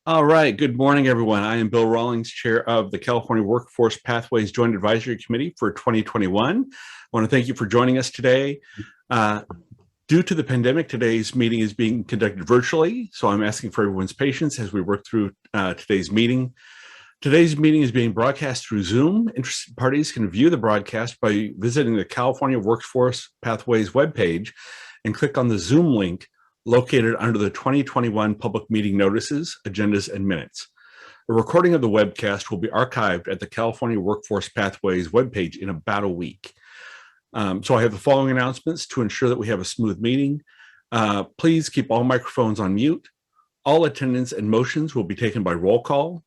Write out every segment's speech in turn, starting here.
All right. Good morning, everyone. I am Bill Rawlings, Chair of the California Workforce Pathways Joint Advisory Committee for 2021. I want to thank you for joining us today. Due to the pandemic, today's meeting is being conducted virtually, so I'm asking for everyone's patience as we work through today's meeting. Today's meeting is being broadcast through Zoom. Interested parties can view the broadcast by visiting the California Workforce Pathways webpage and click on the Zoom link located under the 2021 public meeting notices, agendas, and minutes. A recording of the webcast will be archived at the California Workforce Pathways webpage in about a week. So I have the following announcements to ensure that we have a smooth meeting. Please keep all microphones on mute. All attendance and motions will be taken by roll call.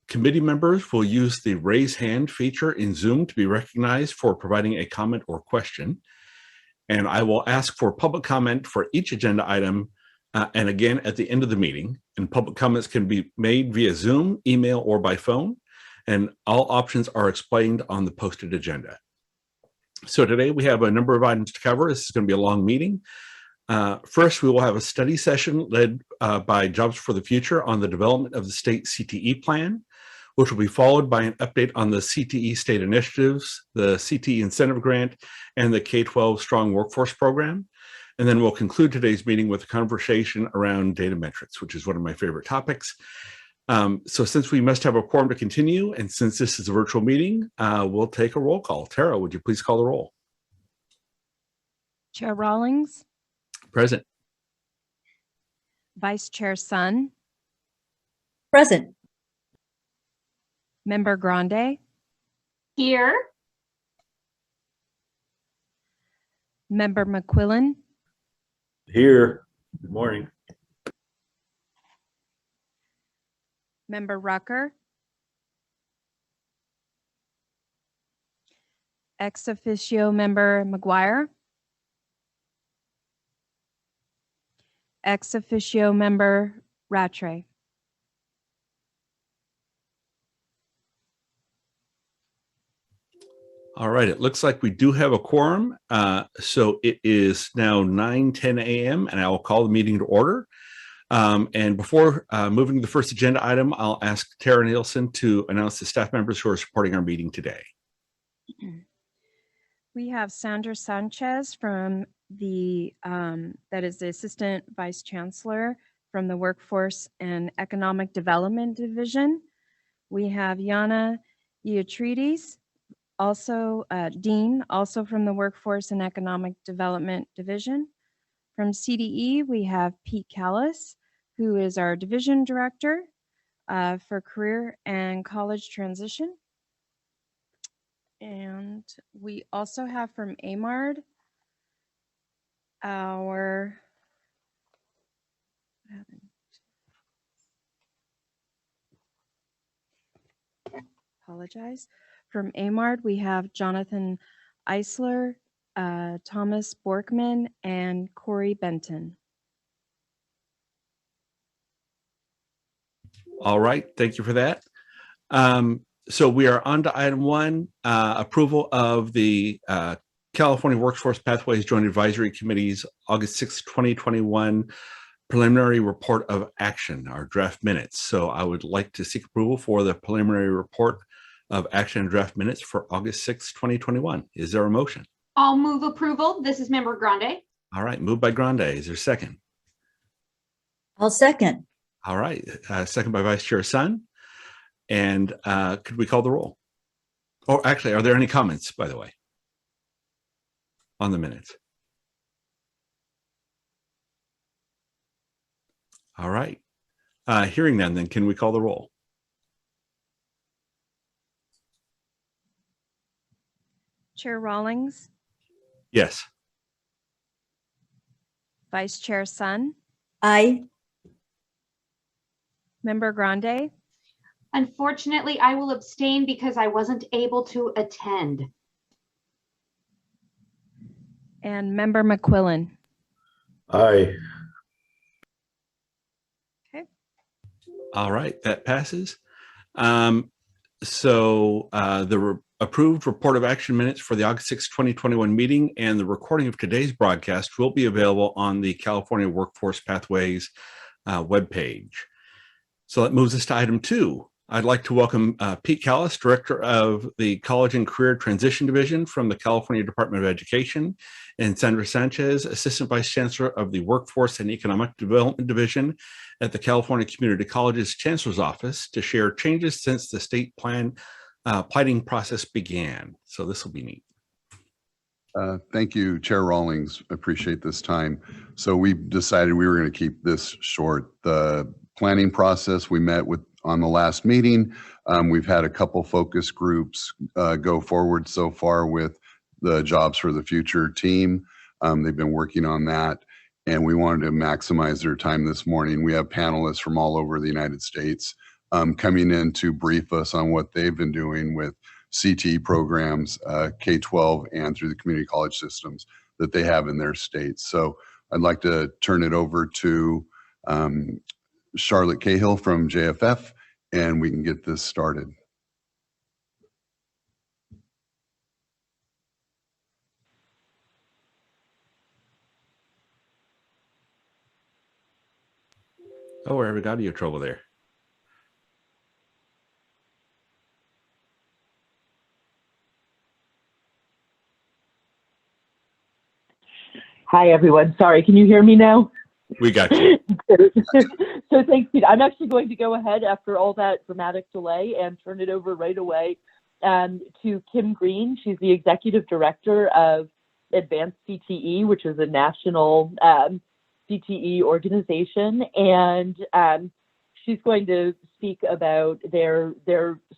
Committee members will use the raise hand feature in Zoom to be recognized for providing a comment or question. And I will ask for public comment for each agenda item and again at the end of the meeting. And public comments can be made via Zoom, email, or by phone. And all options are explained on the posted agenda. So today we have a number of items to cover. This is going to be a long meeting. First, we will have a study session led by Jobs for the Future on the development of the state CTE plan, which will be followed by an update on the CTE state initiatives, the CTE incentive grant, and the K-12 Strong Workforce Program. And then we'll conclude today's meeting with a conversation around data metrics, which is one of my favorite topics. So since we must have a quorum to continue, and since this is a virtual meeting, we'll take a roll call. Tara, would you please call the roll? Chair Rawlings. Present. Vice Chair Sun. Present. Member Grande. Here. Member McQuillan. Here. Good morning. Member Rucker. Ex officio Member McGuire. Ex officio Member Rattray. All right, it looks like we do have a quorum. So it is now 9:10 a.m. and I will call the meeting to order. And before moving to the first agenda item, I'll ask Tara Nielsen to announce the staff members who are supporting our meeting today. We have Sandra Sanchez from the, that is the Assistant Vice Chancellor from the Workforce and Economic Development Division. We have Yana Iotrides, also Dean, also from the Workforce and Economic Development Division. From CDE, we have Pete Callis, who is our Division Director for Career and College Transition. And we also have from AMARD our apologize. From AMARD, we have Jonathan Eisler, Thomas Borkman, and Corey Benton. All right, thank you for that. So we are on to item one, approval of the California Workforce Pathways Joint Advisory Committee's August 6, 2021 preliminary report of action, our draft minutes. So I would like to seek approval for the preliminary report of action and draft minutes for August 6, 2021. Is there a motion? I'll move approval. This is Member Grande. All right, moved by Grande. Is there a second? I'll second. All right, second by Vice Chair Sun. And could we call the roll? Oh, actually, are there any comments, by the way, on the minutes? All right, hearing none, then can we call the roll? Chair Rawlings. Yes. Vice Chair Sun. Aye. Member Grande. Unfortunately, I will abstain because I wasn't able to attend. And Member McQuillan. Aye. Okay. All right, that passes. So the approved report of action minutes for the August 6, 2021 meeting and the recording of today's broadcast will be available on the California Workforce Pathways webpage. So that moves us to item 2. I'd like to welcome Pete Callis, Director of the College and Career Transition Division from the California Department of Education, and Sandra Sanchez, Assistant Vice Chancellor of the Workforce and Economic Development Division at the California Community College's Chancellor's Office, to share changes since the state planning process began. So this will be neat. Thank you, Chair Rawlings. Appreciate this time. So we decided we were going to keep this short. The planning process we met with on the last meeting. We've had a couple focus groups go forward so far with the Jobs for the Future team. They've been working on that, and we wanted to maximize their time this morning. We have panelists from all over the United States coming in to brief us on what they've been doing with CTE programs, K-12 and through the community college systems that they have in their states. So I'd like to turn it over to Charlotte Cahill from JFF, and we can get this started. Oh, we're having audio trouble there. Hi, everyone. Sorry, can you hear me now? We got you. So thanks, Pete. I'm actually going to go ahead after all that dramatic delay and turn it over right away to Kim Green. She's the Executive Director of Advanced CTE, which is a national CTE organization. And she's going to speak about their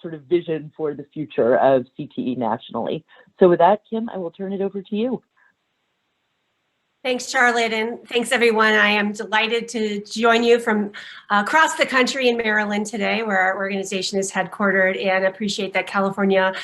sort of vision for the future of CTE nationally. So with that, Kim, I will turn it over to you. Thanks, Charlotte, and thanks, everyone. I am delighted to join you from across the country in Maryland today, where our organization is headquartered, and appreciate that California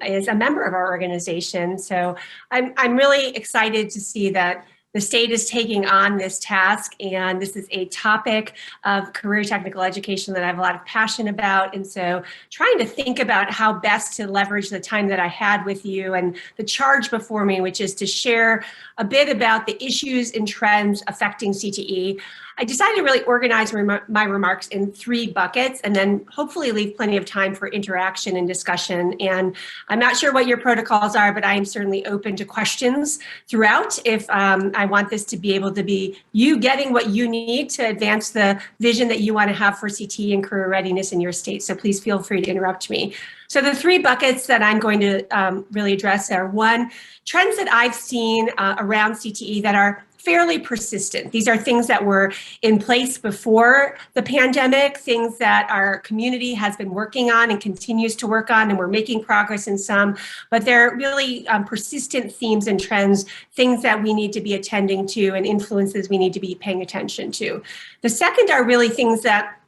is a member of our organization. So I'm really excited to see that the state is taking on this task, and this is a topic of career technical education that I have a lot of passion about. And so trying to think about how best to leverage the time that I had with you and the charge before me, which is to share a bit about the issues and trends affecting CTE. I decided to really organize my remarks in 3 buckets, and then hopefully leave plenty of time for interaction and discussion. And I'm not sure what your protocols are, but I am certainly open to questions throughout if I want this to be able to be you getting what you need to advance the vision that you want to have for CTE and career readiness in your state. So please feel free to interrupt me. So the 3 buckets that I'm going to really address are: 1, trends that I've seen around CTE that are fairly persistent. These are things that were in place before the pandemic, things that our community has been working on and continues to work on, and we're making progress in some, but they're really persistent themes and trends, things that we need to be attending to and influences we need to be paying attention to. The second are really things that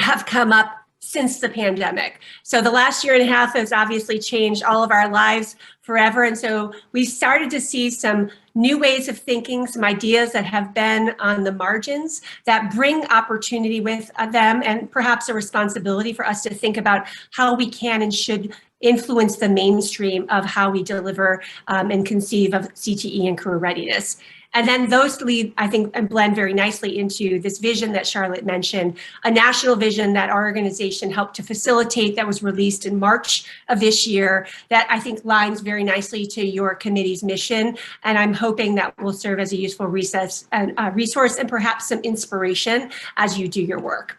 have come up since the pandemic. So the last year and a half has obviously changed all of our lives forever. And so we started to see some new ways of thinking, some ideas that have been on the margins that bring opportunity with them, and perhaps a responsibility for us to think about how we can and should influence the mainstream of how we deliver and conceive of CTE and career readiness. And then those lead, I think, and blend very nicely into this vision that Charlotte mentioned, a national vision that our organization helped to facilitate, that was released in March of this year, that I think lines very nicely to your committee's mission. And I'm hoping that will serve as a useful resource and perhaps some inspiration as you do your work.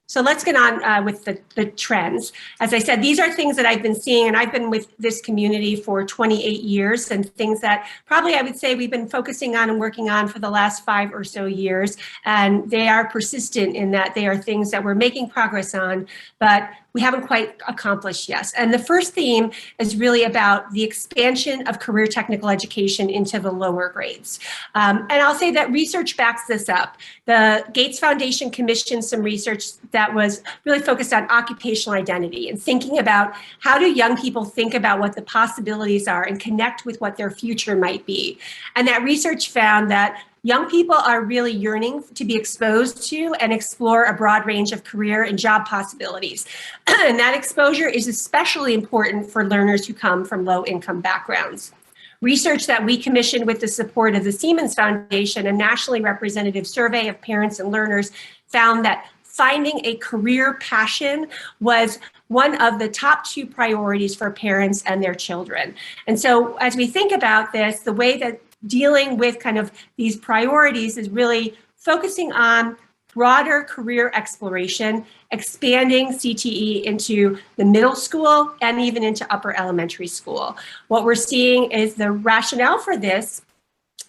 So let's get on with the trends. As I said, these are things that I've been seeing, and I've been with this community for 28 years, and things that probably I would say we've been focusing on and working on for the last 5 or so years. And they are persistent in that they are things that we're making progress on, but we haven't quite accomplished yet. And the first theme is really about the expansion of career technical education into the lower grades. And I'll say that research backs this up. The Gates Foundation commissioned some research that was really focused on occupational identity and thinking about how do young people think about what the possibilities are and connect with what their future might be. And that research found that young people are really yearning to be exposed to and explore a broad range of career and job possibilities. And that exposure is especially important for learners who come from low-income backgrounds. Research that we commissioned with the support of the Siemens Foundation, a nationally representative survey of parents and learners, found that finding a career passion was one of the top 2 priorities for parents and their children. And so as we think about this, the way that dealing with kind of these priorities is really focusing on broader career exploration, expanding CTE into the middle school and even into upper elementary school. What we're seeing is the rationale for this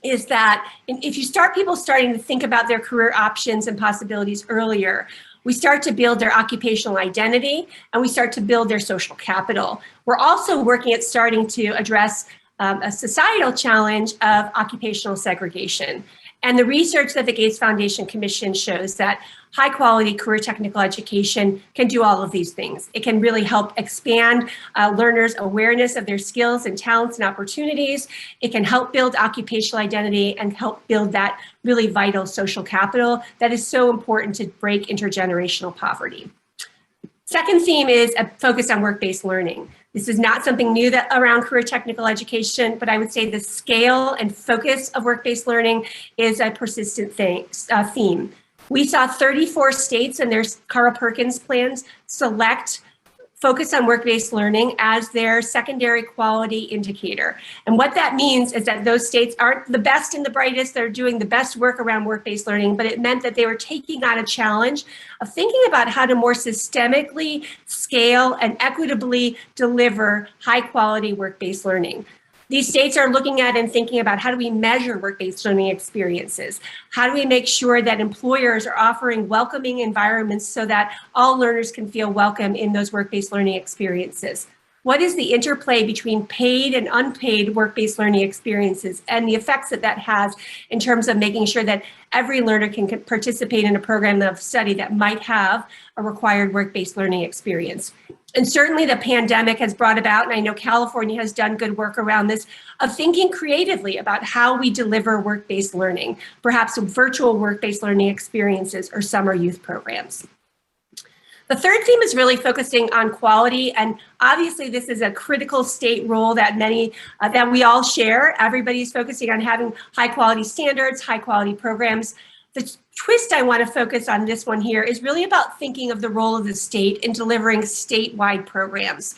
is that if you start people starting to think about their career options and possibilities earlier, we start to build their occupational identity and we start to build their social capital. We're also working at starting to address a societal challenge of occupational segregation. And the research that the Gates Foundation commissioned shows that high quality career technical education can do all of these things. It can really help expand learners' awareness of their skills and talents and opportunities. It can help build occupational identity and help build that really vital social capital that is so important to break intergenerational poverty. Second theme is a focus on work-based learning. This is not something new that around career technical education, but I would say the scale and focus of work-based learning is a persistent theme. We saw 34 states and their Carl Perkins plans select focus on work-based learning as their secondary quality indicator. And what that means is that those states aren't the best and the brightest, they're doing the best work around work-based learning, but it meant that they were taking on a challenge of thinking about how to more systemically scale and equitably deliver high-quality work-based learning. These states are looking at and thinking about how do we measure work-based learning experiences? How do we make sure that employers are offering welcoming environments so that all learners can feel welcome in those work-based learning experiences? What is the interplay between paid and unpaid work-based learning experiences and the effects that that has in terms of making sure that every learner can participate in a program of study that might have a required work-based learning experience? And certainly the pandemic has brought about, and I know California has done good work around this, of thinking creatively about how we deliver work-based learning, perhaps virtual work-based learning experiences or summer youth programs. The third theme is really focusing on quality, and obviously this is a critical state role that that we all share. Everybody's focusing on having high quality standards, high quality programs. The twist I want to focus on this one here is really about thinking of the role of the state in delivering statewide programs.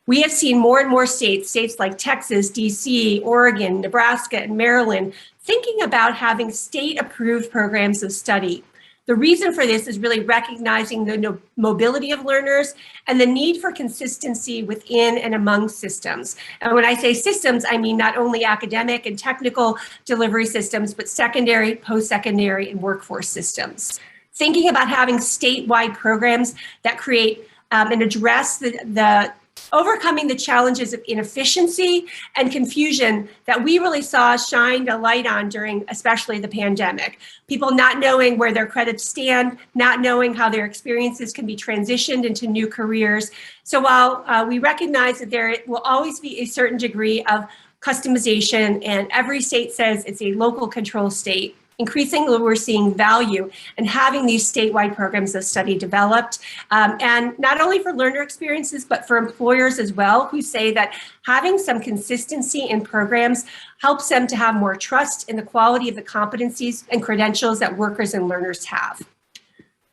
We have seen more and more states like Texas, DC, Oregon, Nebraska, and Maryland, thinking about having state-approved programs of study. The reason for this is really recognizing the mobility of learners and the need for consistency within and among systems. And when I say systems, I mean not only academic and technical delivery systems, but secondary, post-secondary, and workforce systems. Thinking about having statewide programs that create and address the overcoming the challenges of inefficiency and confusion that we really saw shined a light on during especially the pandemic. People not knowing where their credits stand, not knowing how their experiences can be transitioned into new careers. So while we recognize that there will always be a certain degree of customization and every state says it's a local control state, increasingly, we're seeing value in having these statewide programs of study developed, and not only for learner experiences, but for employers as well, who say that having some consistency in programs helps them to have more trust in the quality of the competencies and credentials that workers and learners have.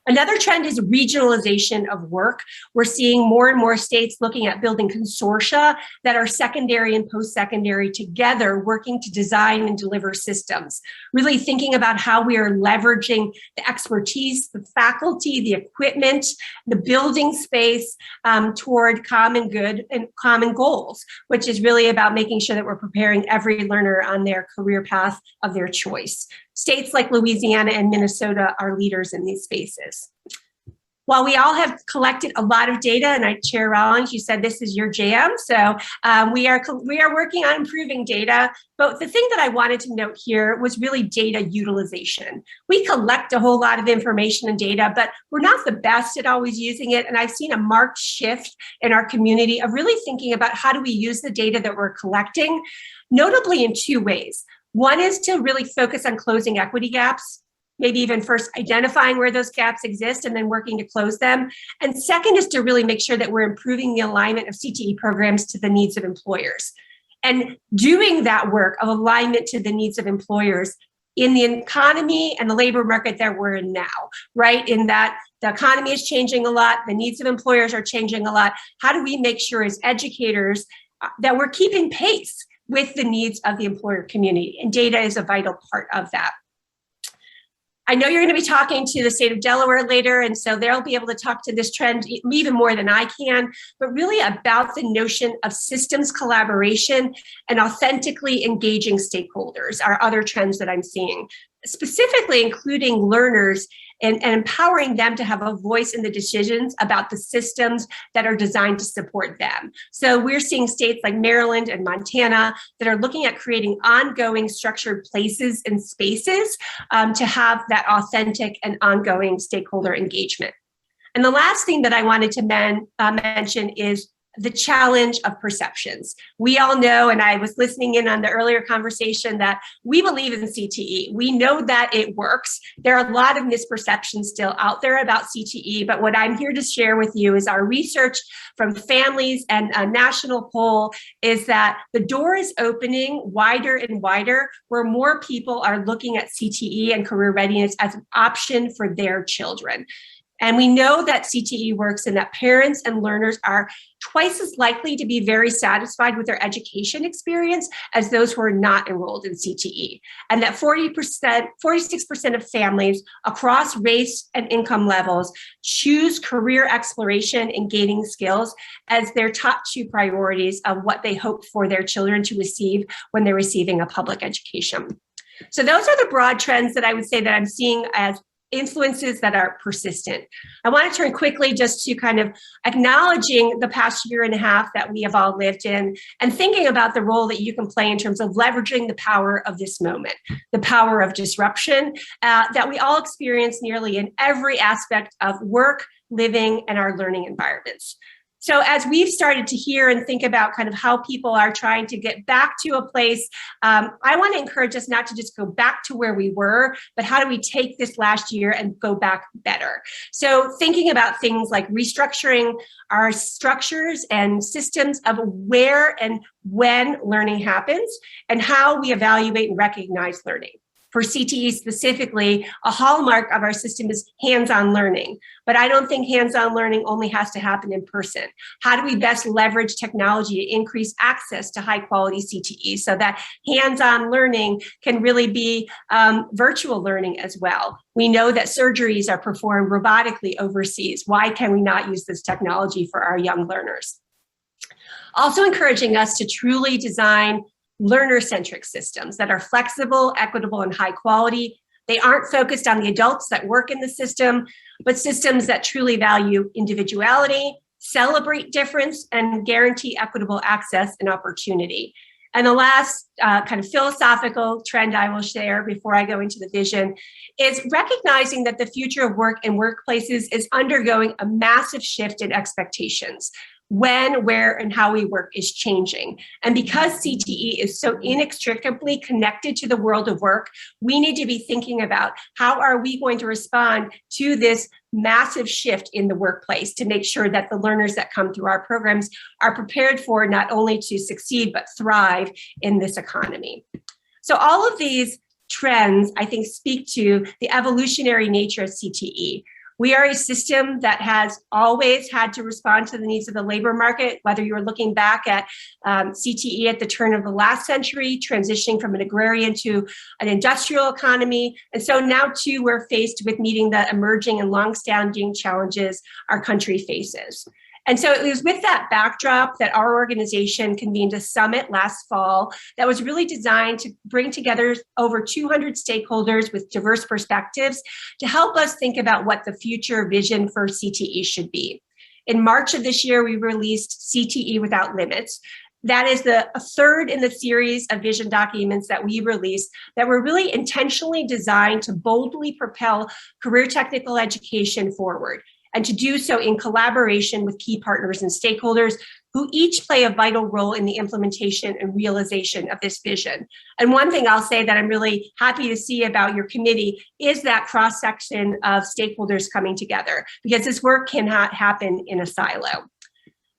Another trend is regionalization of work. We're seeing more and more states looking at building consortia that are secondary and post-secondary together, working to design and deliver systems. Really thinking about how we are leveraging the expertise, the faculty, the equipment, the building space toward common good and common goals, which is really about making sure that we're preparing every learner on their career path of their choice. States like Louisiana and Minnesota are leaders in these spaces. While we all have collected a lot of data, and Chair Rawlings, you said this is your jam, so we are working on improving data. But the thing that I wanted to note here was really data utilization. We collect a whole lot of information and data, but we're not the best at always using it. And I've seen a marked shift in our community of really thinking about how do we use the data that we're collecting, notably in two ways. One is to really focus on closing equity gaps, maybe even first identifying where those gaps exist and then working to close them. And second is to really make sure that we're improving the alignment of CTE programs to the needs of employers. And doing that work of alignment to the needs of employers in the economy and the labor market that we're in now, right? In that The economy is changing a lot. The needs of employers are changing a lot. How do we make sure as educators that we're keeping pace with the needs of the employer community? And data is a vital part of that. I know you're going to be talking to the state of Delaware later, and so they'll be able to talk to this trend even more than I can, but really about the notion of systems collaboration and authentically engaging stakeholders are other trends that I'm seeing, specifically including learners and empowering them to have a voice in the decisions about the systems that are designed to support them. So we're seeing states like Maryland and Montana that are looking at creating ongoing structured places and spaces to have that authentic and ongoing stakeholder engagement. And the last thing that I wanted to mention is the challenge of perceptions. We all know, and I was listening in on the earlier conversation, that we believe in CTE. We know that it works. There are a lot of misperceptions still out there about CTE, but what I'm here to share with you is our research from families and a national poll is that the door is opening wider and wider, where more people are looking at CTE and career readiness as an option for their children. And we know that CTE works and that parents and learners are twice as likely to be very satisfied with their education experience as those who are not enrolled in CTE. And that 46% of families across race and income levels choose career exploration and gaining skills as their top two priorities of what they hope for their children to receive when they're receiving a public education. So those are the broad trends that I would say that I'm seeing as influences that are persistent. I want to turn quickly just to kind of acknowledging the past year and a half that we have all lived in and thinking about the role that you can play in terms of leveraging the power of this moment, the power of disruption that we all experience nearly in every aspect of work, living, and our learning environments. So as we've started to hear and think about kind of how people are trying to get back to a place, I want to encourage us not to just go back to where we were, but how do we take this last year and go back better? So thinking about things like restructuring our structures and systems of where and when learning happens and how we evaluate and recognize learning. For CTE specifically, a hallmark of our system is hands-on learning, but I don't think hands-on learning only has to happen in person. How do we best leverage technology to increase access to high-quality CTE so that hands-on learning can really be virtual learning as well? We know that surgeries are performed robotically overseas. Why can we not use this technology for our young learners? Also encouraging us to truly design learner-centric systems that are flexible, equitable, and high quality. They aren't focused on the adults that work in the system, but systems that truly value individuality, celebrate difference, and guarantee equitable access and opportunity. And the last kind of philosophical trend I will share before I go into the vision is recognizing that the future of work and workplaces is undergoing a massive shift in expectations. When, where, and how we work is changing. And because CTE is so inextricably connected to the world of work, we need to be thinking about how are we going to respond to this massive shift in the workplace to make sure that the learners that come through our programs are prepared for not only to succeed, but thrive in this economy. So all of these trends, I think, speak to the evolutionary nature of CTE. We are a system that has always had to respond to the needs of the labor market, whether you're looking back at CTE at the turn of the last century, transitioning from an agrarian to an industrial economy. And so now too, we're faced with meeting the emerging and longstanding challenges our country faces. And so it was with that backdrop that our organization convened a summit last fall that was really designed to bring together over 200 stakeholders with diverse perspectives to help us think about what the future vision for CTE should be. In March of this year, we released CTE Without Limits. That is a third in the series of vision documents that we released that were really intentionally designed to boldly propel career technical education forward, and to do so in collaboration with key partners and stakeholders who each play a vital role in the implementation and realization of this vision. And one thing I'll say that I'm really happy to see about your committee is that cross-section of stakeholders coming together, because this work cannot happen in a silo.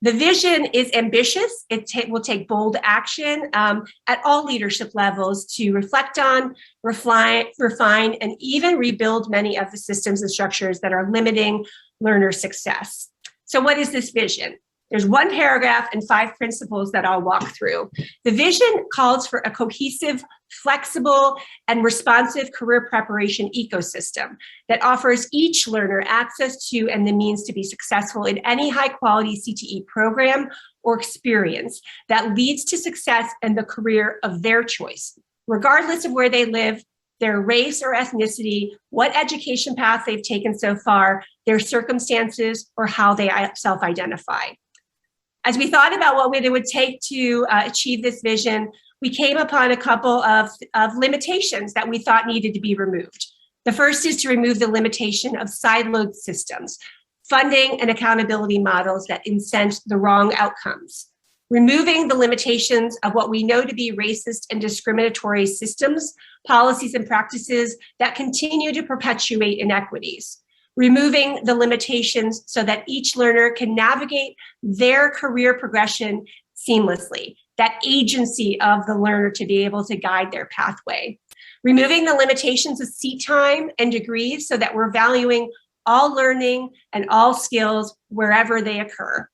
The vision is ambitious. It will take bold action at all leadership levels to reflect on, refine, and even rebuild many of the systems and structures that are limiting learner success. So what is this vision? There's one paragraph and 5 principles that I'll walk through. The vision calls for a cohesive, flexible, and responsive career preparation ecosystem that offers each learner access to and the means to be successful in any high-quality CTE program or experience that leads to success in the career of their choice, regardless of where they live, their race or ethnicity, what education path they've taken so far, their circumstances, or how they self-identify. As we thought about what it would take to achieve this vision, we came upon a couple of limitations that we thought needed to be removed. The first is to remove the limitation of siloed systems, funding and accountability models that incent the wrong outcomes. Removing the limitations of what we know to be racist and discriminatory systems, policies, and practices that continue to perpetuate inequities. Removing the limitations so that each learner can navigate their career progression seamlessly, that agency of the learner to be able to guide their pathway. Removing the limitations of seat time and degrees so that we're valuing all learning and all skills wherever they occur.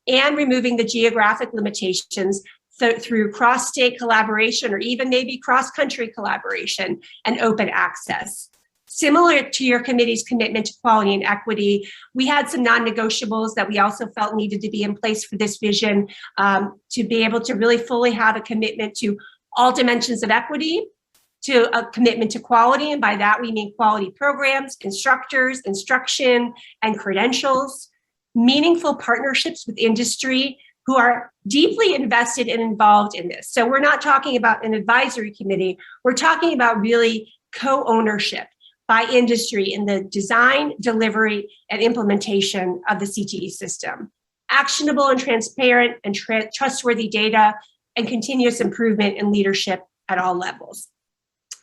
And removing the geographic limitations through cross-state collaboration or even maybe cross-country collaboration and open access. Similar to your committee's commitment to quality and equity, we had some non-negotiables that we also felt needed to be in place for this vision to be able to really fully have a commitment to all dimensions of equity, to a commitment to quality, and by that we mean quality programs, instructors, instruction, and credentials, meaningful partnerships with industry who are deeply invested and involved in this. So we're not talking about an advisory committee, we're talking about really co-ownership by industry in the design, delivery, and implementation of the CTE system. Actionable and transparent and trustworthy data and continuous improvement in leadership at all levels.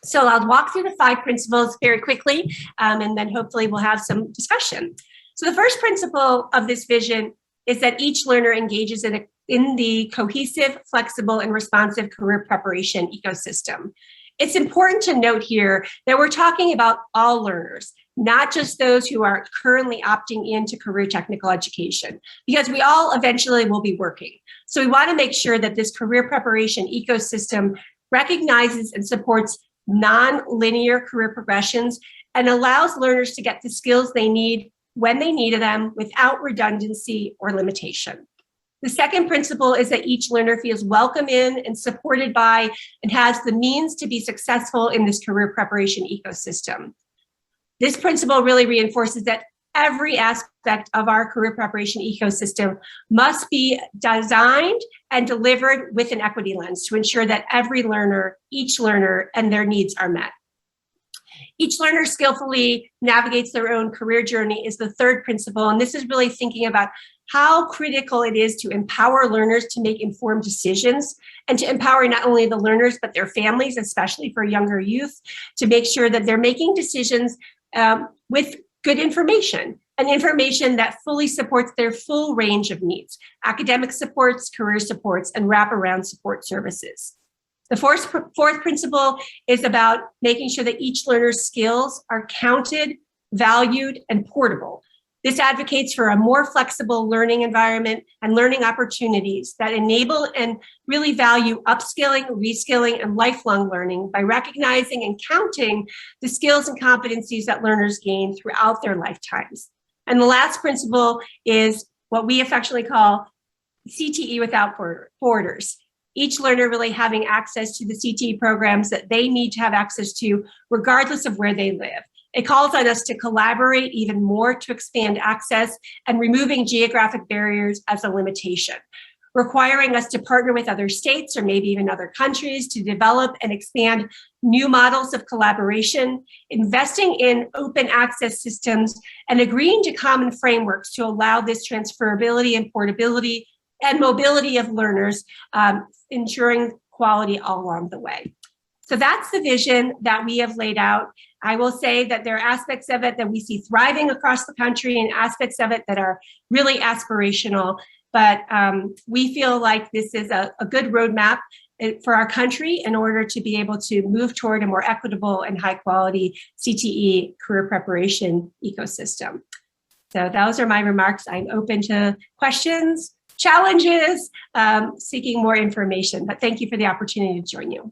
So I'll walk through the 5 principles very quickly, and then hopefully we'll have some discussion. So the first principle of this vision is that each learner engages in the cohesive, flexible, and responsive career preparation ecosystem. It's important to note here that we're talking about all learners, not just those who are currently opting into career technical education, because we all eventually will be working. So we want to make sure that this career preparation ecosystem recognizes and supports non-linear career progressions and allows learners to get the skills they need when they need them without redundancy or limitation. The second principle is that each learner feels welcome in and supported by and has the means to be successful in this career preparation ecosystem. This principle really reinforces that every aspect of our career preparation ecosystem must be designed and delivered with an equity lens to ensure that every learner, each learner, and their needs are met. Each learner skillfully navigates their own career journey is the third principle, and this is really thinking about how critical it is to empower learners to make informed decisions and to empower not only the learners, but their families, especially for younger youth, to make sure that they're making decisions with good information, and information that fully supports their full range of needs, academic supports, career supports, and wraparound support services. The fourth principle is about making sure that each learner's skills are counted, valued, and portable. This advocates for a more flexible learning environment and learning opportunities that enable and really value upskilling, reskilling, and lifelong learning by recognizing and counting the skills and competencies that learners gain throughout their lifetimes. And the last principle is what we affectionately call CTE without borders. Each learner really having access to the CTE programs that they need to have access to, regardless of where they live. It calls on us to collaborate even more to expand access and removing geographic barriers as a limitation, requiring us to partner with other states or maybe even other countries to develop and expand new models of collaboration, investing in open access systems, and agreeing to common frameworks to allow this transferability and portability and mobility of learners, ensuring quality all along the way. So that's the vision that we have laid out. I will say that there are aspects of it that we see thriving across the country and aspects of it that are really aspirational. but we feel like this is a good roadmap for our country in order to be able to move toward a more equitable and high quality CTE career preparation ecosystem. So those are my remarks. I'm open to questions, challenges, seeking more information, but thank you for the opportunity to join you.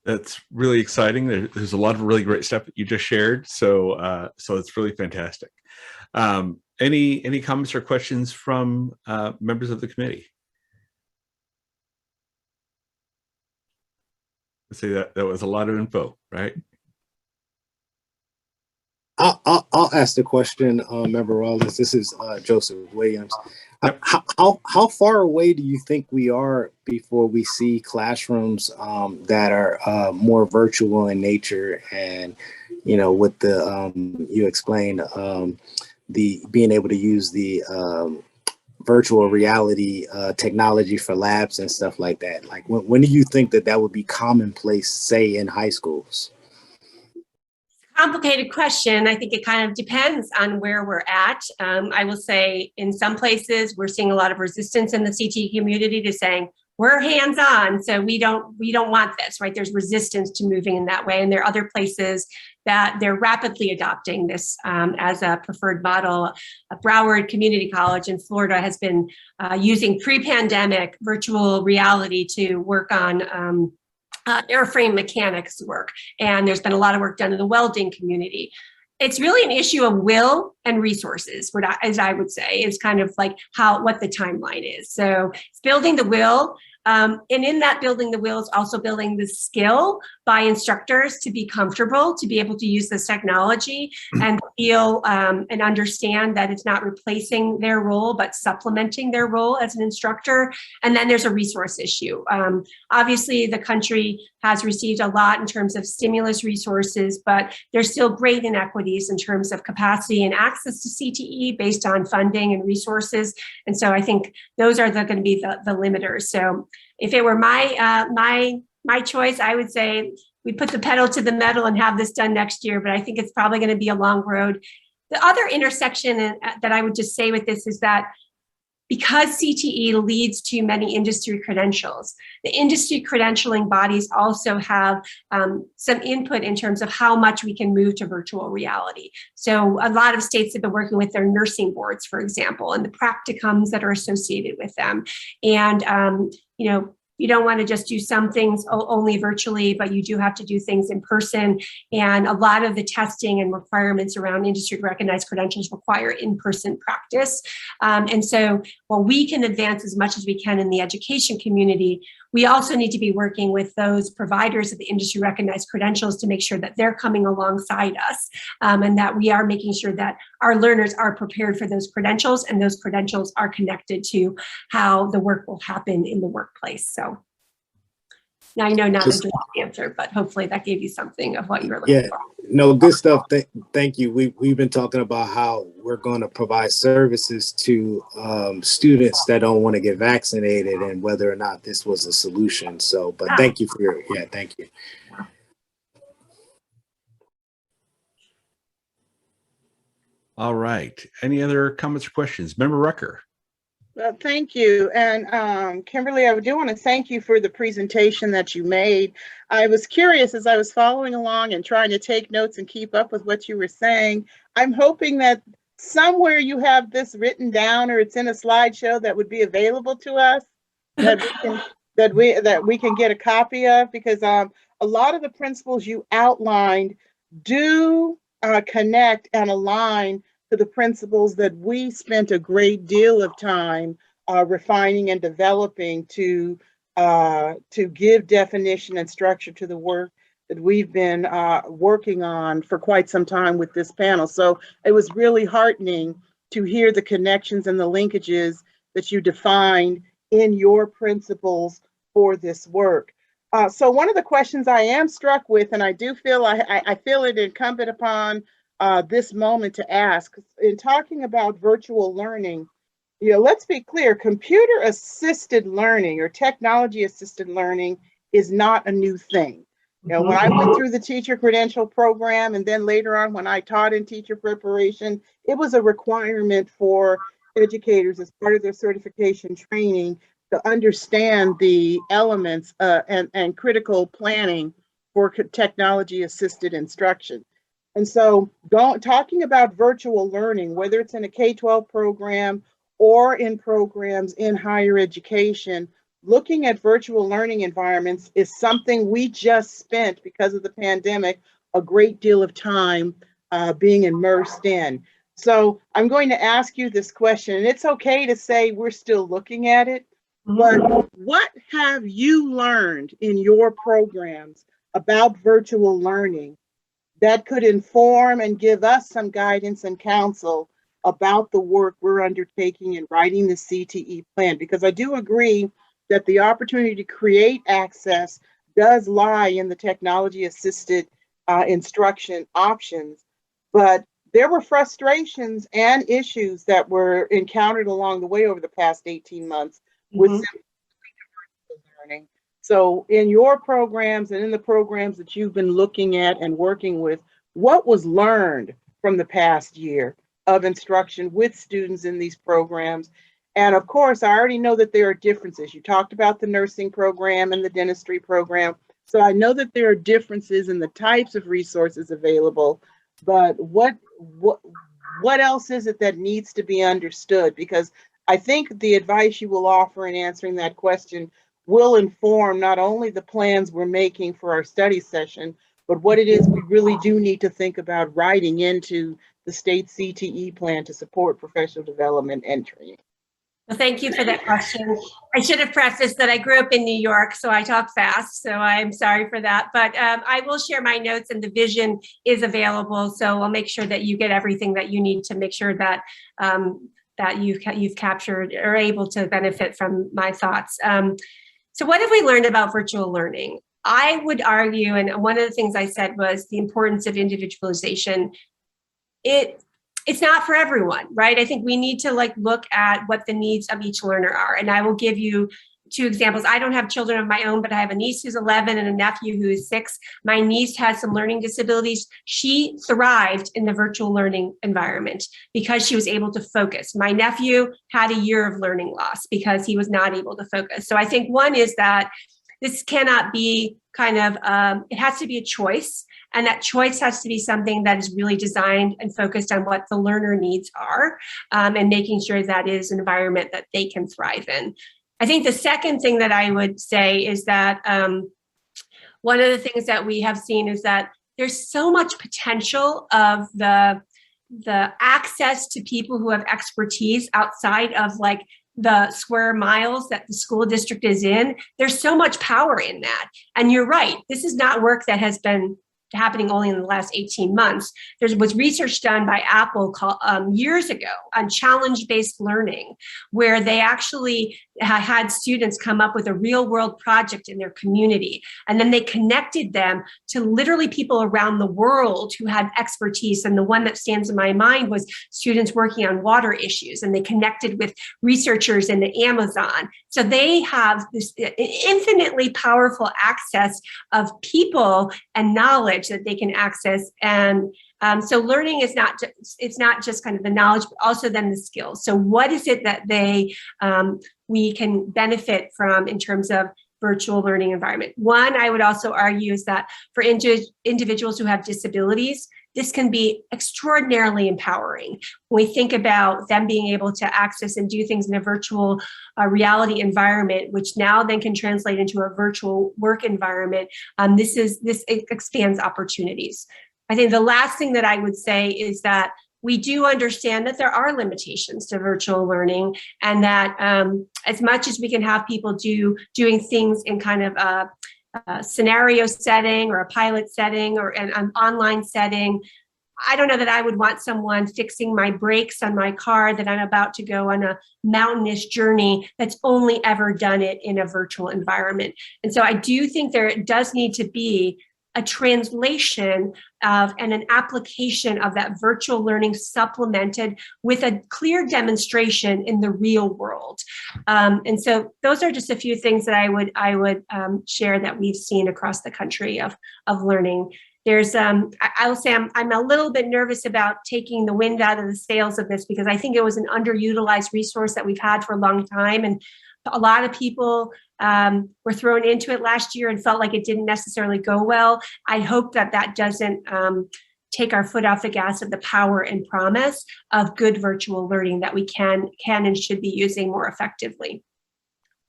That's really exciting. There's a lot of really great stuff that you just shared. So so it's really fantastic. Any comments or questions from members of the committee? Let's say that was a lot of info, right? I'll ask the question, Member Rollins. This is Joseph Williams. Yep. How far away do you think we are before we see classrooms that are more virtual in nature? And with the you explained the being able to use the virtual reality technology for labs and stuff like that. Like when do you think that would be commonplace, say in high schools? Complicated question. I think it kind of depends on where we're at. I will say in some places we're seeing a lot of resistance in the CTE community to saying we're hands-on, so we don't want this, right? There's resistance to moving in that way, and there are other places that they're rapidly adopting this as a preferred model. Broward Community College in Florida has been using pre-pandemic virtual reality to work on airframe mechanics work. And there's been a lot of work done in the welding community. It's really an issue of will and resources, as I would say, is kind of like what the timeline is. So it's building the will. And in that building the will is also building the skill by instructors to be comfortable, to be able to use this technology and feel and understand that it's not replacing their role, but supplementing their role as an instructor. And then there's a resource issue. Obviously, the country has received a lot in terms of stimulus resources, but there's still great inequities in terms of capacity and access to CTE based on funding and resources. And so I think those are going to be the limiters. So if it were my choice, I would say we put the pedal to the metal and have this done next year, but I think it's probably going to be a long road. The other intersection that I would just say with this is that because CTE leads to many industry credentials, the industry credentialing bodies also have some input in terms of how much we can move to virtual reality. So a lot of states have been working with their nursing boards, for example, and the practicums that are associated with them. And, you don't want to just do some things only virtually, but you do have to do things in person. And a lot of the testing and requirements around industry recognized credentials require in-person practice. And so while we can advance as much as we can in the education community, we also need to be working with those providers of the industry recognized credentials to make sure that they're coming alongside us and that we are making sure that our learners are prepared for those credentials and those credentials are connected to how the work will happen in the workplace. So now I know not a direct answer, but hopefully that gave you something of what you were looking for. No, good stuff. Thank you. We've been talking about how we're going to provide services to students that don't want to get vaccinated and whether or not this was a solution. So, but thank you for your, thank you. All right. Any other comments or questions? Member Rucker. Well, thank you. And Kimberly, I do want to thank you for the presentation that you made. I was curious as I was following along and trying to take notes and keep up with what you were saying. I'm hoping that somewhere you have this written down or it's in a slideshow that would be available to us that we can get a copy of, because a lot of the principles you outlined do connect and align to the principles that we spent a great deal of time refining and developing to give definition and structure to the work that we've been working on for quite some time with this panel. So it was really heartening to hear the connections and the linkages that you defined in your principles for this work. So one of the questions I am struck with, and I do feel I feel it incumbent upon this moment to ask, in talking about virtual learning, let's be clear, computer assisted learning or technology assisted learning is not a new thing. When I went through the teacher credential program and then later on when I taught in teacher preparation, it was a requirement for educators as part of their certification training to understand the elements and critical planning for technology assisted instruction. And so talking about virtual learning, whether it's in a K-12 program or in programs in higher education, looking at virtual learning environments is something we just spent, because of the pandemic, a great deal of time being immersed in. So I'm going to ask you this question, and it's okay to say we're still looking at it, but what have you learned in your programs about virtual learning that could inform and give us some guidance and counsel about the work we're undertaking in writing the CTE plan? Because I do agree that the opportunity to create access does lie in the technology-assisted instruction options, but there were frustrations and issues that were encountered along the way over the past 18 months with virtual learning. So in your programs and in the programs that you've been looking at and working with, what was learned from the past year of instruction with students in these programs? And of course, I already know that there are differences. You talked about the nursing program and the dentistry program. So I know that there are differences in the types of resources available, but what else is it that needs to be understood? Because I think the advice you will offer in answering that question will inform not only the plans we're making for our study session, but what it is we really do need to think about writing into the state CTE plan to support professional development and training. Well, thank you for that question. I should have prefaced that I grew up in New York, so I talk fast, so I'm sorry for that. But I will share my notes, and the vision is available, so I'll make sure that you get everything that you need to make sure that that you've captured or are able to benefit from my thoughts. So what have we learned about virtual learning? I would argue, and one of the things I said was the importance of individualization. It's not for everyone, right? I think we need to look at what the needs of each learner are. And I will give you 2 examples. I don't have children of my own, but I have a niece who's 11 and a nephew who is 6. My niece has some learning disabilities. She thrived in the virtual learning environment because she was able to focus. My nephew had a year of learning loss because he was not able to focus. So I think one is that this cannot be it has to be a choice. And that choice has to be something that is really designed and focused on what the learner needs are, and making sure that is an environment that they can thrive in. I think the second thing that I would say is that one of the things that we have seen is that there's so much potential of the access to people who have expertise outside of the square miles that the school district is in. There's so much power in that. And you're right, this is not work that has been happening only in the last 18 months. There was research done by Apple years ago on challenge-based learning, where they actually had students come up with a real-world project in their community. And then they connected them to literally people around the world who had expertise. And the one that stands in my mind was students working on water issues. And they connected with researchers in the Amazon. So they have this infinitely powerful access of people and knowledge that they can access. And so learning is it's not just kind of the knowledge, but also then the skills. So what is it that we can benefit from in terms of virtual learning environment? One, I would also argue is that for individuals who have disabilities, this can be extraordinarily empowering. When we think about them being able to access and do things in a virtual reality environment, which now then can translate into a virtual work environment, this expands opportunities. I think the last thing that I would say is that we do understand that there are limitations to virtual learning, and that as much as we can have people doing things in kind of a scenario setting or a pilot setting or an online setting, I don't know that I would want someone fixing my brakes on my car that I'm about to go on a mountainous journey that's only ever done it in a virtual environment. And so I do think there does need to be a translation of and an application of that virtual learning supplemented with a clear demonstration in the real world. And so those are just a few things that I would share that we've seen across the country of learning. I will say I'm a little bit nervous about taking the wind out of the sails of this, because I think it was an underutilized resource that we've had for a long time. And a lot of people were thrown into it last year and felt like it didn't necessarily go well. I hope that that doesn't take our foot off the gas of the power and promise of good virtual learning that we can and should be using more effectively.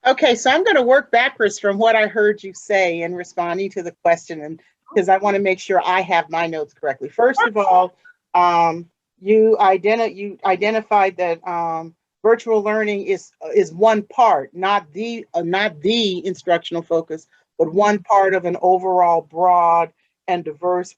Okay, so I'm going to work backwards from what I heard you say in responding to the question, and because I want to make sure I have my notes correctly. First of all, you identified that virtual learning is one part, not the instructional focus, but one part of an overall broad and diverse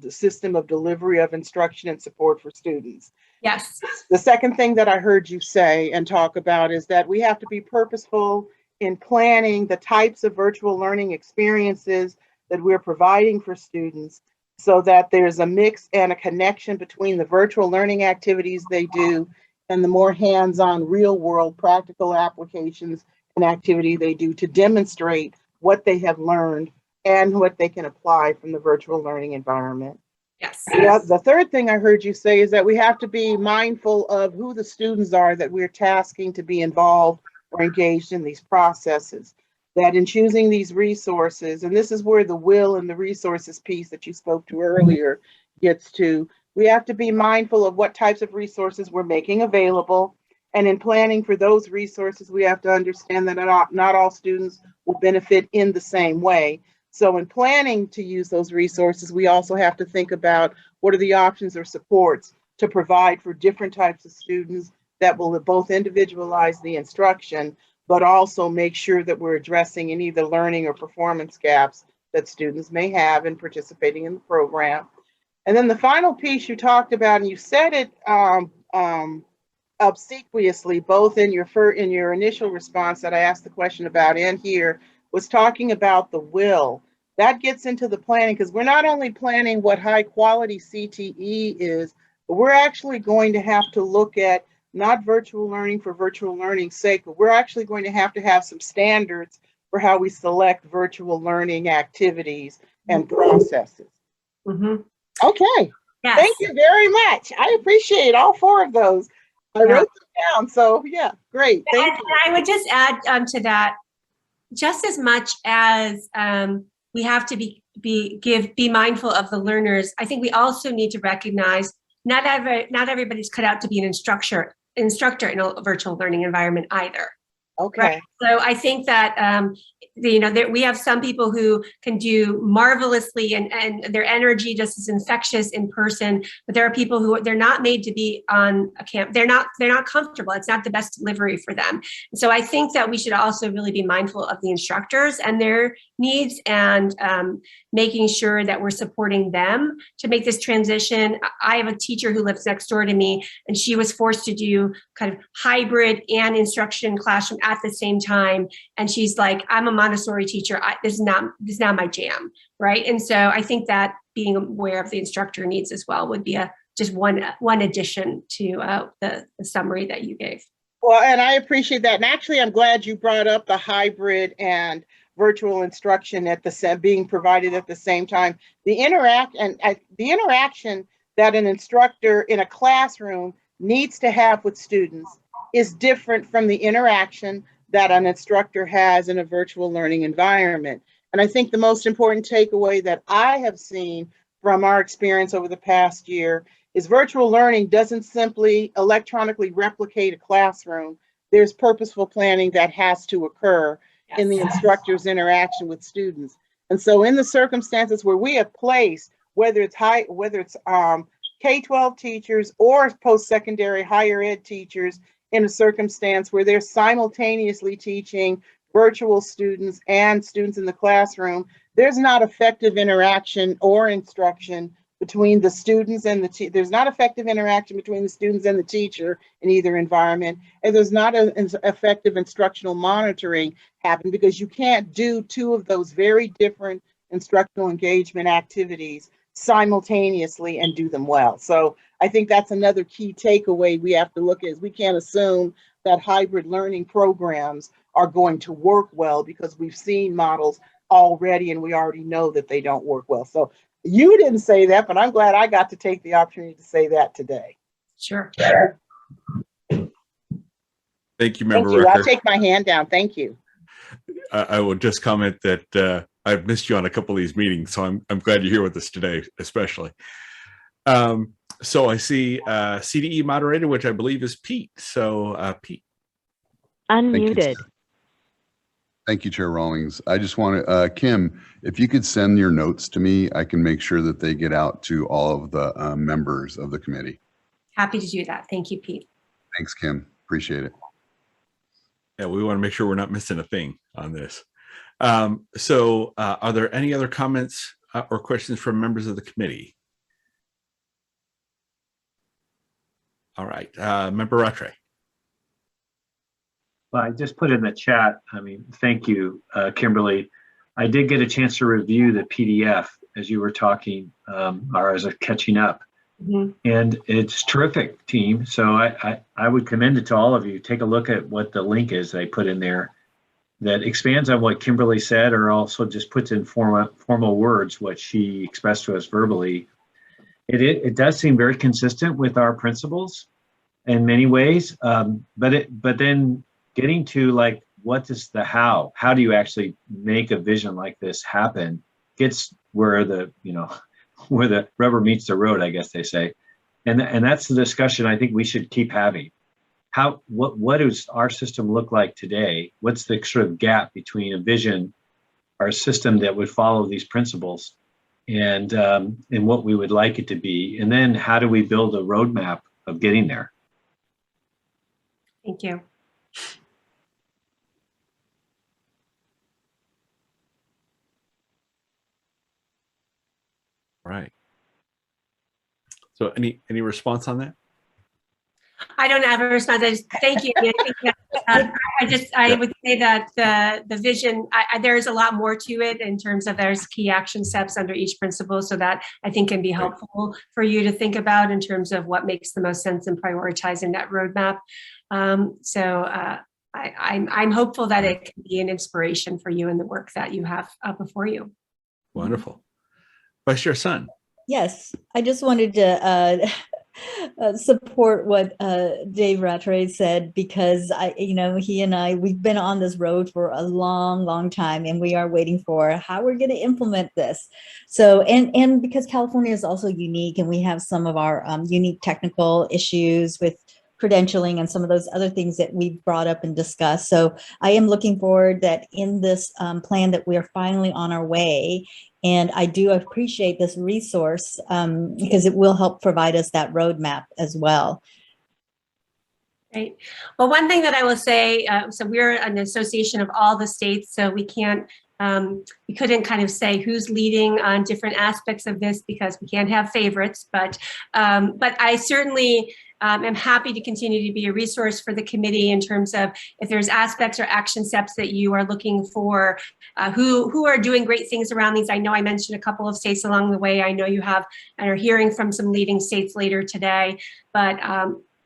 system of delivery of instruction and support for students. Yes. The second thing that I heard you say and talk about is that we have to be purposeful in planning the types of virtual learning experiences that we're providing for students, so that there's a mix and a connection between the virtual learning activities they do and the more hands-on, real-world practical applications and activity they do to demonstrate what they have learned and what they can apply from the virtual learning environment. Yes. The third thing I heard you say is that we have to be mindful of who the students are that we're tasking to be involved or engaged in these processes. That in choosing these resources, and this is where the will and the resources piece that you spoke to earlier gets to, we have to be mindful of what types of resources we're making available. And in planning for those resources, we have to understand that not all students will benefit in the same way. So in planning to use those resources, we also have to think about what are the options or supports to provide for different types of students that will both individualize the instruction, but also make sure that we're addressing any of the learning or performance gaps that students may have in participating in the program. And then the final piece you talked about, and you said it obsequiously, both in your initial response that I asked the question about and here, was talking about the will. That gets into the planning, because we're not only planning what high quality CTE is, but we're actually going to have to look at not virtual learning for virtual learning's sake, but we're actually going to have some standards for how we select virtual learning activities and processes. Mm-hmm. Okay. Yes. Thank you very much. I appreciate all four of those. I wrote them down. So yeah, great. Thank you. I would just add to that, just as much as we have to be mindful of the learners, I think we also need to recognize not everybody's cut out to be an instructor in a virtual learning environment either. Okay. Right? So I think that we have some people who can do marvelously and their energy just is infectious in person, but there are people who they're not made to be on a camp. They're not comfortable. It's not the best delivery for them. So I think that we should also really be mindful of the instructors and their needs, and making sure that we're supporting them to make this transition. I have a teacher who lives next door to me, and she was forced to do kind of hybrid and instruction classroom at the same time. And she's like, I'm a Montessori teacher. This is not my jam, right? And so I think that being aware of the instructor needs as well would be just one addition to the summary that you gave. Well, and I appreciate that. And actually, I'm glad you brought up the hybrid and virtual instruction being provided at the same time. The interaction that an instructor in a classroom needs to have with students is different from the interaction that an instructor has in a virtual learning environment. And I think the most important takeaway that I have seen from our experience over the past year is virtual learning doesn't simply electronically replicate a classroom. There's purposeful planning that has to occur in the instructor's interaction with students. And so in the circumstances where we have placed, whether it's K-12 teachers or post-secondary higher ed teachers in a circumstance where they're simultaneously teaching virtual students and students in the classroom, there's not effective interaction or instruction between the students and there's not effective interaction between the students and the teacher in either environment, and there's not an effective instructional monitoring happen, because you can't do two of those very different instructional engagement activities simultaneously and do them well. So I think that's another key takeaway we have to look at, is we can't assume that hybrid learning programs are going to work well, because we've seen models already and we already know that they don't work well. So You didn't say that, but I'm glad I got to take the opportunity to say that today. Sure. Thank you, Member Thank you. I'll Rucker. take my hand down. Thank you. I will just comment that I've missed you on a couple of these meetings, so I'm glad you're here with us today, especially. So I see CDE moderator, which I believe is Pete. So Pete. Unmuted. Thank you, Chair Rawlings. I just want to, Kim, if you could send your notes to me, I can make sure that they get out to all of the members of the committee. Happy to do that. Thank you, Pete. Thanks, Kim. Appreciate it. Yeah, we want to make sure we're not missing a thing on this. So are there any other comments or questions from members of the committee? All right, Member Rattray. Well, I just put in the chat, I mean, thank you, Kimberly. I did get a chance to review the PDF as you were talking, or as a catching up. And it's terrific, team. So I would commend it to all of you. Take a look at what the link is they put in there that expands on what Kimberly said, or also just puts in formal words what she expressed to us verbally. It does seem very consistent with our principles in many ways, but then getting to like, what is the how do you actually make a vision like this happen, gets where the, where the rubber meets the road, I guess they say. And that's the discussion I think we should keep having. What does our system look like today? What's the sort of gap between a vision, our system that would follow these principles, and what we would like it to be? And then how do we build a roadmap of getting there? Thank you. Right. So any response on that? I don't have a response. I just thank you. I think that, I would say that the vision, there's a lot more to it in terms of there's key action steps under each principle, so that I think can be helpful for you to think about in terms of what makes the most sense in prioritizing that roadmap. I'm hopeful that it can be an inspiration for you in the work that you have before you. Wonderful. Vice Chair Sun. Yes, I just wanted to support what Dave Rattray said, because he and I, we've been on this road for a long time, and we are waiting for how we're going to implement this. So, and because California is also unique, and we have some of our unique technical issues with credentialing and some of those other things that we've brought up and discussed. So I am looking forward that in this plan that we're finally on our way. And I do appreciate this resource because it will help provide us that roadmap as well. Right. Well, one thing that I will say, so we're an association of all the states, so we can't, we couldn't kind of say who's leading on different aspects of this because we can't have favorites, but I certainly am happy to continue to be a resource for the committee in terms of if there's aspects or action steps that you are looking for, who are doing great things around these. I know I mentioned a couple of states along the way. I know you have and are hearing from some leading states later today, but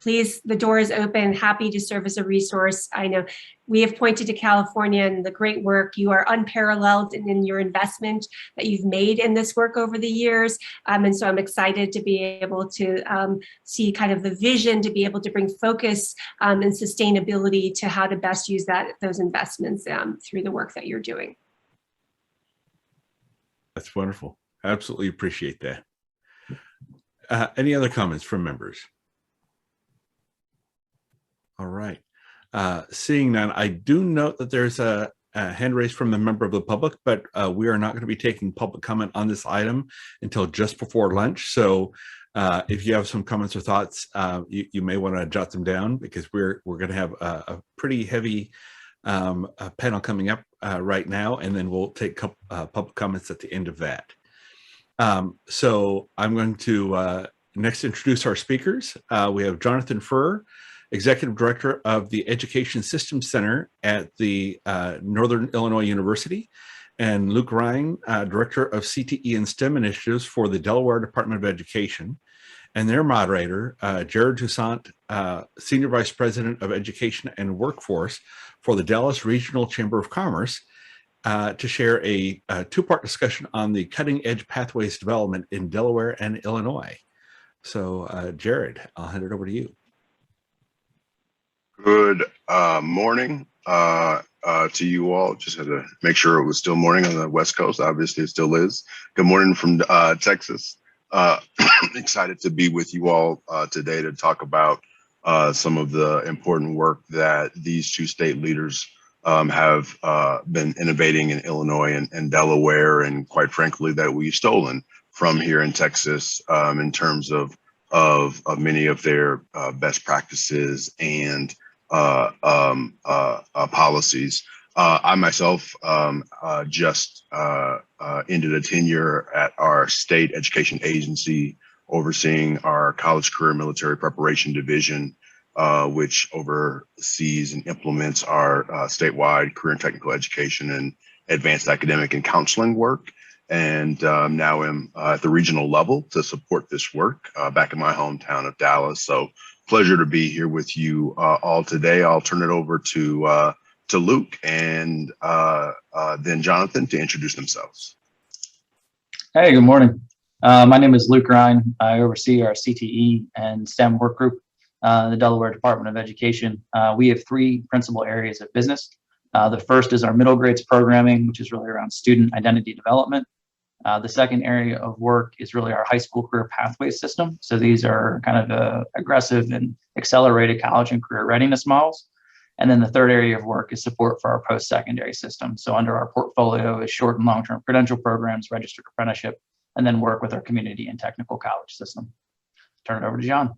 please, the door is open, happy to serve as a resource. I know we have pointed to California and the great work. You are unparalleled in your investment that you've made in this work over the years. And so I'm excited to be able to see kind of the vision to be able to bring focus and sustainability to how to best use those investments through the work that you're doing. That's wonderful. I absolutely appreciate that. Any other comments from members? All right. Seeing none, I do note that there's a hand raised from the member of the public, but we are not going to be taking public comment on this item until just before lunch. So if you have some comments or thoughts, you may want to jot them down, because we're going to have a pretty heavy panel coming up right now, and then we'll take public comments at the end of that. So I'm going to next introduce our speakers. We have Jonathan Furr, Executive Director of the Education Systems Center at the Northern Illinois University, and Luke Ryan, Director of CTE and STEM Initiatives for the Delaware Department of Education, and their moderator, Jared Toussaint, Senior Vice President of Education and Workforce for the Dallas Regional Chamber of Commerce, to share a two-part discussion on the cutting-edge pathways development in Delaware and Illinois. So, Jared, I'll hand it over to you. Good morning to you all. Just had to make sure it was still morning on the West Coast. Obviously, it still is. Good morning from Texas. Excited to be with you all today to talk about some of the important work that these two state leaders have been innovating in Illinois and Delaware, and quite frankly, that we've stolen from here in Texas in terms of many of their best practices and policies. I myself just ended a tenure at our state education agency overseeing our college career military preparation division, which oversees and implements our statewide career and technical education and advanced academic and counseling work. And now I'm at the regional level to support this work back in my hometown of Dallas. So pleasure to be here with you all today. I'll turn it over to Luke and then Jonathan to introduce themselves. Hey, good morning. My name is Luke Ryan. I oversee our CTE and STEM work group in the Delaware Department of Education. We have three principal areas of business. The first is our middle grades programming, which is really around student identity development. The second area of work is really our high school career pathway system. So these are kind of aggressive and accelerated college and career readiness models. And then the third area of work is support for our post-secondary system. So under our portfolio is short and long-term credential programs, registered apprenticeship, and then work with our community and technical college system. Turn it over to John.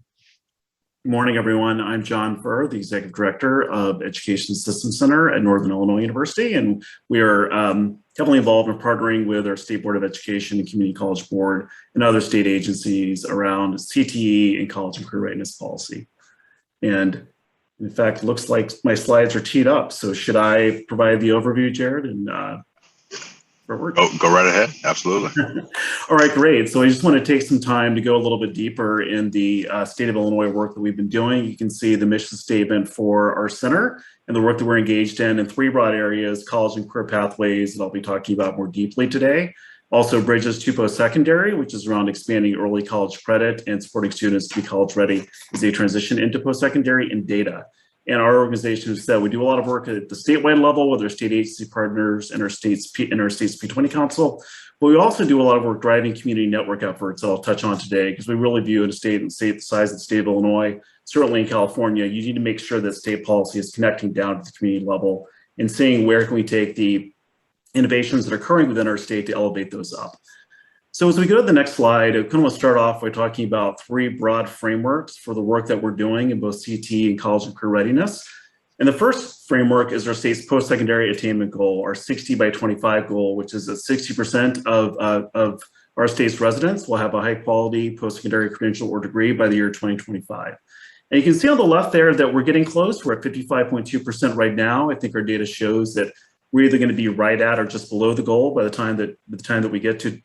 Good morning, everyone. I'm John Furr, the Executive Director of Education Systems Center at Northern Illinois University, and we are heavily involved in partnering with our State Board of Education and Community College Board and other state agencies around CTE and college and career readiness policy. And in fact, it looks like my slides are teed up. So should I provide the overview, Jared? And go right ahead. Absolutely. All right, great. So I just want to take some time to go a little bit deeper in the state of Illinois work that we've been doing. You can see the mission statement for our center and the work that we're engaged in three broad areas: college and career pathways, that I'll be talking about more deeply today. Also bridges to post-secondary, which is around expanding early college credit and supporting students to be college ready as they transition into post-secondary, and data. And our organization has said we do a lot of work at the statewide level with our state agency partners and our state's P20 Council, but we also do a lot of work driving community network efforts that I'll touch on today, because we really view in a state the size of the state of Illinois, certainly in California, you need to make sure that state policy is connecting down to the community level and seeing where can we take the innovations that are occurring within our state to elevate those up. So as we go to the next slide, I kind of want to start off by talking about three broad frameworks for the work that we're doing in both CTE and college and career readiness. And the first framework is our state's post-secondary attainment goal, our 60 by 25 goal, which is that 60% of our state's residents will have a high quality post-secondary credential or degree by the year 2025. And you can see on the left there that we're getting close. We're at 55.2% right now. I think our data shows that we're either going to be right at or just below the goal by the time that we get to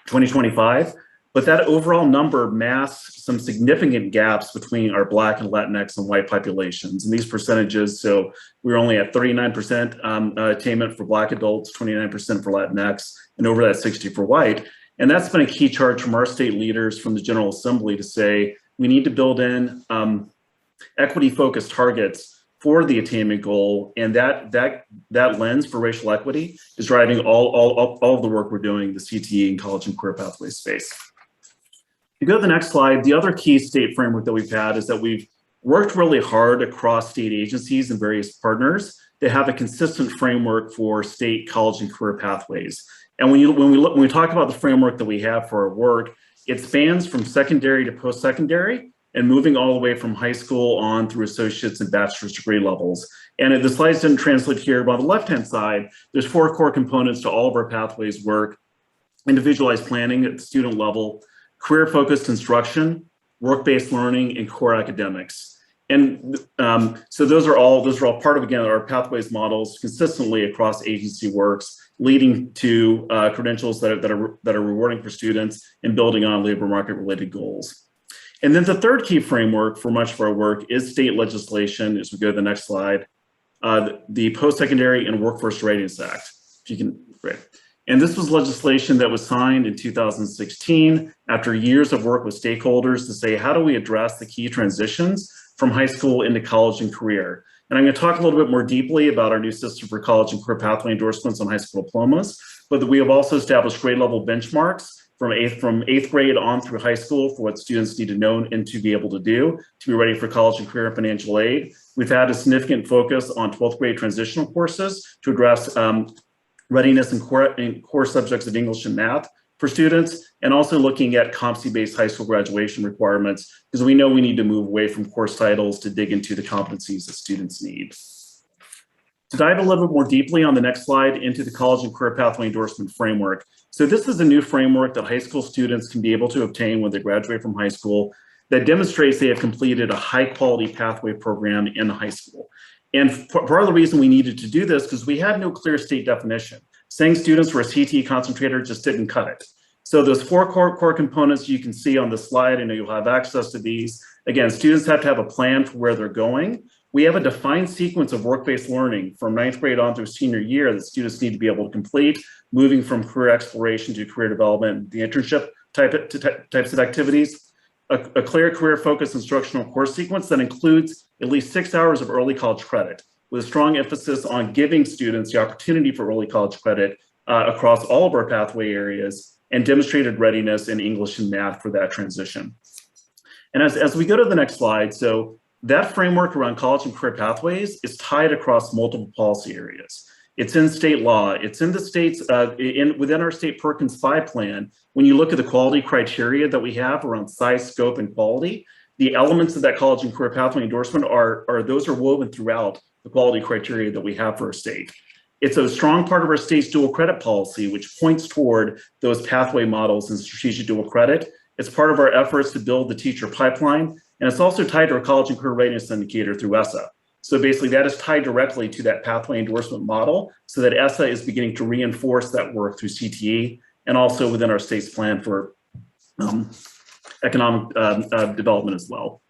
2025. But that overall number masks some significant gaps between our Black and Latinx and white populations. And these percentages, so we're only at 39% attainment for Black adults, 29% for Latinx, and over that 60 for white. And that's been a key charge from our state leaders from the General Assembly to say we need to build in equity-focused targets for the attainment goal, and that lens for racial equity is driving all of the work we're doing, the CTE and college and career pathways space. If you go to the next slide, the other key state framework that we've had is that we've worked really hard across state agencies and various partners to have a consistent framework for state college and career pathways. And when we talk about the framework that we have for our work, it spans from secondary to post-secondary, and moving all the way from high school on through associate's and bachelor's degree levels. And the slides didn't translate here, but on the left-hand side, there's four core components to all of our pathways work: individualized planning at the student level, career-focused instruction, work-based learning, and core academics. And so those are all part of, again, our pathways models consistently across agency works, leading to credentials that are rewarding for students and building on labor market-related goals. And then the third key framework for much of our work is state legislation. As we go to the next slide, the Post-Secondary and Workforce Readiness Act. if you can, great. And this was legislation that was signed in 2016 after years of work with stakeholders to say, how do we address the key transitions from high school into college and career? And I'm going to talk a little bit more deeply about our new system for college and career pathway endorsements on high school diplomas, but we have also established grade level benchmarks from eighth grade on through high school for what students need to know and to be able to do to be ready for college and career and financial aid. We've had a significant focus on 12th grade transitional courses to address readiness in core subjects of English and math for students, and also looking at competency-based high school graduation requirements, because we know we need to move away from course titles to dig into the competencies that students need. To dive a little bit more deeply on the next slide into the college and career pathway endorsement framework. So this is a new framework that high school students can be able to obtain when they graduate from high school that demonstrates they have completed a high quality pathway program in high school. And part of the reason we needed to do this because we had no clear state definition. Saying students were a CTE concentrator just didn't cut it. So those four core components you can see on the slide, I know you'll have access to these. Again, students have to have a plan for where they're going. We have a defined sequence of work-based learning from 9th grade on through senior year that students need to be able to complete, moving from career exploration to career development, the internship types of activities. A clear career-focused instructional course sequence that includes at least 6 hours of early college credit, with a strong emphasis on giving students the opportunity for early college credit across all of our pathway areas, and demonstrated readiness in English and math for that transition. And as we go to the next slide, so that framework around college and career pathways is tied across multiple policy areas. It's in state law. It's in the states, within our state Perkins 5 plan. When you look at the quality criteria that we have around size, scope, and quality, the elements of that college and career pathway endorsement those are woven throughout the quality criteria that we have for our state. It's a strong part of our state's dual credit policy, which points toward those pathway models and strategic dual credit. It's part of our efforts to build the teacher pipeline, and it's also tied to our college and career readiness indicator through ESSA. So basically that is tied directly to that pathway endorsement model so that ESSA is beginning to reinforce that work through CTE and also within our state's plan for economic development as well.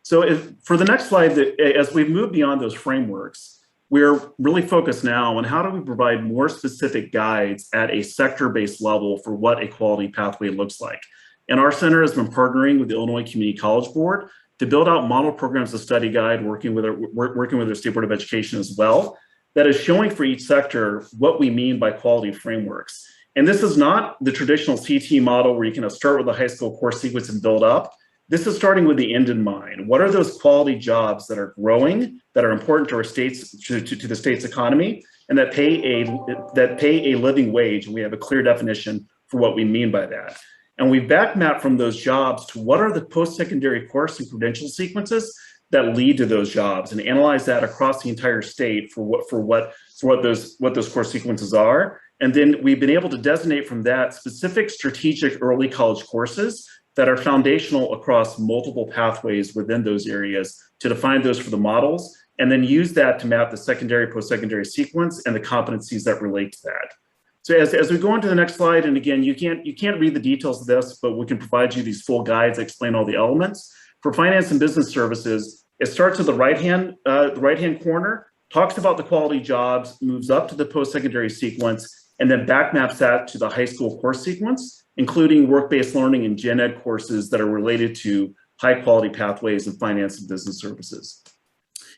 So for the next slide, as we've moved beyond those frameworks, we're really focused now on how do we provide more specific guides at a sector-based level for what a quality pathway looks like. And our center has been partnering with the Illinois Community College Board to build out model programs of study guide, working with our State Board of Education as well, that is showing for each sector what we mean by quality frameworks. And this is not the traditional CTE model where you can start with a high school course sequence and build up. This is starting with the end in mind. What are those quality jobs that are growing, that are important to our states, to the state's economy, and that pay a living wage? And we have a clear definition for what we mean by that. And we back map from those jobs to what are the post-secondary course and credential sequences that lead to those jobs, and analyze that across the entire state for what those course sequences are. And then we've been able to designate from that specific strategic early college courses that are foundational across multiple pathways within those areas to define those for the models, and then use that to map the secondary, post-secondary sequence and the competencies that relate to that. So as we go on to the next slide, and again, you can't read the details of this, but we can provide you these full guides that explain all the elements. For finance and business services, it starts at the right-hand corner, talks about the quality jobs, moves up to the post-secondary sequence, and then back maps that to the high school course sequence, including work-based learning and gen ed courses that are related to high-quality pathways in finance and business services.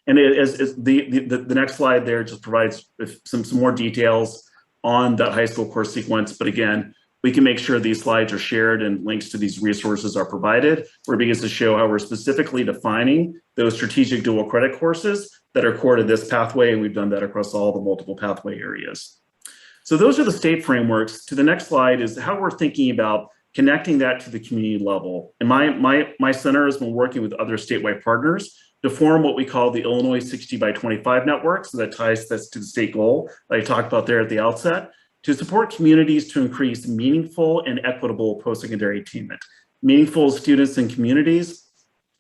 And as the next slide there just provides some more details on that high school course sequence. But again, we can make sure these slides are shared and links to these resources are provided, where it begins to show how we're specifically defining those strategic dual credit courses that are core to this pathway. And we've done that across all the multiple pathway areas. So those are the state frameworks. To the next slide is how we're thinking about connecting that to the community level. And my center has been working with other statewide partners to form what we call the Illinois 60 by 25 network. So that ties this to the state goal that I talked about there at the outset, to support communities to increase meaningful and equitable post-secondary attainment. Meaningful students and communities,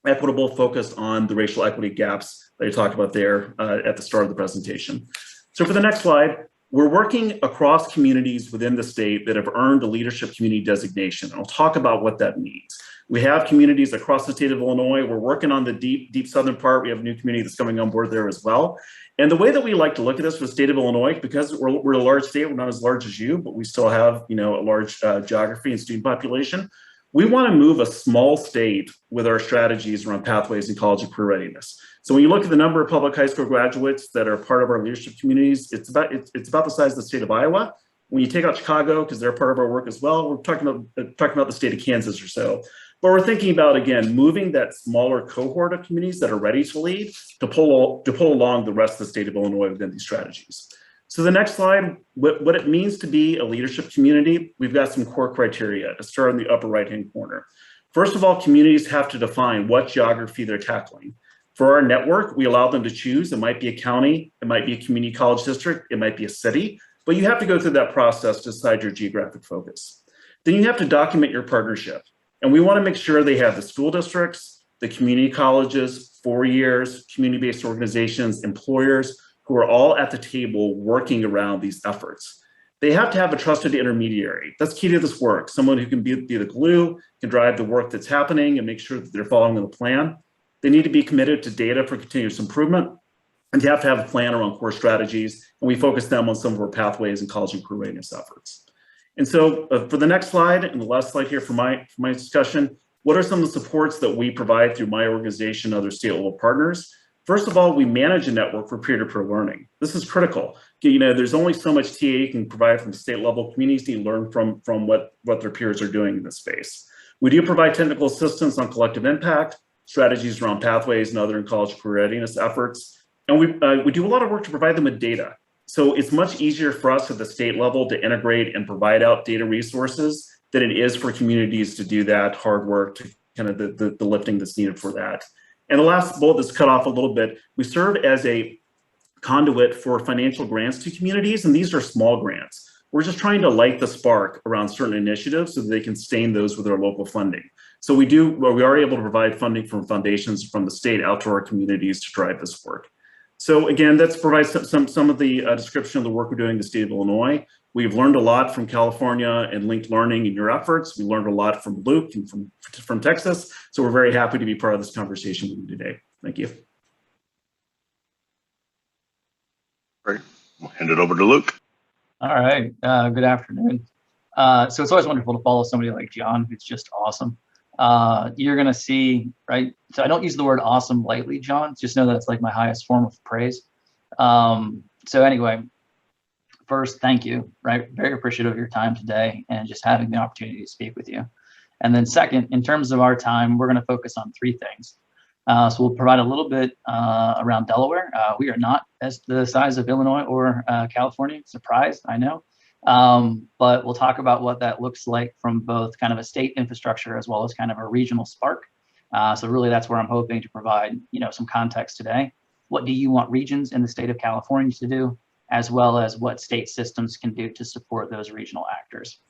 equitable focused on the racial equity gaps that I talked about there at the start of the presentation. So for the next slide, we're working across communities within the state that have earned a leadership community designation. I'll talk about what that means. We have communities across the state of Illinois. We're working on the deep southern part. We have a new community that's coming on board there as well. And the way that we like to look at this for the state of Illinois, because we're a large state, we're not as large as you, but we still have, you know, a large geography and student population. We want to move a small state with our strategies around pathways and college and career readiness. So when you look at the number of public high school graduates that are part of our leadership communities, it's about the size of the state of Iowa. When you take out Chicago, because they're part of our work as well, we're talking about the state of Kansas or so. But we're thinking about, again, moving that smaller cohort of communities that are ready to lead to pull along the rest of the state of Illinois within these strategies. So the next slide, what it means to be a leadership community, we've got some core criteria to start in the upper right-hand corner. First of all, communities have to define what geography they're tackling. For our network, we allow them to choose. It might be a county, it might be a community college district, it might be a city, but you have to go through that process to decide your geographic focus. Then you have to document your partnership. And we want to make sure they have the school districts, the community colleges, 4 years, community-based organizations, employers, who are all at the table working around these efforts. They have to have a trusted intermediary. That's key to this work. Someone who can be the glue, can drive the work that's happening and make sure that they're following the plan. They need to be committed to data for continuous improvement, and you have to have a plan around core strategies, and we focus them on some of our pathways and college and career readiness efforts. And so for the next slide, and the last slide here for my discussion, what are some of the supports that we provide through my organization and other state level partners? First of all, we manage a network for peer-to-peer learning. This is critical. You know, there's only so much TA you can provide from state level. Communities need to learn from what their peers are doing in this space. We do provide technical assistance on collective impact, strategies around pathways and other in college career readiness efforts. And we do a lot of work to provide them with data. So it's much easier for us at the state level to integrate and provide out data resources than it is for communities to do that hard work, to kind of the lifting that's needed for that. And the last bullet that's cut off a little bit, we serve as a conduit for financial grants to communities, and these are small grants. We're just trying to light the spark around certain initiatives so that they can sustain those with our local funding. So we are able to provide funding from foundations from the state out to our communities to drive this work. So again, that provides some of the description of the work we're doing in the state of Illinois. We've learned a lot from California and linked learning in your efforts. We learned a lot from Luke and from Texas. So we're very happy to be part of this conversation with you today. Thank you. Great. We'll hand it over to Luke. All right. Good afternoon. So it's always wonderful to follow somebody like John, who's just awesome. You're going to see, right? So I don't use the word awesome lightly, John. Just know that it's like my highest form of praise. So anyway, first, thank you, right? Very appreciative of your time today and just having the opportunity to speak with you. And then second, in terms of our time, we're going to focus on 3 things. So we'll provide a little bit around Delaware. We are not as the size of Illinois or California. Surprise, I know. But we'll talk about what that looks like from both kind of a state infrastructure as well as kind of a regional spark. So really that's where I'm hoping to provide, you know, some context today. What do you want regions in the state of California to do, as well as what state systems can do to support those regional actors.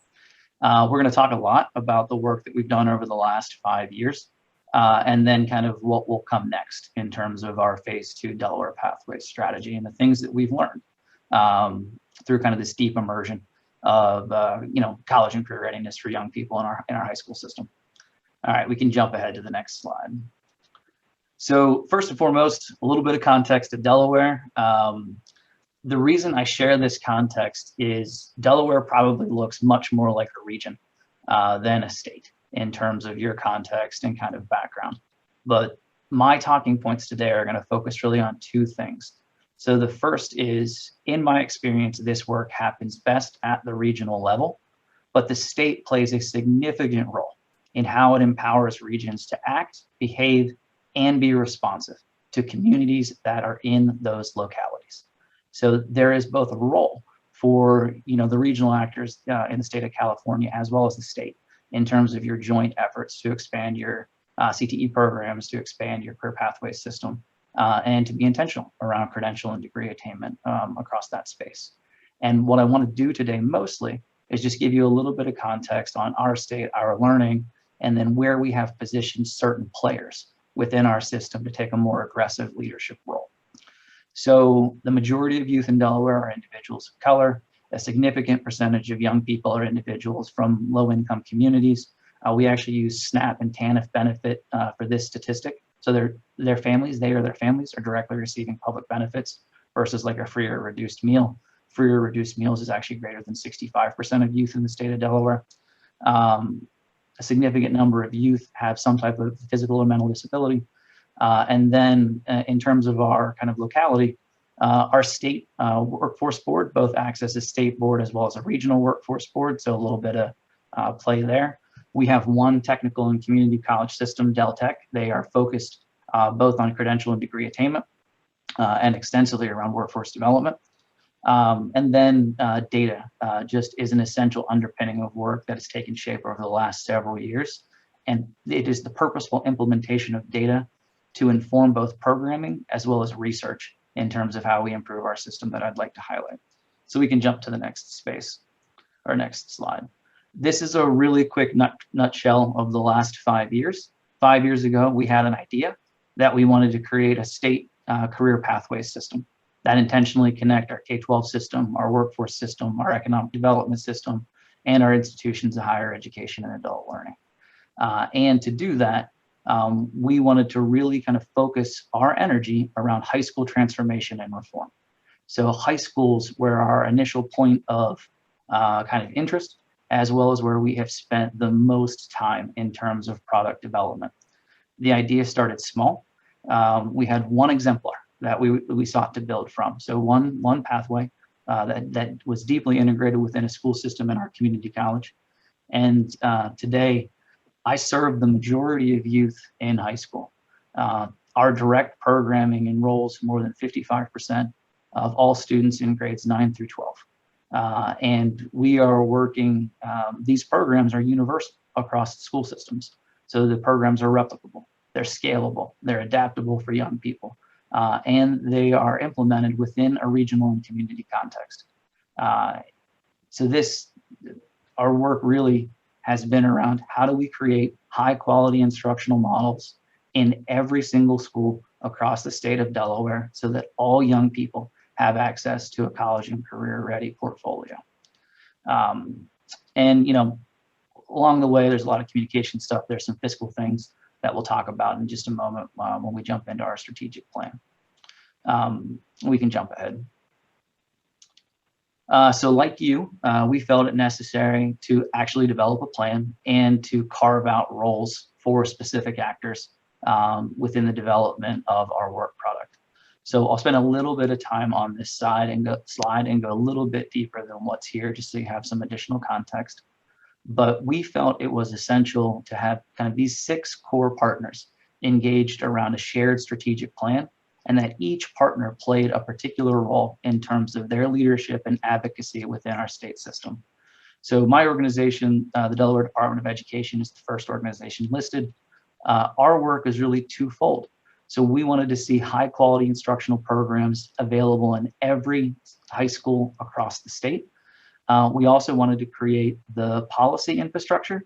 We're going to talk a lot about the work that we've done over the last 5 years, and then kind of what will come next in terms of our phase 2 Delaware Pathways strategy and the things that we've learned through kind of this deep immersion of you know, college and career readiness for young people in our high school system. All right, we can jump ahead to the next slide. So first and foremost, a little bit of context of Delaware. The reason I share this context is Delaware probably looks much more like a region than a state in terms of your context and kind of background. But my talking points today are going to focus really on 2 things. So the first is, in my experience, this work happens best at the regional level, but the state plays a significant role in how it empowers regions to act, behave, and be responsive to communities that are in those localities. So there is both a role for, you know, the regional actors in the state of California as well as the state in terms of your joint efforts to expand your CTE programs, to expand your career pathway system, and to be intentional around credential and degree attainment across that space. And what I want to do today mostly is just give you a little bit of context on our state, our learning, and then where we have positioned certain players within our system to take a more aggressive leadership role. So the majority of youth in Delaware are individuals of color. A significant percentage of young people are individuals from low-income communities. We actually use SNAP and TANF benefit for this statistic. So their families, they or their families are directly receiving public benefits versus like a free or reduced meal. Free or reduced meals is actually greater than 65% of youth in the state of Delaware. A significant number of youth have some type of physical or mental disability. And then in terms of our kind of locality, our state workforce board both acts as a state board as well as a regional workforce board. So a little bit of play there. We have one technical and community college system, Deltech. They are focused both on credential and degree attainment and extensively around workforce development. And then data just is an essential underpinning of work that has taken shape over the last several years. And it is the purposeful implementation of data to inform both programming as well as research in terms of how we improve our system that I'd like to highlight. So we can jump to the next space or next slide. This is a really quick nutshell of the last 5 years. 5 years ago, we had an idea that we wanted to create a state career pathways system that intentionally connect our K-12 system, our workforce system, our economic development system, and our institutions of higher education and adult learning. And to do that, we wanted to really kind of focus our energy around high school transformation and reform. So high schools were our initial point of kind of interest, as well as where we have spent the most time in terms of product development. The idea started small. We had one exemplar that we sought to build from. So one pathway that was deeply integrated within a school system in our community college. And today, I serve the majority of youth in high school. Our direct programming enrolls more than 55% of all students in grades 9 through 12. And we are working, these programs are universal across school systems. So the programs are replicable, they're scalable, they're adaptable for young people, and they are implemented within a regional and community context. So our work really has been around how do we create high quality instructional models in every single school across the state of Delaware so that all young people have access to a college and career ready portfolio. And, you know, along the way, there's a lot of communication stuff. There's some fiscal things that we'll talk about in just a moment when we jump into our strategic plan. We can jump ahead. So like you, we felt it necessary to actually develop a plan and to carve out roles for specific actors within the development of our work product. So I'll spend a little bit of time on this slide and go a little bit deeper than what's here, just so you have some additional context. But we felt it was essential to have kind of these 6 core partners engaged around a shared strategic plan, and that each partner played a particular role in terms of their leadership and advocacy within our state system. So my organization, the Delaware Department of Education, is the first organization listed. Our work is really twofold. So we wanted to see high quality instructional programs available in every high school across the state. We also wanted to create the policy infrastructure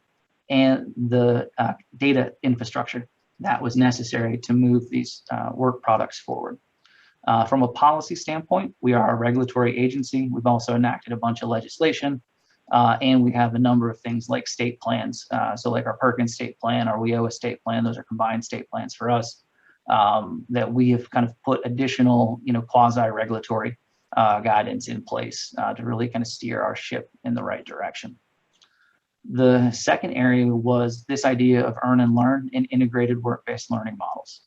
and the data infrastructure that was necessary to move these work products forward. From a policy standpoint, we are a regulatory agency. We've also enacted a bunch of legislation, and we have a number of things like state plans. So like our Perkins state plan, our WIOA state plan, those are combined state plans for us, that we have kind of put additional, quasi-regulatory guidance in place to really kind of steer our ship in the right direction. The second area was this idea of earn and learn and integrated work-based learning models.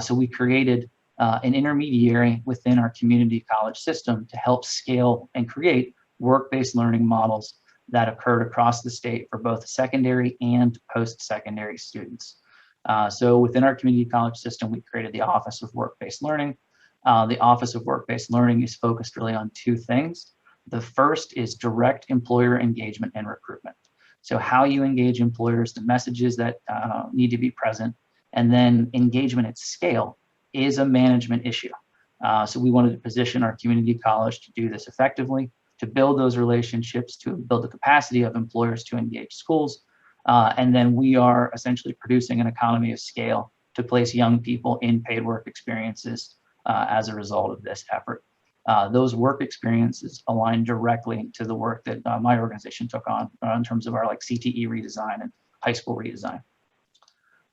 So we created an intermediary within our community college system to help scale and create work-based learning models that occurred across the state for both secondary and post-secondary students. So within our community college system, we created the Office of Work-Based Learning. The Office of Work-Based Learning is focused really on 2 things. The first is direct employer engagement and recruitment. So how you engage employers, the messages that need to be present, and then engagement at scale is a management issue. So we wanted to position our community college to do this effectively, to build those relationships, to build the capacity of employers to engage schools. And then we are essentially producing an economy of scale to place young people in paid work experiences as a result of this effort. Those work experiences align directly to the work that my organization took on in terms of our CTE redesign and high school redesign.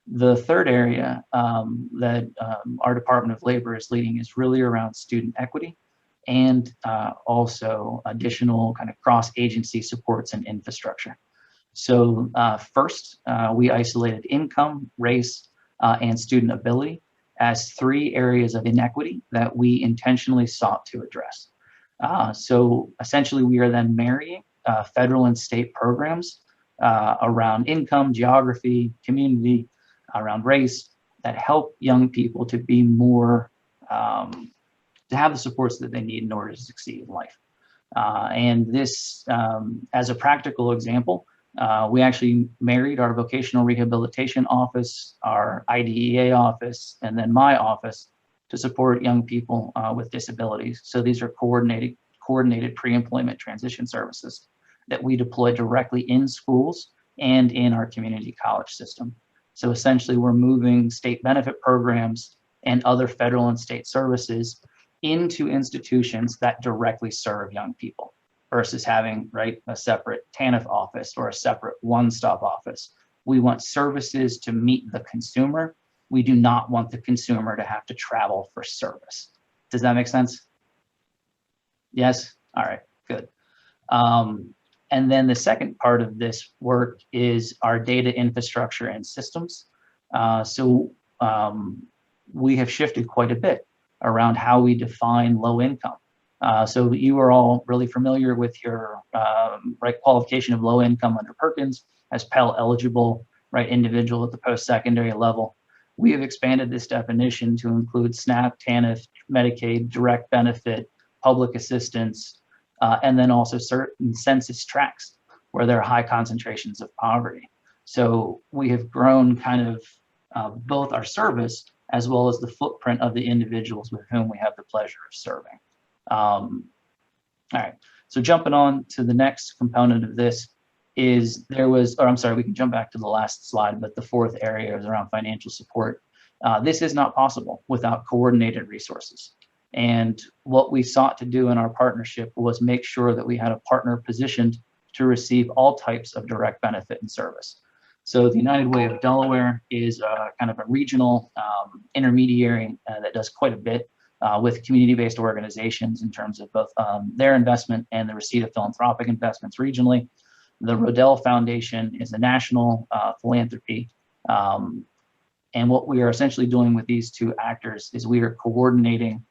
The third area that our Department of Labor is leading is really around student equity and also additional kind of cross-agency supports and infrastructure. So first, we isolated income, race, and student ability as 3 areas of inequity that we intentionally sought to address. So essentially, we are then marrying federal and state programs around income, geography, community, around race, that help young people to be more, to have the supports that they need in order to succeed in life. And this, as a practical example, we actually married our vocational rehabilitation office, our IDEA office, and then my office to support young people with disabilities. So these are coordinated pre-employment transition services that we deploy directly in schools and in our community college system. So essentially, we're moving state benefit programs and other federal and state services into institutions that directly serve young people versus having, right, a separate TANF office or a separate one-stop office. We want services to meet the consumer. We do not want the consumer to have to travel for service. Does that make sense? Yes? All right, good. And then the second part of this work is our data infrastructure and systems. We have shifted quite a bit around how we define low income. So you are all really familiar with your right qualification of low income under Perkins as Pell eligible, right, individual at the post-secondary level. We have expanded this definition to include SNAP, TANF, Medicaid, direct benefit, public assistance, and then also certain census tracts where there are high concentrations of poverty. So we have grown kind of both our service as well as the footprint of the individuals with whom we have the pleasure of serving. All right, so jumping on to the next component of this is we can jump back to the last slide, but the fourth area is around financial support. This is not possible without coordinated resources. And what we sought to do in our partnership was make sure that we had a partner positioned to receive all types of direct benefit and service. So the United Way of Delaware is kind of a regional intermediary that does quite a bit with community-based organizations in terms of both their investment and the receipt of philanthropic investments regionally. The Rodell Foundation is a national philanthropy. And what we are essentially doing with these 2 actors is we are coordinating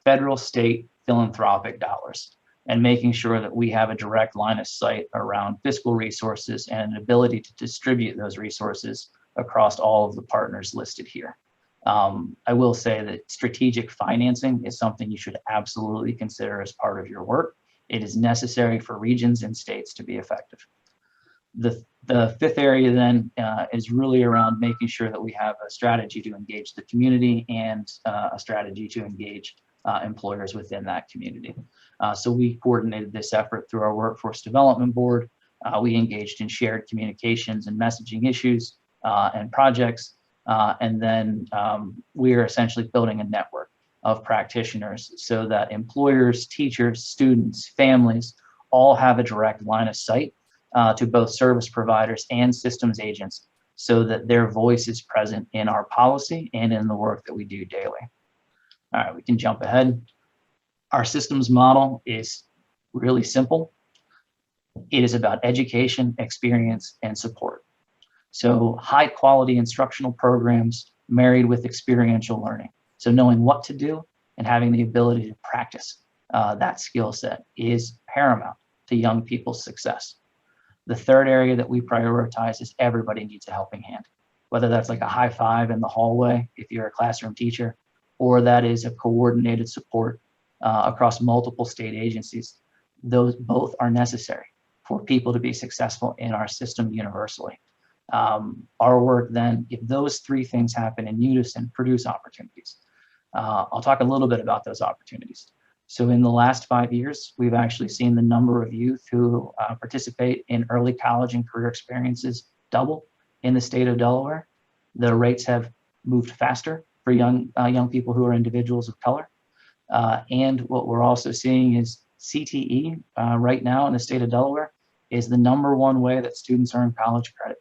federal, state philanthropic dollars and making sure that we have a direct line of sight around fiscal resources and an ability to distribute those resources across all of the partners listed here. I will say that strategic financing is something you should absolutely consider as part of your work. It is necessary for regions and states to be effective. The fifth area then is really around making sure that we have a strategy to engage the community and a strategy to engage employers within that community. So we coordinated this effort through our Workforce Development Board. We engaged in shared communications and messaging issues and projects. And then we are essentially building a network of practitioners so that employers, teachers, students, families all have a direct line of sight to both service providers and systems agents so that their voice is present in our policy and in the work that we do daily. All right, we can jump ahead. Our systems model is really simple. It is about education, experience, and support. So high quality instructional programs married with experiential learning. So knowing what to do and having the ability to practice that skill set is paramount to young people's success. The third area that we prioritize is everybody needs a helping hand, whether that's like a high five in the hallway if you're a classroom teacher, or that is a coordinated support across multiple state agencies. Those both are necessary for people to be successful in our system universally. Our work then, if those 3 things happen in unison, produce opportunities. I'll talk a little bit about those opportunities. So in the last 5 years, we've actually seen the number of youth who participate in early college and career experiences double in the state of Delaware. The rates have moved faster for young people who are individuals of color. And what we're also seeing is CTE right now in the state of Delaware is the #1 way that students earn college credit.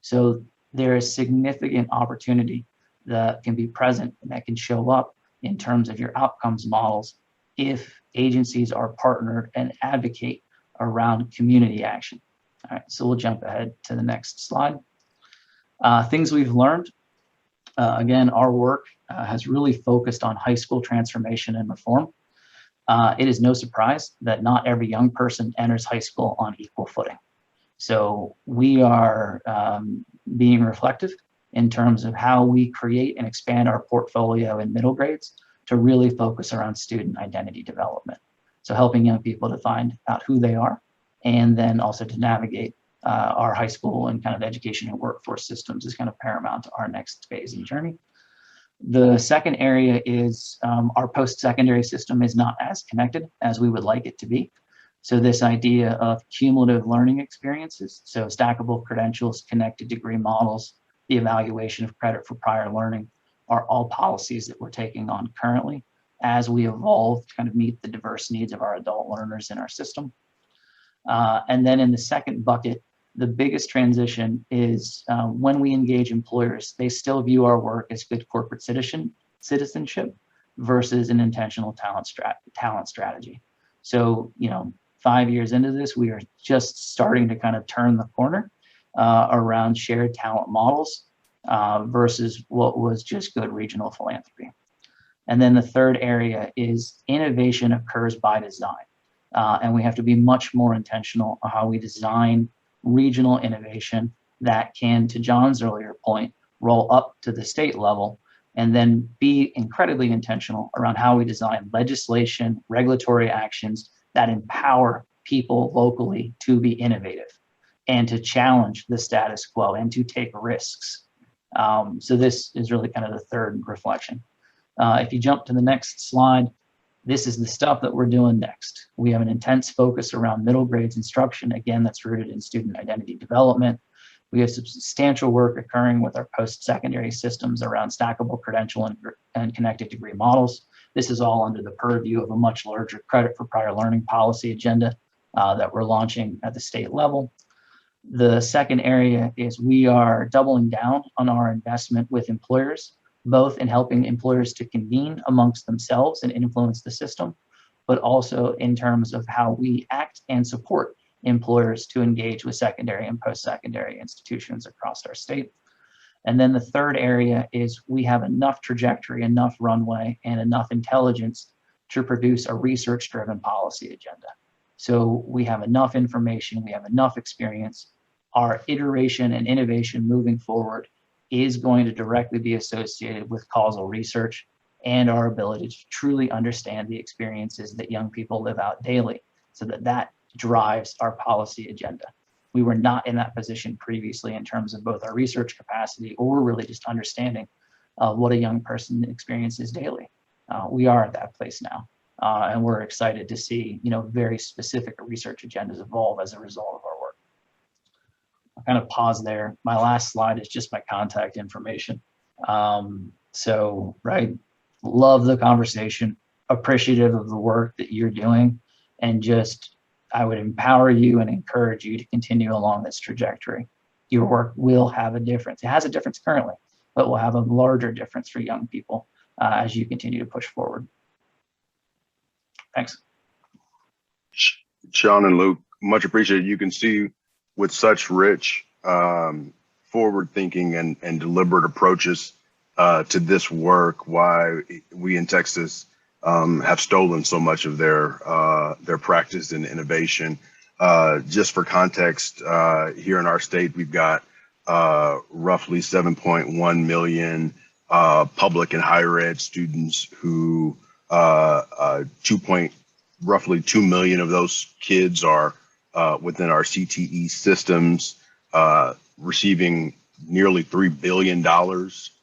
So there is significant opportunity that can be present and that can show up in terms of your outcomes models if agencies are partnered and advocate around community action. All right, so we'll jump ahead to the next slide. Things we've learned. Again, our work has really focused on high school transformation and reform. It is no surprise that not every young person enters high school on equal footing. So we are being reflective in terms of how we create and expand our portfolio in middle grades to really focus around student identity development. So helping young people to find out who they are, and then also to navigate our high school and kind of education and workforce systems is kind of paramount to our next phase and journey. The second area is our post-secondary system is not as connected as we would like it to be. So this idea of cumulative learning experiences, so stackable credentials, connected degree models, the evaluation of credit for prior learning are all policies that we're taking on currently as we evolve to kind of meet the diverse needs of our adult learners in our system. And then in the second bucket, the biggest transition is when we engage employers, they still view our work as good corporate citizenship versus an intentional talent strategy. So, 5 years into this, we are just starting to kind of turn the corner around shared talent models versus what was just good regional philanthropy. And then the third area is innovation occurs by design. And we have to be much more intentional on how we design regional innovation that can, to John's earlier point, roll up to the state level, and then be incredibly intentional around how we design legislation, regulatory actions that empower people locally to be innovative and to challenge the status quo and to take risks. So this is really kind of the third reflection. If you jump to the next slide, this is the stuff that we're doing next. We have an intense focus around middle grades instruction, again, that's rooted in student identity development. We have substantial work occurring with our post-secondary systems around stackable credential and connected degree models. This is all under the purview of a much larger credit for prior learning policy agenda that we're launching at the state level. The second area is we are doubling down on our investment with employers, both in helping employers to convene amongst themselves and influence the system, but also in terms of how we act and support employers to engage with secondary and post-secondary institutions across our state. And then the third area is we have enough trajectory, enough runway, and enough intelligence to produce a research-driven policy agenda. So we have enough information, we have enough experience. Our iteration and innovation moving forward is going to directly be associated with causal research and our ability to truly understand the experiences that young people live out daily, so that that drives our policy agenda. We were not in that position previously in terms of both our research capacity or really just understanding what a young person experiences daily. We are at that place now, and we're excited to see very specific research agendas evolve as a result of our work. I'll kind of pause there. My last slide is just my contact information. So, right, love the conversation, appreciative of the work that you're doing, and just I would empower you and encourage you to continue along this trajectory. Your work will have a difference. It has a difference currently, but will have a larger difference for young people as you continue to push forward. Thanks. Sean and Luke, much appreciated. You can see with such rich forward thinking and deliberate approaches to this work, why we in Texas have stolen so much of their practice and innovation. Just for context, here in our state, we've got roughly 7.1 million public and higher ed students who roughly 2 million of those kids are within our CTE systems, receiving nearly $3 billion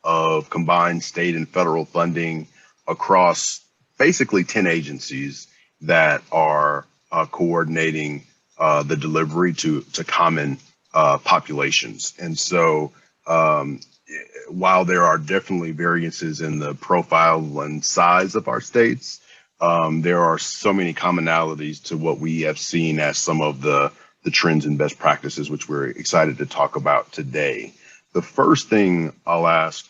of combined state and federal funding across basically 10 agencies that are coordinating the delivery to common populations. And so while there are definitely variances in the profile and size of our states, there are so many commonalities to what we have seen as some of the the trends and best practices, which we're excited to talk about today. The first thing I'll ask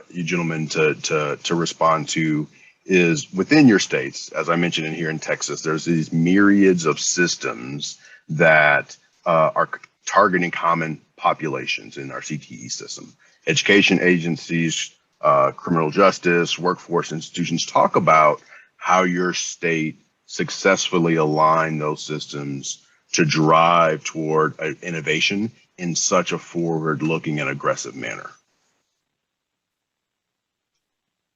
you gentlemen to respond to is, within your states, as I mentioned in here in Texas, there's these myriads of systems that are targeting common populations in our CTE system. Education agencies, criminal justice, workforce institutions. Talk about how your state successfully aligned those systems to drive toward innovation in such a forward-looking and aggressive manner.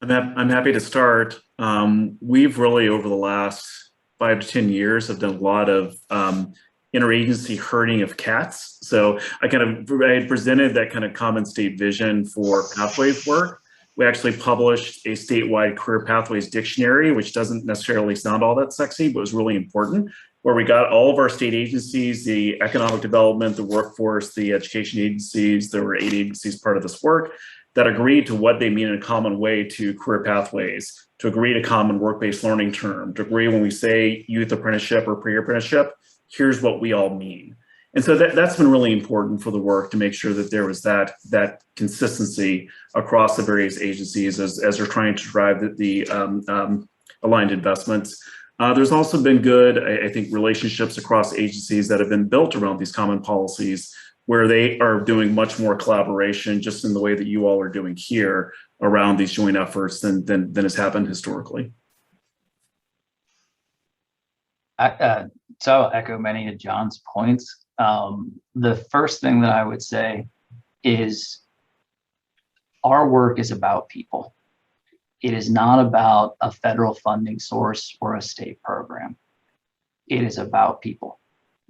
I'm happy to start. We've really, over the last 5 to 10 years, have done a lot of interagency herding of cats. So I presented that kind of common state vision for pathways work. We actually published a statewide career pathways dictionary, which doesn't necessarily sound all that sexy, but was really important, where we got all of our state agencies, the economic development, the workforce, the education agencies. There were 8 agencies part of this work that agreed to what they mean in a common way to career pathways, to agree to common work-based learning term, to agree when we say youth apprenticeship or pre-apprenticeship, here's what we all mean. And so that's been really important for the work, to make sure that there was that consistency across the various agencies as they're trying to drive the aligned investments. There's also been good, I think, relationships across agencies that have been built around these common policies, where they are doing much more collaboration, just in the way that you all are doing here around these joint efforts than has happened historically. So I'll echo many of John's points. The first thing that I would say is our work is about people. It is not about a federal funding source or a state program. It is about people,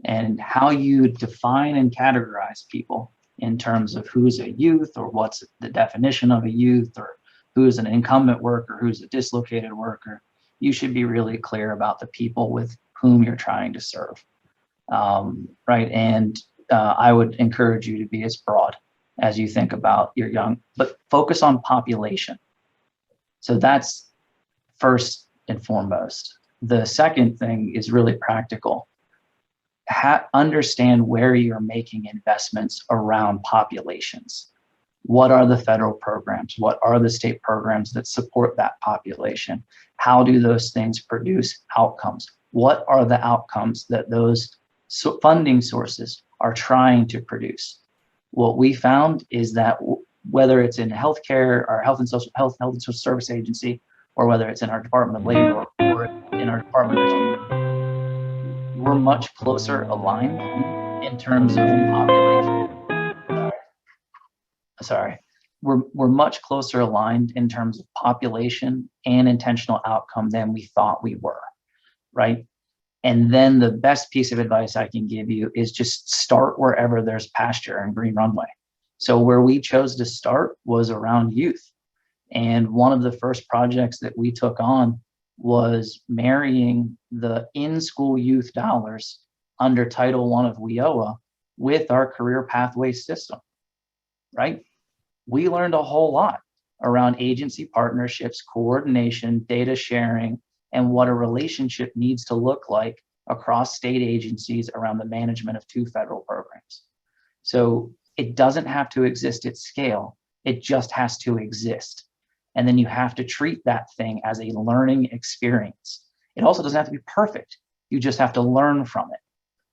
and how you define and categorize people in terms of who's a youth, or what's the definition of a youth, or who's an incumbent worker, who's a dislocated worker. You should be really clear about the people with whom you're trying to serve, right? And I would encourage you to be as broad as you think about your young, but focus on population. So that's first and foremost. The second thing is really practical. Understand where you're making investments around populations. What are the federal programs? What are the state programs that support that population? How do those things produce outcomes? What are the outcomes that those funding sources are trying to produce? What we found is that whether it's in healthcare, our health and social service agency, or whether it's in our Department of Labor or in our Department of Education, we're much closer aligned in terms of population. We're much closer aligned in terms of population and intentional outcome than we thought we were, right? And then the best piece of advice I can give you is just start wherever there's pasture and green runway. So where we chose to start was around youth. And one of the first projects that we took on was marrying the in-school youth dollars under Title I of WIOA with our career pathway system, right? We learned a whole lot around agency partnerships, coordination, data sharing, and what a relationship needs to look like across state agencies around the management of 2 federal programs. So it doesn't have to exist at scale, it just has to exist. And then you have to treat that thing as a learning experience. It also doesn't have to be perfect, you just have to learn from it,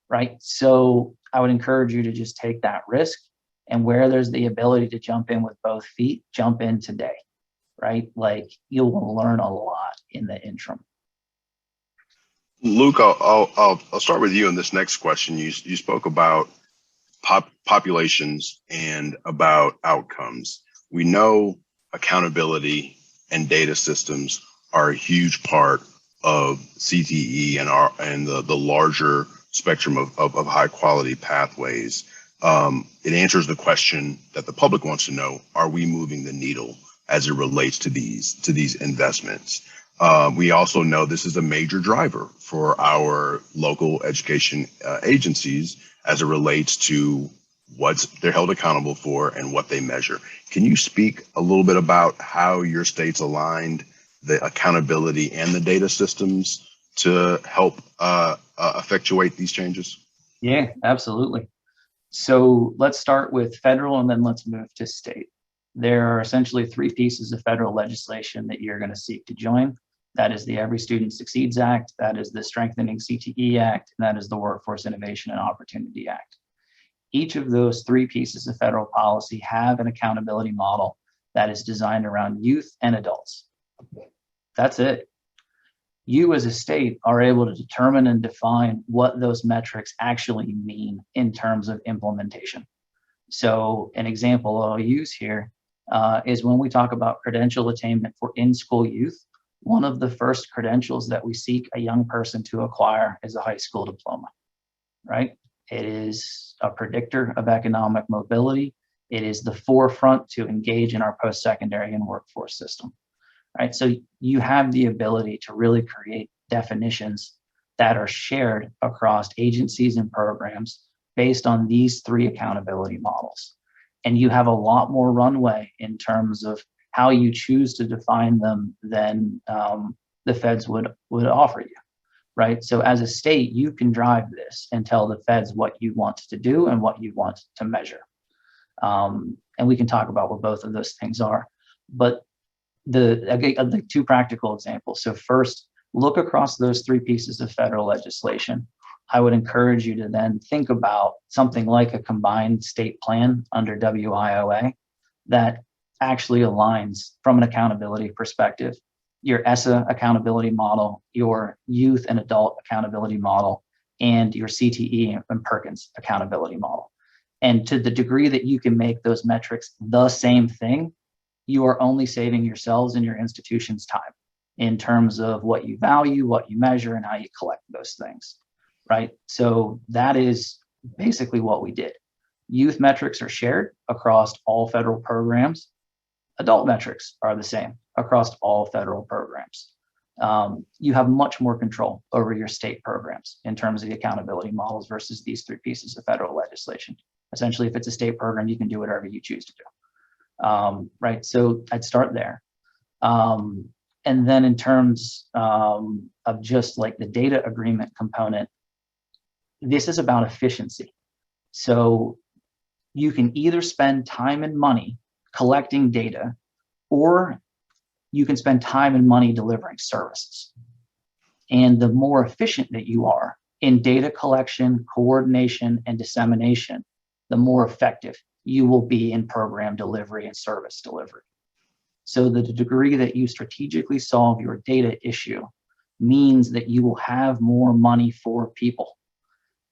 right? So I would encourage you to just take that risk, and where there's the ability to jump in with both feet, jump in today, right? Like, you'll learn a lot in the interim. Luke, I'll start with you on this next question. You spoke about populations and about outcomes. We know accountability and data systems are a huge part of CTE and the larger spectrum of high quality pathways. It answers the question that the public wants to know: are we moving the needle as it relates to these investments? We also know this is a major driver for our local education agencies as it relates to what they're held accountable for and what they measure. Can you speak a little bit about how your state's aligned the accountability and the data systems to help effectuate these changes? Yeah, absolutely. So let's start with federal and then let's move to state. There are essentially three pieces of federal legislation that you're going to seek to join. That is the Every Student Succeeds Act, that is the Strengthening CTE Act, and that is the Workforce Innovation and Opportunity Act. Each of those three pieces of federal policy have an accountability model that is designed around youth and adults. That's it. You as a state are able to determine and define what those metrics actually mean in terms of implementation. So an example I'll use here is when we talk about credential attainment for in-school youth, one of the first credentials that we seek a young person to acquire is a high school diploma, right? It is a predictor of economic mobility. It is the forefront to engage in our post-secondary and workforce system, right? So you have the ability to really create definitions that are shared across agencies and programs based on these three accountability models. And you have a lot more runway in terms of how you choose to define them than the feds would offer you, right? So as a state, you can drive this and tell the feds what you want to do and what you want to measure. And we can talk about what both of those things are. But the two practical examples. So first, look across those three pieces of federal legislation. I would encourage you to then think about something like a combined state plan under WIOA that actually aligns from an accountability perspective, your ESSA accountability model, your youth and adult accountability model, and your CTE and Perkins accountability model. And to the degree that you can make those metrics the same thing, you are only saving yourselves and your institution's time in terms of what you value, what you measure, and how you collect those things, right? So that is basically what we did. Youth metrics are shared across all federal programs. Adult metrics are the same across all federal programs. You have much more control over your state programs in terms of the accountability models versus these three pieces of federal legislation. Essentially, if it's a state program, you can do whatever you choose to do, right? So I'd start there. And then in terms of just like the data agreement component, this is about efficiency. So you can either spend time and money collecting data, or you can spend time and money delivering services. And the more efficient that you are in data collection, coordination, and dissemination, the more effective you will be in program delivery and service delivery. So the degree that you strategically solve your data issue means that you will have more money for people.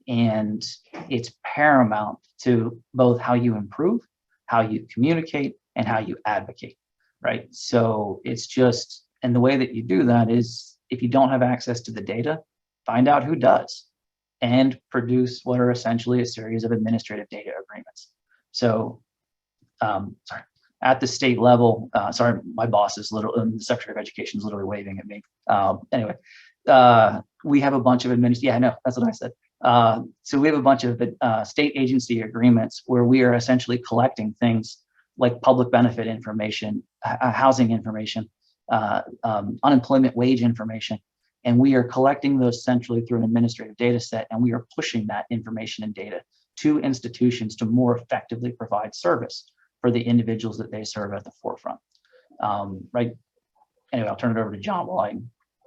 And it's paramount to both how you improve, how you communicate, and how you advocate, right? So it's just, and the way that you do that is if you don't have access to the data, find out who does and produce what are essentially a series of administrative data agreements. So, sorry, at the state level, sorry, my boss is the Secretary of Education is literally waving at me. Anyway, we have a bunch of yeah, I know, that's what I said. So we have a bunch of state agency agreements where we are essentially collecting things like public benefit information, housing information, unemployment wage information, and we are collecting those centrally through an administrative data set, and we are pushing that information and data to institutions to more effectively provide service for the individuals that they serve at the forefront. Right. Anyway, I'll turn it over to John while I.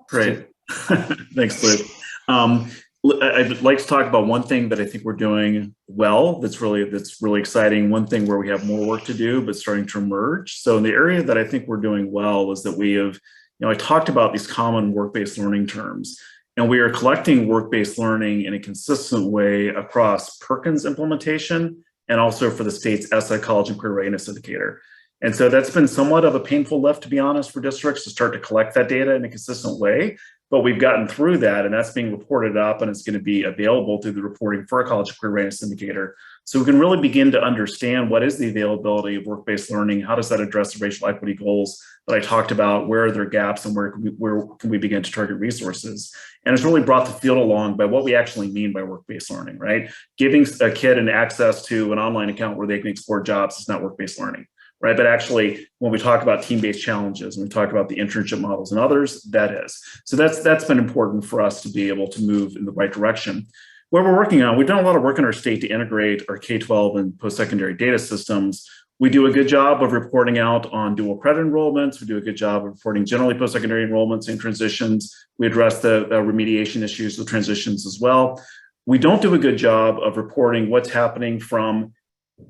Great. Thanks, Luke. I'd like to talk about one thing that I think we're doing well that's really exciting. One thing where we have more work to do, but starting to emerge. So in the area that I think we're doing well is that we have, I talked about these common work-based learning terms, and we are collecting work-based learning in a consistent way across Perkins implementation and also for the state's ESSA College and Career Readiness Indicator. And so that's been somewhat of a painful lift, to be honest, for districts to start to collect that data in a consistent way. But we've gotten through that, and that's being reported up, and it's going to be available through the reporting for a College Career Readiness Indicator. So we can really begin to understand what is the availability of work-based learning, how does that address the racial equity goals that I talked about, where are there gaps, and where can we begin to target resources? And it's really brought the field along by what we actually mean by work-based learning, right? Giving a kid an access to an online account where they can explore jobs is not work-based learning. Right, but actually, when we talk about team-based challenges and we talk about the internship models and others, that is. So that's been important for us to be able to move in the right direction. What we're working on, we've done a lot of work in our state to integrate our K-12 and post-secondary data systems. We do a good job of reporting out on dual credit enrollments. We do a good job of reporting generally post-secondary enrollments and transitions. We address the remediation issues with transitions as well. We don't do a good job of reporting what's happening from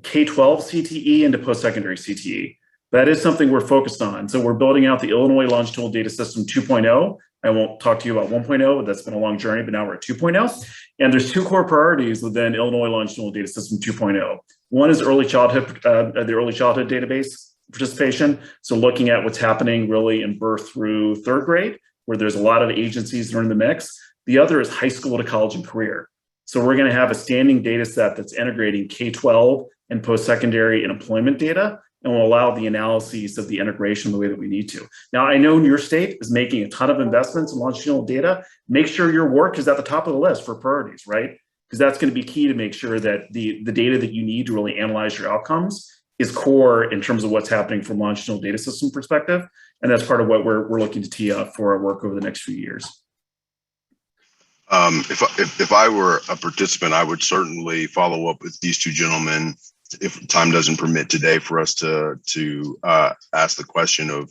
K-12 CTE into post-secondary CTE. That is something we're focused on. So we're building out the Illinois Longitudinal Data System 2.0. I won't talk to you about 1.0, but that's been a long journey, but now we're at 2.0. And there's two core priorities within Illinois Longitudinal Data System 2.0. One is early childhood, the early childhood database participation. So looking at what's happening really in birth through third grade, where there's a lot of agencies that are in the mix. The other is high school to college and career. So we're going to have a standing data set that's integrating K-12 and post-secondary and employment data, and will allow the analyses of the integration the way that we need to. Now, I know your state is making a ton of investments in longitudinal data. Make sure your work is at the top of the list for priorities, right? Because that's going to be key to make sure that the data that you need to really analyze your outcomes is core in terms of what's happening from longitudinal data system perspective. And that's part of what we're looking to tee up for our work over the next few years. If I were a participant, I would certainly follow up with these two gentlemen if time doesn't permit today for us to ask the question of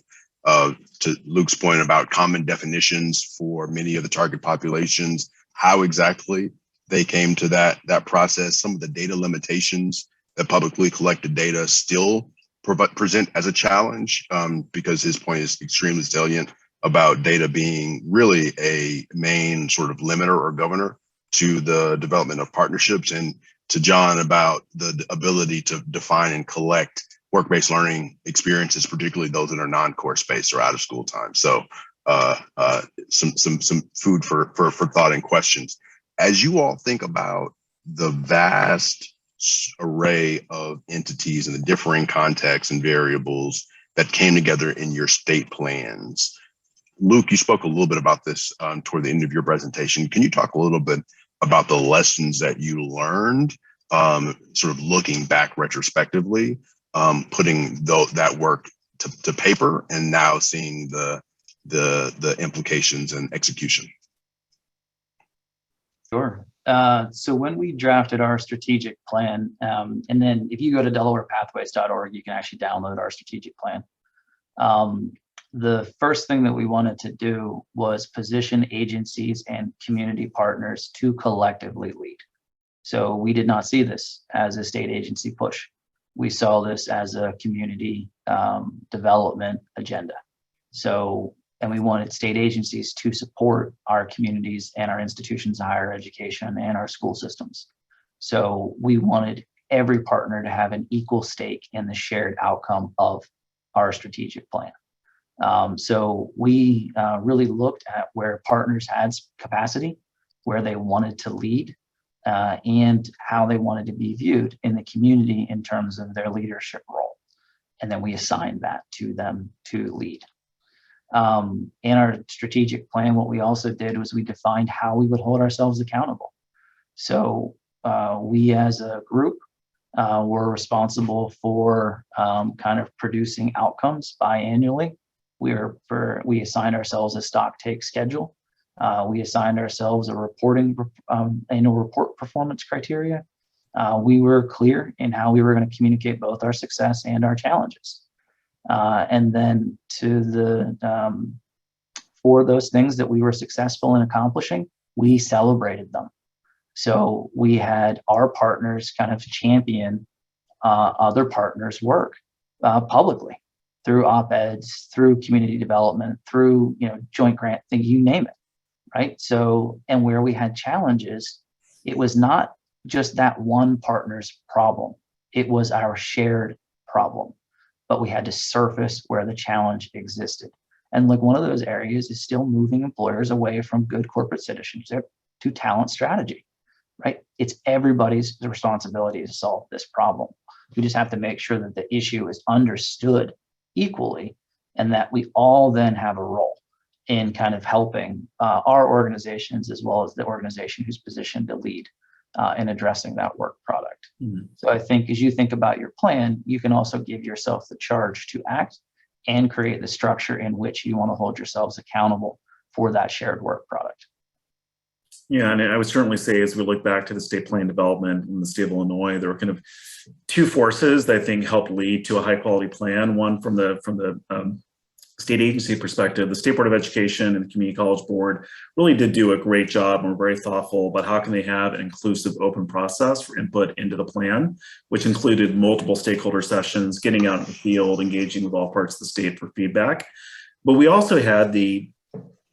to Luke's point about common definitions for many of the target populations, how exactly they came to that process, some of the data limitations that publicly collected data still present as a challenge, because his point is extremely salient about data being really a main sort of limiter or governor to the development of partnerships, and to John about the ability to define and collect work-based learning experiences, particularly those that are non-course based or out of school time. So some food for thought and questions. As you all think about the vast array of entities and the differing contexts and variables that came together in your state plans, Luke, you spoke a little bit about this toward the end of your presentation. Can you talk a little bit about the lessons that you learned, sort of looking back retrospectively, putting that work to paper, and now seeing the implications and execution? Sure. So when we drafted our strategic plan, and then if you go to DelawarePathways.org, you can actually download our strategic plan. The first thing that we wanted to do was position agencies and community partners to collectively lead. So we did not see this as a state agency push. We saw this as a community development agenda. So, and we wanted state agencies to support our communities and our institutions of higher education and our school systems. So we wanted every partner to have an equal stake in the shared outcome of our strategic plan. So we really looked at where partners had capacity, where they wanted to lead, and how they wanted to be viewed in the community in terms of their leadership role. And then we assigned that to them to lead. In our strategic plan, what we also did was we defined how we would hold ourselves accountable. So we as a group were responsible for kind of producing outcomes biannually. We assigned ourselves a stock take schedule. We assigned ourselves a reporting annual report performance criteria. We were clear in how we were going to communicate both our success and our challenges. And then for those things that we were successful in accomplishing, we celebrated them. So we had our partners kind of champion other partners' work publicly, through op-eds, through community development, through joint grant, you name it, right? So, and where we had challenges, it was not just that one partner's problem, it was our shared problem, but we had to surface where the challenge existed. And like one of those areas is still moving employers away from good corporate citizenship to talent strategy, right? It's everybody's responsibility to solve this problem. We just have to make sure that the issue is understood equally, and that we all then have a role in kind of helping our organizations as well as the organization who's positioned to lead in addressing that work product. Mm-hmm. So I think as you think about your plan, you can also give yourself the charge to act and create the structure in which you want to hold yourselves accountable for that shared work product. Yeah, and I would certainly say as we look back to the state plan development in the state of Illinois, there were kind of two forces that I think helped lead to a high quality plan. One from the state agency perspective, the State Board of Education and the Community College Board really did do a great job and were very thoughtful about how can they have an inclusive open process for input into the plan, which included multiple stakeholder sessions, getting out in the field, engaging with all parts of the state for feedback. But we also had the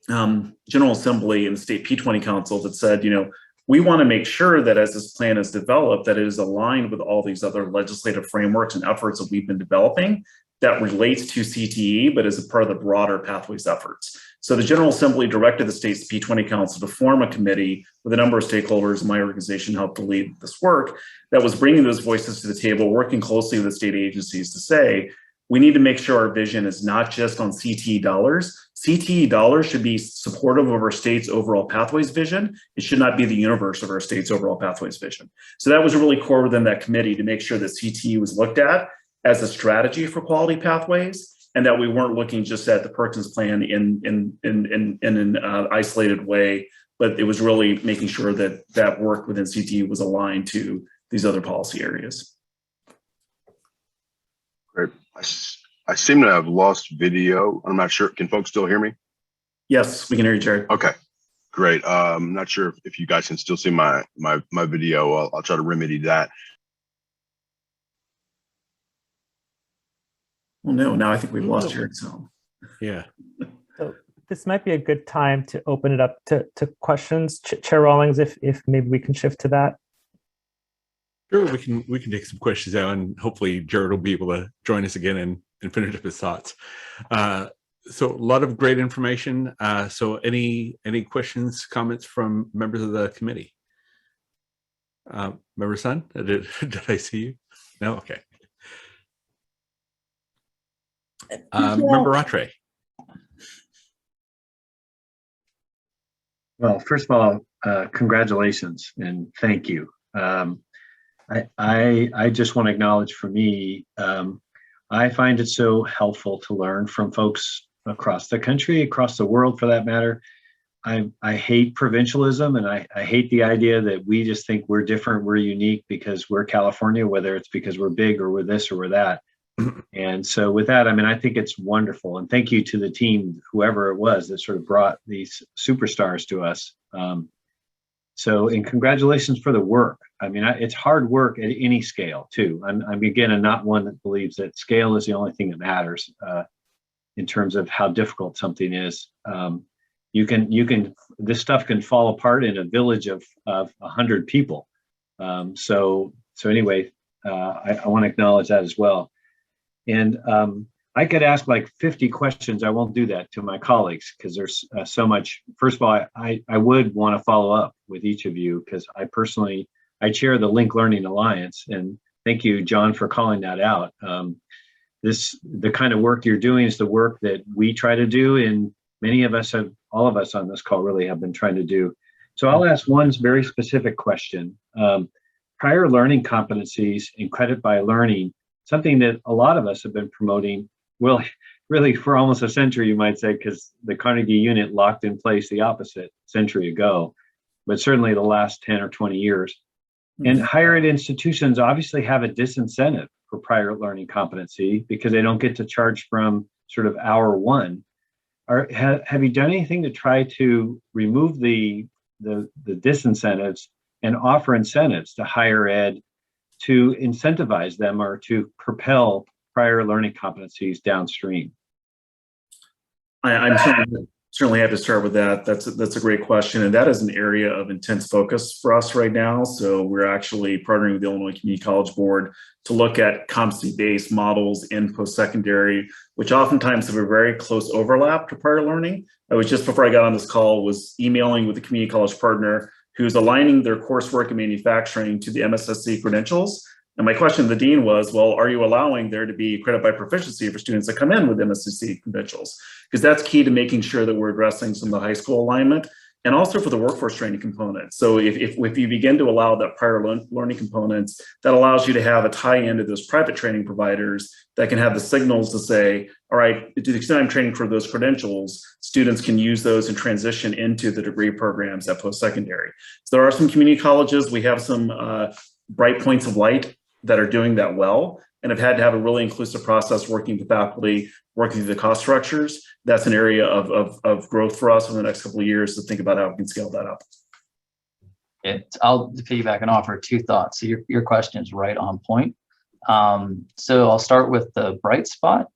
General Assembly and the State P20 Council that said, you know, we want to make sure that as this plan is developed, that it is aligned with all these other legislative frameworks and efforts that we've been developing that relates to CTE, but as a part of the broader Pathways efforts. So the General Assembly directed the state's P20 Council to form a committee with a number of stakeholders. My organization helped to lead this work that was bringing those voices to the table, working closely with the state agencies to say, we need to make sure our vision is not just on CTE dollars. CTE dollars should be supportive of our state's overall pathways vision. It should not be the universe of our state's overall pathways vision. So that was really core within that committee to make sure that CTE was looked at as a strategy for quality pathways, and that we weren't looking just at the Perkins plan in an isolated way, but it was really making sure that that work within CTE was aligned to these other policy areas. Great. I seem to have lost video. I'm not sure. Can folks still hear me? Yes, we can hear you, Jared. Okay, great. I'm not sure if you guys can still see my video. I'll try to remedy that. Well, no, now I think we've lost Jared. So, yeah. So this might be a good time to open it up to questions. Chair Rawlings, if maybe we can shift to that. Sure, we can take some questions out, and hopefully Jared will be able to join us again and finish up his thoughts. So a lot of great information. So any questions, comments from members of the committee? Member Sun, did I see you? No, okay. Member Rattray. Well, first of all, congratulations and thank you. I just want to acknowledge for me, I find it so helpful to learn from folks across the country, across the world for that matter. I hate provincialism, and I hate the idea that we just think we're different, we're unique because we're California, whether it's because we're big or we're this or we're that. And so with that, I mean, I think it's wonderful. And thank you to the team, whoever it was that sort of brought these superstars to us. And congratulations for the work. I mean, it's hard work at any scale too. I'm not one that believes that scale is the only thing that matters in terms of how difficult something is. This stuff can fall apart in a village of 100 people. So anyway, I want to acknowledge that as well. And I could ask like 50 questions. I won't do that to my colleagues because there's so much. First of all, I would want to follow up with each of you because I chair the Link Learning Alliance, and thank you, John, for calling that out. The kind of work you're doing is the work that we try to do, and all of us on this call really have been trying to do. So I'll ask one very specific question. Prior learning competencies and credit by learning, something that a lot of us have been promoting, well, really for almost a century, you might say, because the Carnegie unit locked in place the opposite century ago, but certainly the last 10 or 20 years. And higher ed institutions obviously have a disincentive for prior learning competency because they don't get to charge from sort of hour one. Have you done anything to try to remove the disincentives and offer incentives to higher ed to incentivize them or to propel prior learning competencies downstream? I'm certainly have to start with that. That's a great question, and that is an area of intense focus for us right now. So we're actually partnering with the Illinois Community College Board to look at competency-based models in post-secondary, which oftentimes have a very close overlap to prior learning. I was just before I got on this call was emailing with a community college partner who's aligning their coursework in manufacturing to the MSSC credentials. And my question to the dean was, well, are you allowing there to be credit by proficiency for students that come in with MSSC credentials? Because that's key to making sure that we're addressing some of the high school alignment and also for the workforce training component. So if you begin to allow that prior learning components, that allows you to have a tie-in to those private training providers that can have the signals to say, all right, to the extent I'm training for those credentials, students can use those and transition into the degree programs at post-secondary. So there are some community colleges. We have some bright points of light that are doing that well and have had to have a really inclusive process working with faculty, working through the cost structures. That's an area of growth for us in the next couple of years to think about how we can scale that up. I'll piggyback and offer two thoughts. So your question is right on point. So I'll start with the bright spot.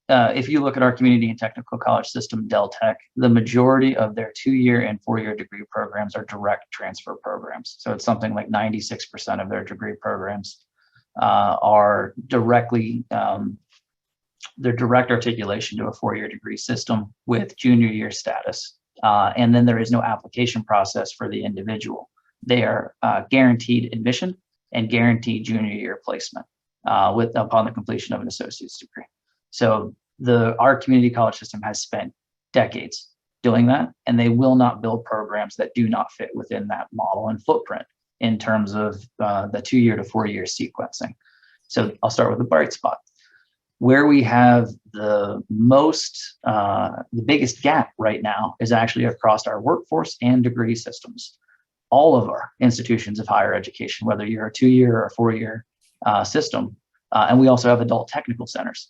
If you look at our community and technical college system, Deltech, the majority of their 2-year and 4-year degree programs are direct transfer programs. So it's something like 96% of their degree programs are directly, their direct articulation to a 4-year degree system with junior year status. And then there is no application process for the individual. They are guaranteed admission and guaranteed junior year placement upon the completion of an associate's degree. So our community college system has spent decades doing that, and they will not build programs that do not fit within that model and footprint in terms of the 2-year to 4-year sequencing. So I'll start with the bright spot. Where we have the biggest gap right now is actually across our workforce and degree systems. All of our institutions of higher education, whether you're a 2-year or a 4-year system, and we also have adult technical centers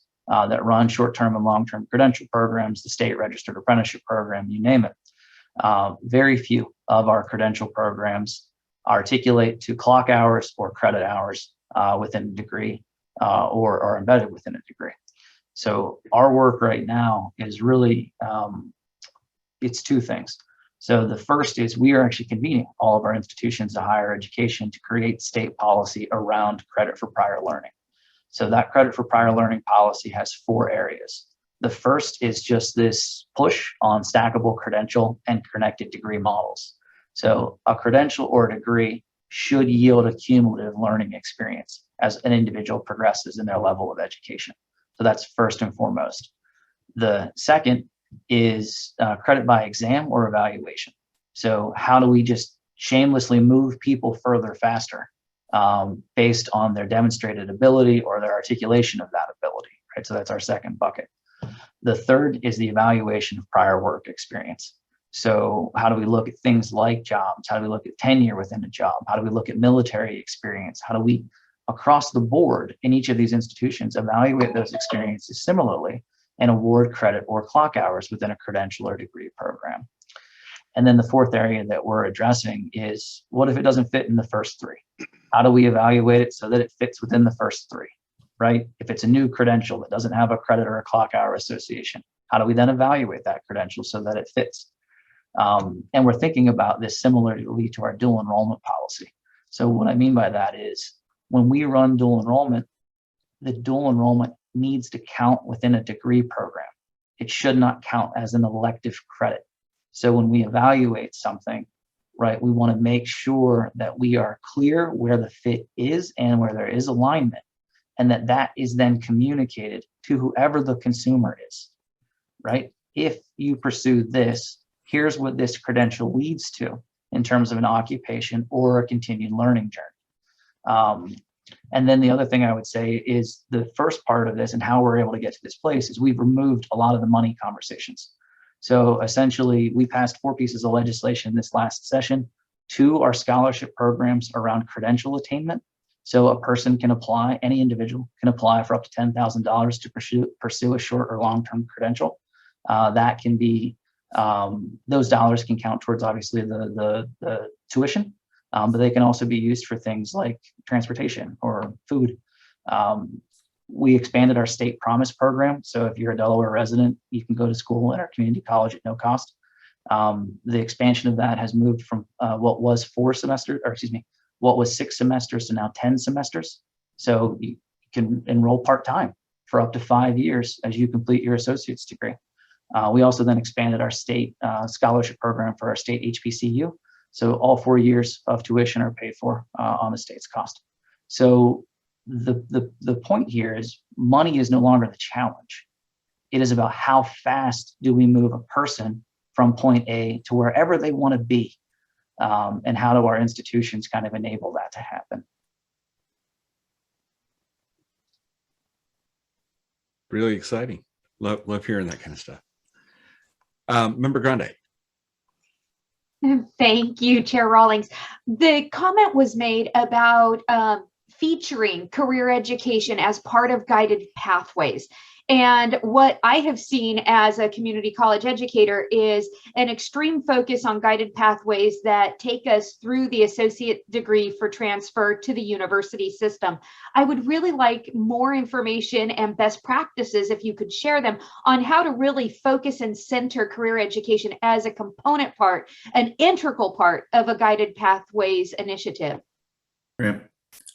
that run short-term and long-term credential programs, the state registered apprenticeship program, you name it. Very few of our credential programs articulate to clock hours or credit hours within a degree or are embedded within a degree. So our work right now is really, it's two things. So the first is we are actually convening all of our institutions of higher education to create state policy around credit for prior learning. So that credit for prior learning policy has 4 areas. The first is just this push on stackable credential and connected degree models. So a credential or a degree should yield a cumulative learning experience as an individual progresses in their level of education. So that's first and foremost. The second is credit by exam or evaluation. So how do we just shamelessly move people further faster based on their demonstrated ability or their articulation of that ability, right? So that's our second bucket. The third is the evaluation of prior work experience. So how do we look at things like jobs? How do we look at tenure within a job? How do we look at military experience? How do we, across the board in each of these institutions, evaluate those experiences similarly and award credit or clock hours within a credential or degree program? And then the fourth area that we're addressing is, what if it doesn't fit in the first 3? How do we evaluate it so that it fits within the first 3, right? If it's a new credential that doesn't have a credit or a clock hour association, how do we then evaluate that credential so that it fits? And we're thinking about this similarly to our dual enrollment policy. So what I mean by that is when we run dual enrollment, the dual enrollment needs to count within a degree program. It should not count as an elective credit. So when we evaluate something, right, we want to make sure that we are clear where the fit is and where there is alignment, and that is then communicated to whoever the consumer is, right? If you pursue this, here's what this credential leads to in terms of an occupation or a continued learning journey. And then the other thing I would say is the first part of this and how we're able to get to this place is we've removed a lot of the money conversations. So essentially, we passed 4 pieces of legislation this last session. 2 are scholarship programs around credential attainment. So a person can apply, any individual can apply for up to $10,000 to pursue a short or long-term credential. That can be, those dollars can count towards obviously the tuition, but they can also be used for things like transportation or food. We expanded our state promise program. So if you're a Delaware resident, you can go to school at our community college at no cost. The expansion of that has moved from what was 6 semesters to now 10 semesters. So you can enroll part-time for up to 5 years as you complete your associate's degree. We also then expanded our state scholarship program for our state HBCU. So all 4 years of tuition are paid for on the state's cost. So the point here is money is no longer the challenge. It is about how fast do we move a person from point A to wherever they want to be, and how do our institutions kind of enable that to happen. Really exciting. Love hearing that kind of stuff. Member Grande. Thank you, Chair Rawlings. The comment was made about featuring career education as part of guided pathways. And what I have seen as a community college educator is an extreme focus on guided pathways that take us through the associate degree for transfer to the university system. I would really like more information and best practices, if you could share them, on how to really focus and center career education as a component part, an integral part of a guided pathways initiative. Right.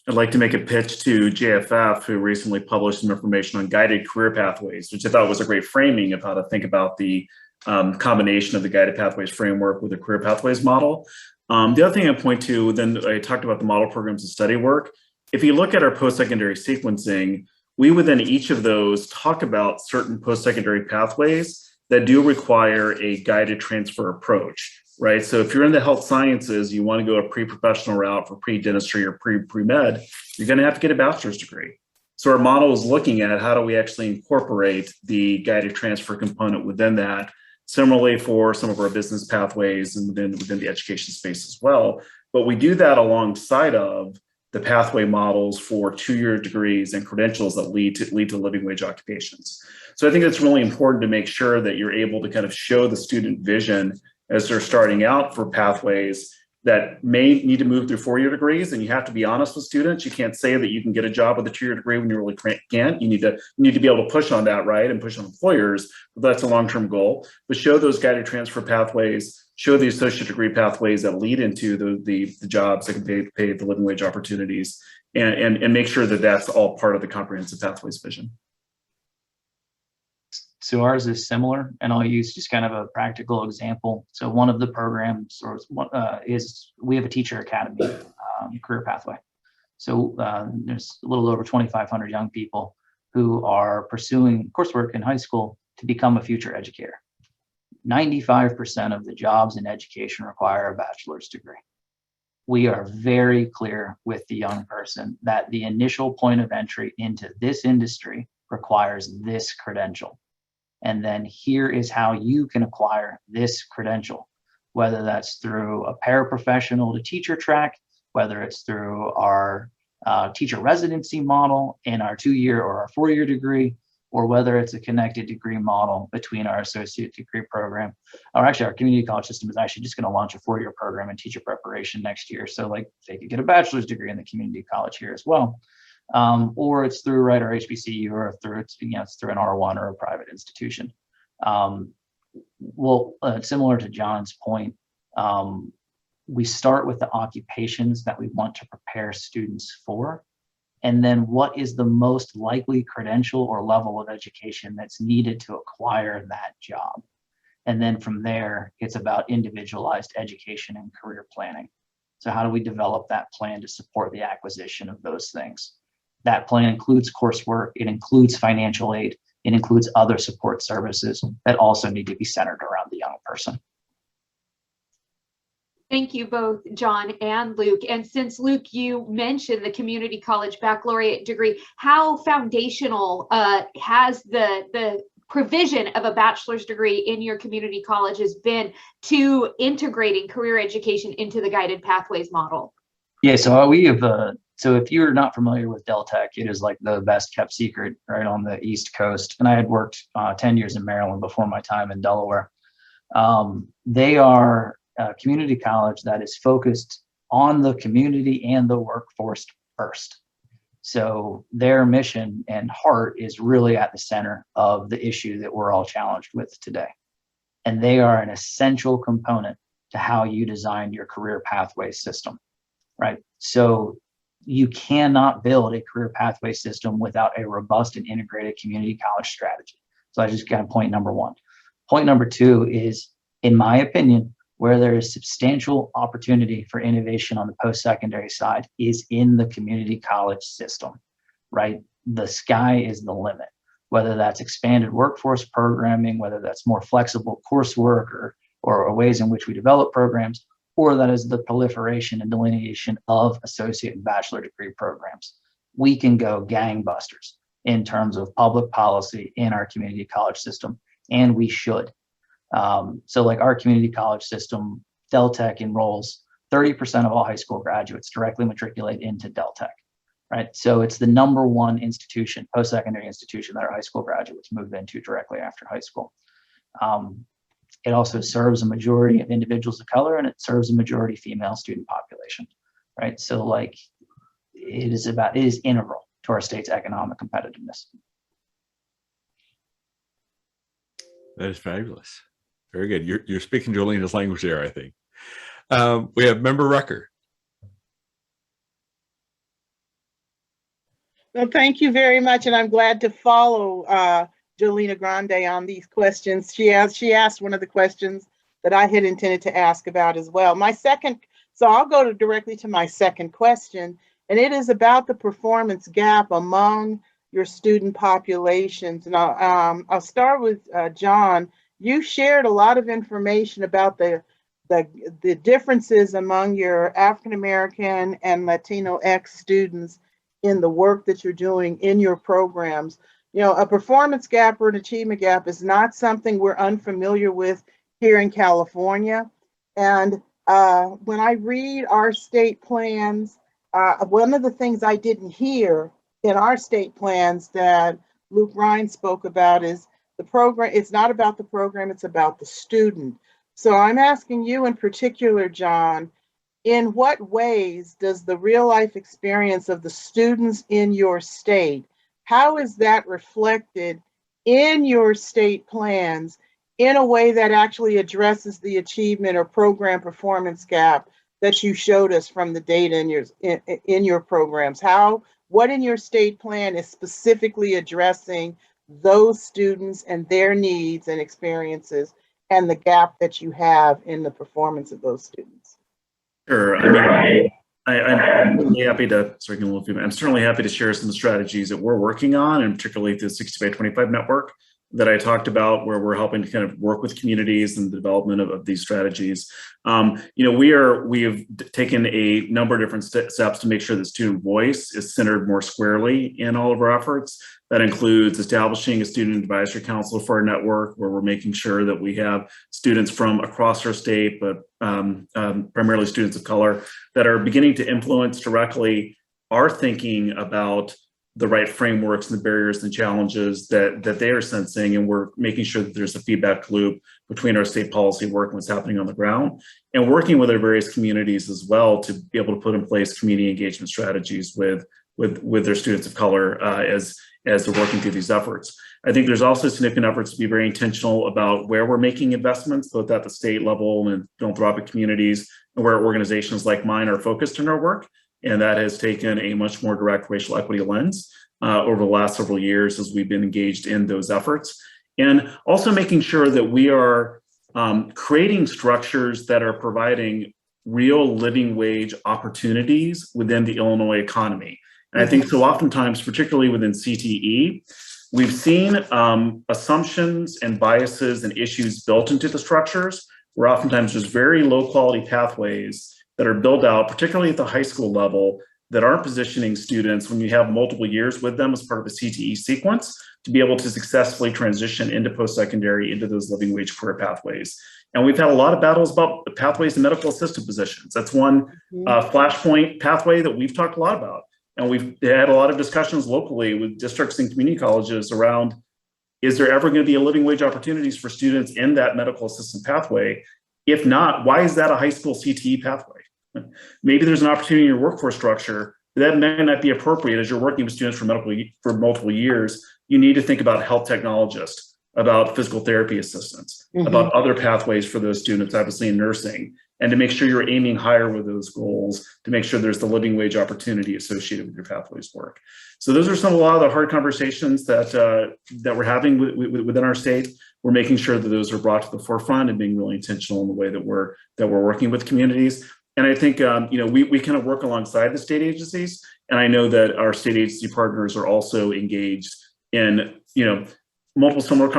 I'd like to make a pitch to JFF, who recently published some information on guided career pathways, which I thought was a great framing of how to think about the combination of the guided pathways framework with the career pathways model. The other thing I point to, then I talked about the model programs and study work. If you look at our post-secondary sequencing, we within each of those talk about certain post-secondary pathways that do require a guided transfer approach. Right. So if you're in the health sciences, you want to go a pre-professional route for pre-dentistry or pre-med, you're going to have to get a bachelor's degree. So our model is looking at how do we actually incorporate the guided transfer component within that. Similarly for some of our business pathways and within the education space as well. But we do that alongside of the pathway models for 2-year degrees and credentials that lead to living wage occupations. So I think it's really important to make sure that you're able to kind of show the student vision as they're starting out for pathways that may need to move through 4-year degrees. And you have to be honest with students. You can't say that you can get a job with a 2-year degree when you really can't. You need to be able to push on that, right? And push on employers, but that's a long-term goal. But show those guided transfer pathways, show the associate degree pathways that lead into the jobs that can pay the living wage opportunities, and make sure that that's all part of the comprehensive pathways vision. So ours is similar, and I'll use just kind of a practical example. So one of the programs is we have a teacher academy career pathway. So there's a little over 2,500 young people who are pursuing coursework in high school to become a future educator. 95% of the jobs in education require a bachelor's degree. We are very clear with the young person that the initial point of entry into this industry requires this credential. And then here is how you can acquire this credential, whether that's through a paraprofessional to teacher track, whether it's through our teacher residency model in our 2-year or our 4-year degree, or whether it's a connected degree model between our associate degree program. Or actually, our community college system is actually just going to launch a 4-year program in teacher preparation next year. So like they could get a bachelor's degree in the community college here as well. Or it's through our HBCU, or through it's through an R1 or a private institution. Similar to John's point, we start with the occupations that we want to prepare students for, and then what is the most likely credential or level of education that's needed to acquire that job. And then from there, it's about individualized education and career planning. So how do we develop that plan to support the acquisition of those things? That plan includes coursework, it includes financial aid, it includes other support services that also need to be centered around the young person. Thank you both, John and Luke. And since Luke, you mentioned the community college baccalaureate degree, how foundational has the provision of a bachelor's degree in your community colleges been to integrating career education into the guided pathways model? Yeah, so we have so if you're not familiar with Deltec, it is like the best kept secret right on the East Coast. And I had worked 10 years in Maryland before my time in Delaware. They are a community college that is focused on the community and the workforce first. So their mission and heart is really at the center of the issue that we're all challenged with today. And they are an essential component to how you design your career pathway system, right? So you cannot build a career pathway system without a robust and integrated community college strategy. So I just got point number one. Point number two is, in my opinion, where there is substantial opportunity for innovation on the post-secondary side is in the community college system, right? The sky is the limit, whether that's expanded workforce programming, whether that's more flexible coursework or ways in which we develop programs, or that is the proliferation and delineation of associate and bachelor degree programs. We can go gangbusters in terms of public policy in our community college system, and we should. So like our community college system, Deltech enrolls 30% of all high school graduates directly matriculate into Deltech, right? So it's the #1 institution, post-secondary institution that our high school graduates move into directly after high school. It also serves a majority of individuals of color, and it serves a majority female student population, right? So like it is integral to our state's economic competitiveness. That is fabulous. Very good. You're speaking Jolina's language there, I think. We have Member Rucker. Well, thank you very much, and I'm glad to follow Jolina Grande on these questions. She asked one of the questions that I had intended to ask about as well. So I'll go directly to my second question, and it is about the performance gap among your student populations. And I'll start with John. You shared a lot of information about the differences among your African American and Latinx students in the work that you're doing in your programs. You know, a performance gap or an achievement gap is not something we're unfamiliar with here in California. And when I read our state plans, one of the things I didn't hear in our state plans that Luke Ryan spoke about is the program. It's not about the program, it's about the student. So I'm asking you in particular, John, in what ways does the real life experience of the students in your state, how is that reflected in your state plans in a way that actually addresses the achievement or program performance gap that you showed us from the data in your programs? What in your state plan is specifically addressing those students and their needs and experiences and the gap that you have in the performance of those students? Sure. I mean, I'm really happy to, sorry, a little feedback. I'm certainly happy to share some of the strategies that we're working on, and particularly the 60 by 25 network that I talked about, where we're helping to kind of work with communities and the development of these strategies. You know, we have taken a number of different steps to make sure that student voice is centered more squarely in all of our efforts. That includes establishing a student advisory council for our network, where we're making sure that we have students from across our state, but primarily students of color, that are beginning to influence directly our thinking about the right frameworks and the barriers and challenges that they are sensing. And we're making sure that there's a feedback loop between our state policy work and what's happening on the ground, and working with our various communities as well to be able to put in place community engagement strategies with their students of color as they're working through these efforts. I think there's also significant efforts to be very intentional about where we're making investments, both at the state level and philanthropic communities, and where organizations like mine are focused in our work. And that has taken a much more direct racial equity lens over the last several years as we've been engaged in those efforts. And also making sure that we are creating structures that are providing real living wage opportunities within the Illinois economy. And I think so oftentimes, particularly within CTE, we've seen assumptions and biases and issues built into the structures, where oftentimes there's very low quality pathways that are built out, particularly at the high school level, that aren't positioning students when you have multiple years with them as part of a CTE sequence to be able to successfully transition into post-secondary, into those living wage career pathways. And we've had a lot of battles about pathways to medical assistant positions. That's one flashpoint pathway that we've talked a lot about. And we've had a lot of discussions locally with districts and community colleges around, is there ever going to be a living wage opportunities for students in that medical assistant pathway? If not, why is that a high school CTE pathway? Maybe there's an opportunity in your workforce structure that may not be appropriate as you're working with students for multiple years. You need to think about health technologists, about physical therapy assistants, about other pathways for those students, obviously in nursing, and to make sure you're aiming higher with those goals, to make sure there's the living wage opportunity associated with your pathways work. So those are a lot of the hard conversations that we're having within our state. We're making sure that those are brought to the forefront and being really intentional in the way that we're working with communities. And I think you know, we kind of work alongside the state agencies, and I know that our state agency partners are also engaged in, you know, multiple similar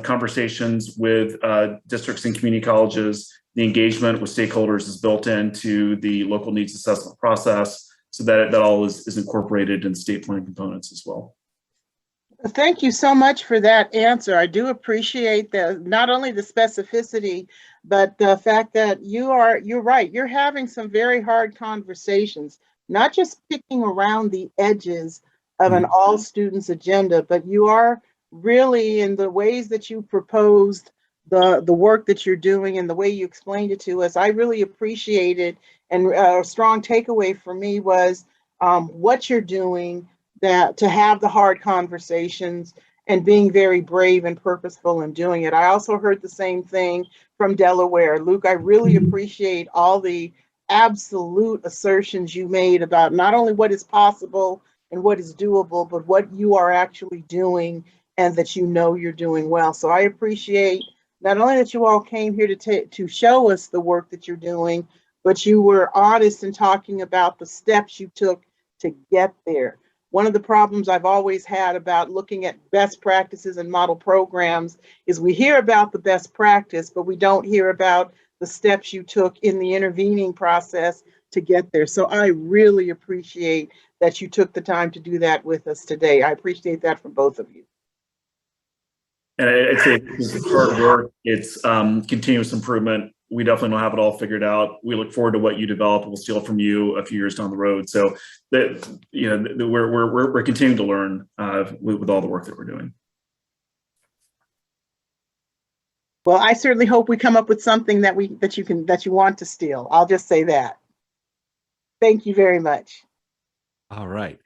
conversations with districts and community colleges. The engagement with stakeholders is built into the local needs assessment process, so that all is incorporated in state plan components as well. Thank you so much for that answer. I do appreciate not only the specificity, but the fact that you're right. You're having some very hard conversations, not just picking around the edges of an all students agenda, but you are really, in the ways that you proposed the work that you're doing and the way you explained it to us, I really appreciate it. And a strong takeaway for me was what you're doing, that to have the hard conversations and being very brave and purposeful in doing it. I also heard the same thing from Delaware. Luke, I really appreciate all the absolute assertions you made about not only what is possible and what is doable, but what you are actually doing and that you know you're doing well. So I appreciate not only that you all came here to show us the work that you're doing, but you were honest in talking about the steps you took to get there. One of the problems I've always had about looking at best practices and model programs is we hear about the best practice, but we don't hear about the steps you took in the intervening process to get there. So I really appreciate that you took the time to do that with us today. I appreciate that from both of you. And I'd say it's hard work. It's continuous improvement. We definitely don't have it all figured out. We look forward to what you develop. We'll steal from you a few years down the road. So that, you know, we're continuing to learn with all the work that we're doing. Well, I certainly hope we come up with something that you want to steal. I'll just say that. Thank you very much. All right.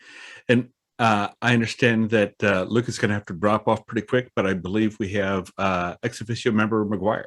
And I understand that Luke is going to have to drop off pretty quick, but I believe we have ex officio member McGuire.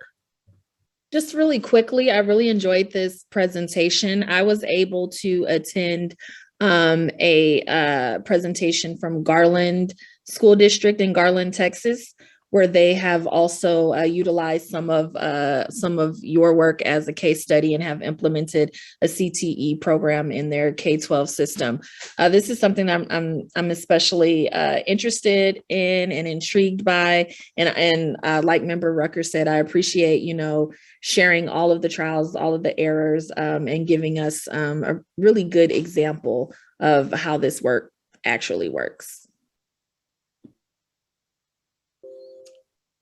Just really quickly, I really enjoyed this presentation. I was able to attend a presentation from Garland School District in Garland, Texas, where they have also utilized some of your work as a case study and have implemented a CTE program in their K-12 system. This is something I'm especially interested in and intrigued by. And like Member Rucker said, I appreciate, you know, sharing all of the trials, all of the errors, and giving us a really good example of how this work actually works.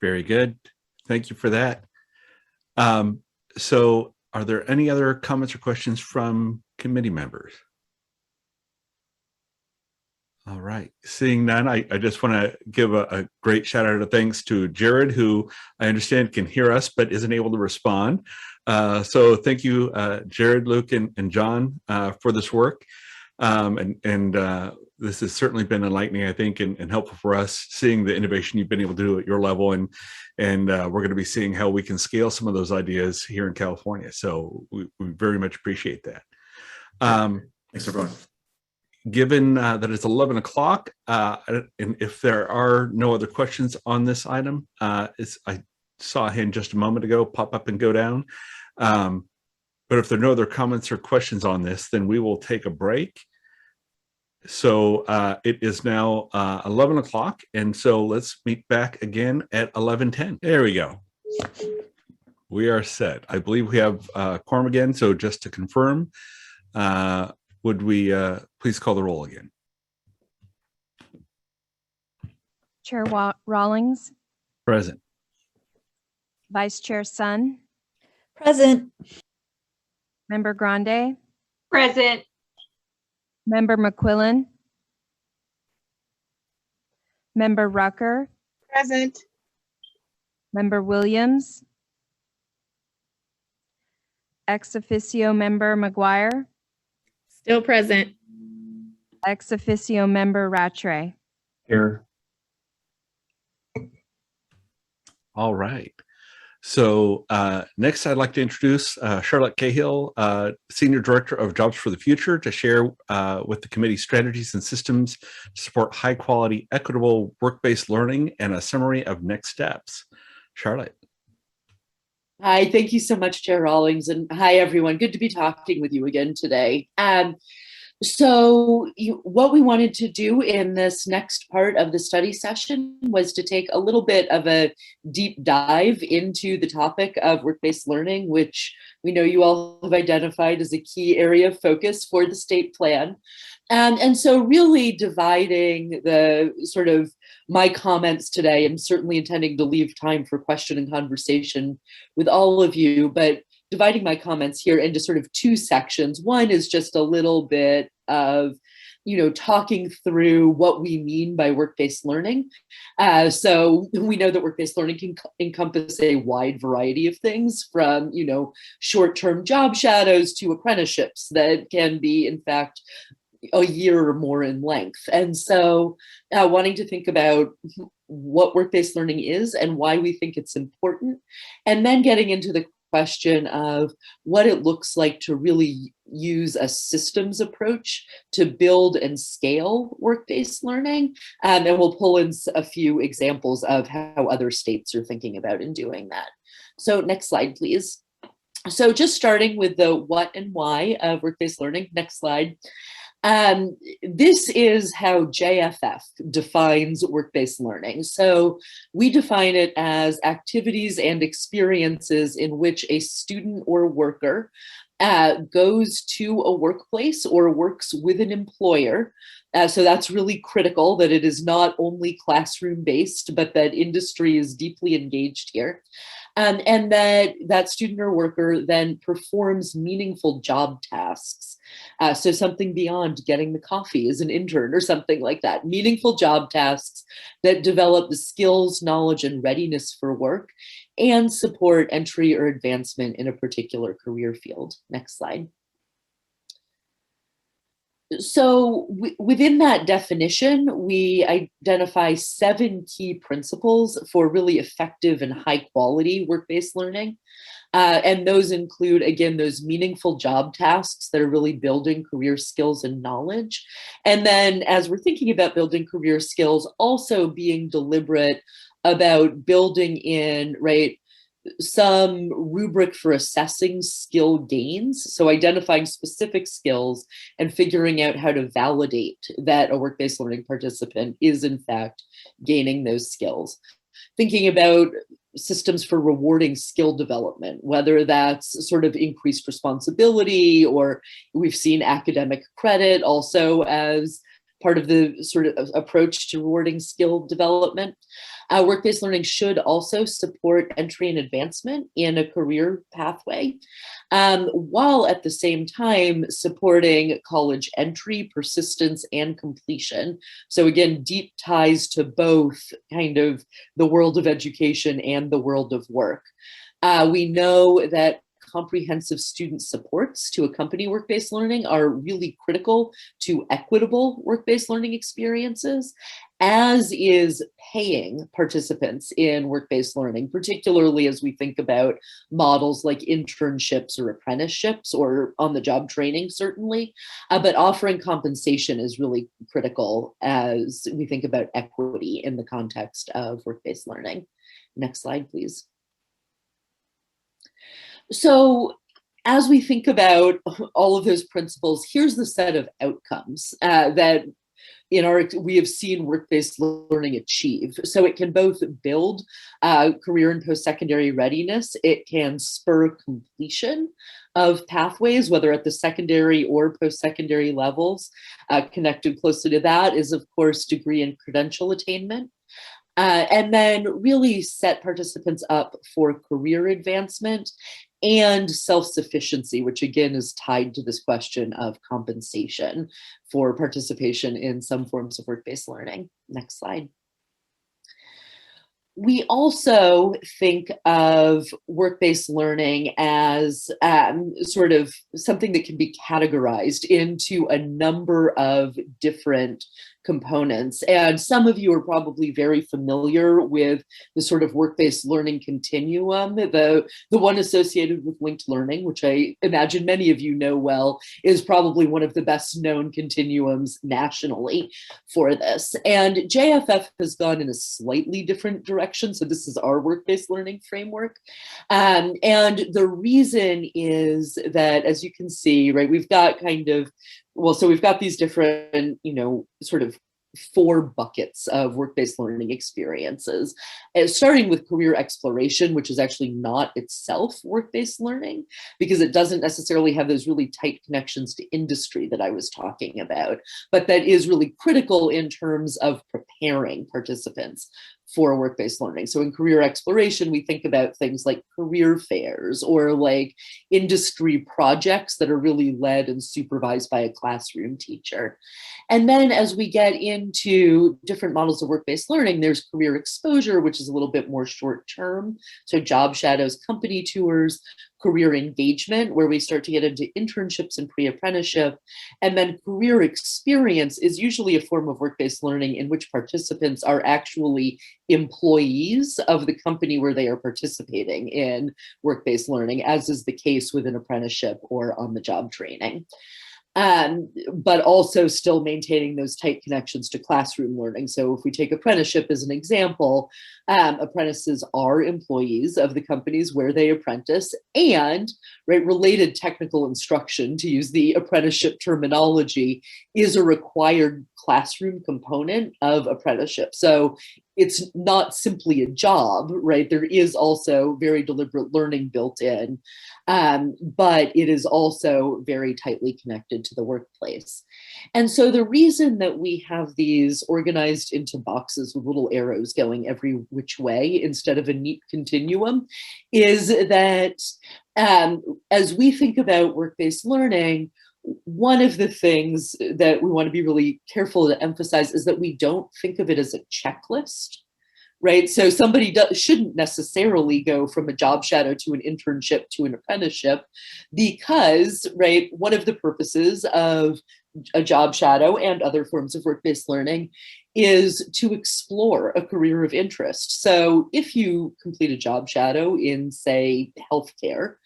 Very good. Thank you for that. So are there any other comments or questions from committee members? All right, seeing none, I just want to give a great shout out of thanks to Jared, who I understand can hear us but isn't able to respond. So thank you, Jared, Luke, and John for this work. This has certainly been enlightening, I think, and helpful for us, seeing the innovation you've been able to do at your level, and we're going to be seeing how we can scale some of those ideas here in California. So we very much appreciate that. Thanks, everyone. Given that it's 11 o'clock, and if there are no other questions on this item, I saw a hand just a moment ago pop up and go down. But if there are no other comments or questions on this, then we will take a break. So it is now 11 o'clock, and so let's meet back again at 11:10. There we go. We are set. I believe we have quorum again, so just to confirm, would we please call the roll again? Chair Rawlings. Present. Vice Chair Sun. Present. Member Grande. Present. Member McQuillan. Member Rucker. Present. Member Williams. Ex officio member McGuire. Still present. Ex officio member Rattray. Here. All right. So next, I'd like to introduce Charlotte Cahill, Senior Director of Jobs for the Future, to share with the committee strategies and systems to support high-quality, equitable work-based learning and a summary of next steps. Charlotte. Hi, thank you so much, Chair Rawlings, and hi, everyone. Good to be talking with you again today. What we wanted to do in this next part of the study session was to take a little bit of a deep dive into the topic of work-based learning, which we know you all have identified as a key area of focus for the state plan. And so really dividing the sort of my comments today, I'm certainly intending to leave time for question and conversation with all of you, but dividing my comments here into sort of two sections. One is just a little bit of, talking through what we mean by work-based learning. So we know that work-based learning can encompass a wide variety of things, from, short-term job shadows to apprenticeships that can be, in fact, a year or more in length. And so wanting to think about what work-based learning is and why we think it's important, and then getting into the question of what it looks like to really use a systems approach to build and scale work-based learning. And we'll pull in a few examples of how other states are thinking about and doing that. So next slide, please. So just starting with the what and why of work-based learning. Next slide. This is how JFF defines work-based learning. So we define it as activities and experiences in which a student or worker goes to a workplace or works with an employer. So that's really critical, that it is not only classroom-based, but that industry is deeply engaged here. And that student or worker then performs meaningful job tasks. So something beyond getting the coffee as an intern or something like that. Meaningful job tasks that develop the skills, knowledge, and readiness for work and support entry or advancement in a particular career field. Next slide. So within that definition, we identify 7 key principles for really effective and high quality work-based learning. And those include, again, those meaningful job tasks that are really building career skills and knowledge. And then as we're thinking about building career skills, also being deliberate about building in, right, some rubric for assessing skill gains. So identifying specific skills and figuring out how to validate that a work-based learning participant is in fact gaining those skills. Thinking about systems for rewarding skill development, whether that's sort of increased responsibility, or we've seen academic credit also as part of the sort of approach to rewarding skill development. Work-based learning should also support entry and advancement in a career pathway, while at the same time supporting college entry, persistence, and completion. So again, deep ties to both kind of the world of education and the world of work. We know that comprehensive student supports to accompany work-based learning are really critical to equitable work-based learning experiences, as is paying participants in work-based learning, particularly as we think about models like internships or apprenticeships or on-the-job training, certainly. But offering compensation is really critical as we think about equity in the context of work-based learning. Next slide, please. So as we think about all of those principles, here's the set of outcomes that we have seen work-based learning achieve. So it can both build career and post-secondary readiness. It can spur completion of pathways, whether at the secondary or post-secondary levels. Connected closely to that is, of course, degree and credential attainment. And then really set participants up for career advancement and self-sufficiency, which again is tied to this question of compensation for participation in some forms of work-based learning. Next slide. We also think of work-based learning as sort of something that can be categorized into a number of different components. And some of you are probably very familiar with the sort of work-based learning continuum. The one associated with linked learning, which I imagine many of you know well, is probably one of the best known continuums nationally for this. And JFF has gone in a slightly different direction. So this is our work-based learning framework. And the reason is that, as you can see, right, we've got kind of, well, so we've got these different, sort of 4 buckets of work-based learning experiences, starting with career exploration, which is actually not itself work-based learning because it doesn't necessarily have those really tight connections to industry that I was talking about, but that is really critical in terms of preparing participants for work-based learning. So in career exploration, we think about things like career fairs or like industry projects that are really led and supervised by a classroom teacher. And then as we get into different models of work-based learning, there's career exposure, which is a little bit more short-term. So job shadows, company tours, career engagement, where we start to get into internships and pre-apprenticeship. And then career experience is usually a form of work-based learning in which participants are actually employees of the company where they are participating in work-based learning, as is the case with an apprenticeship or on-the-job training. But also still maintaining those tight connections to classroom learning. So if we take apprenticeship as an example, apprentices are employees of the companies where they apprentice, and related technical instruction, to use the apprenticeship terminology, is a required classroom component of apprenticeship. So it's not simply a job, right? There is also very deliberate learning built in, but it is also very tightly connected to the workplace. And so the reason that we have these organized into boxes with little arrows going every which way instead of a neat continuum is that as we think about work-based learning, one of the things that we want to be really careful to emphasize is that we don't think of it as a checklist, right? So somebody shouldn't necessarily go from a job shadow to an internship to an apprenticeship because, right, one of the purposes of a job shadow and other forms of work-based learning is to explore a career of interest. So if you complete a job shadow in, say, healthcare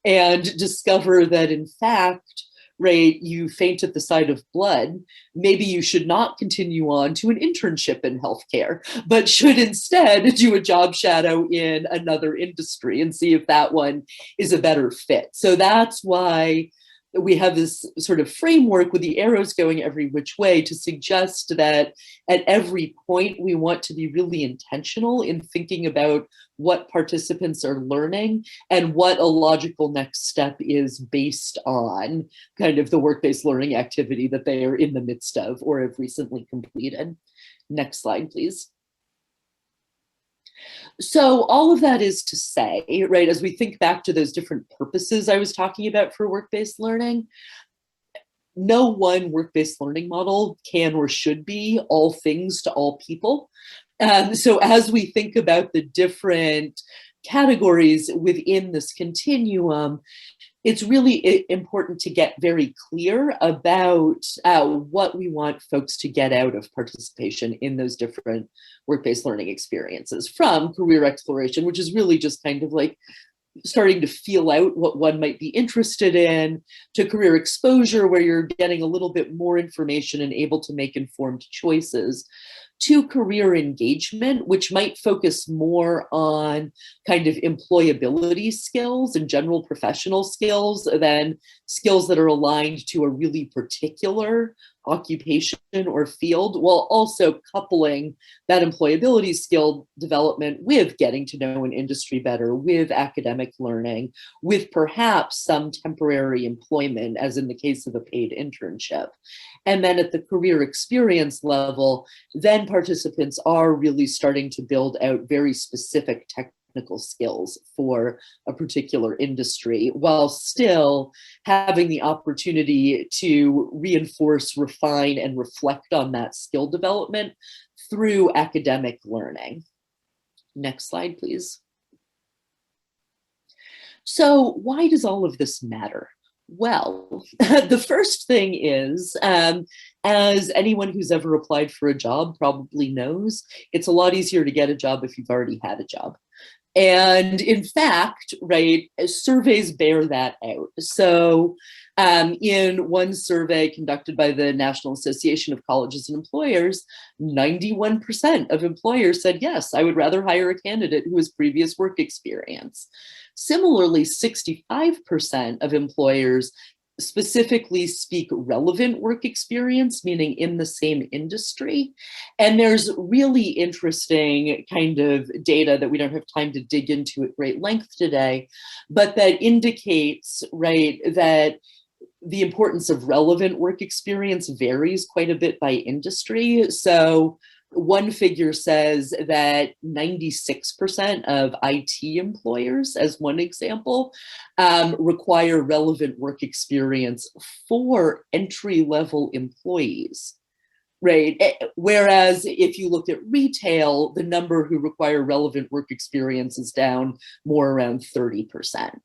and discover that in fact, right, you faint at the sight of blood, maybe you should not continue on to an internship in healthcare, but should instead do a job shadow in another industry and see if that one is a better fit. So that's why we have this sort of framework with the arrows going every which way to suggest that at every point we want to be really intentional in thinking about what participants are learning and what a logical next step is based on kind of the work-based learning activity that they are in the midst of or have recently completed. Next slide, please. So all of that is to say, right, as we think back to those different purposes I was talking about for work-based learning, no one work-based learning model can or should be all things to all people. So as we think about the different categories within this continuum, it's really important to get very clear about what we want folks to get out of participation in those different work-based learning experiences, from career exploration, which is really just kind of like starting to feel out what one might be interested in, to career exposure, where you're getting a little bit more information and able to make informed choices, to career engagement, which might focus more on kind of employability skills and general professional skills than skills that are aligned to a really particular occupation or field, while also coupling that employability skill development with getting to know an industry better, with academic learning, with perhaps some temporary employment, as in the case of a paid internship. And then at the career experience level, then participants are really starting to build out very specific technical skills for a particular industry, while still having the opportunity to reinforce, refine, and reflect on that skill development through academic learning. Next slide, please. So why does all of this matter? Well, the first thing is, as anyone who's ever applied for a job probably knows, it's a lot easier to get a job if you've already had a job. And in fact, right, surveys bear that out. So in one survey conducted by the National Association of Colleges and Employers, 91% of employers said, yes, I would rather hire a candidate who has previous work experience. Similarly, 65% of employers specifically speak relevant work experience, meaning in the same industry. And there's really interesting kind of data that we don't have time to dig into at great length today, but that indicates, right, that the importance of relevant work experience varies quite a bit by industry. So one figure says that 96% of IT employers, as one example, require relevant work experience for entry-level employees, right? Whereas if you look at retail, the number who require relevant work experience is down more around 30%.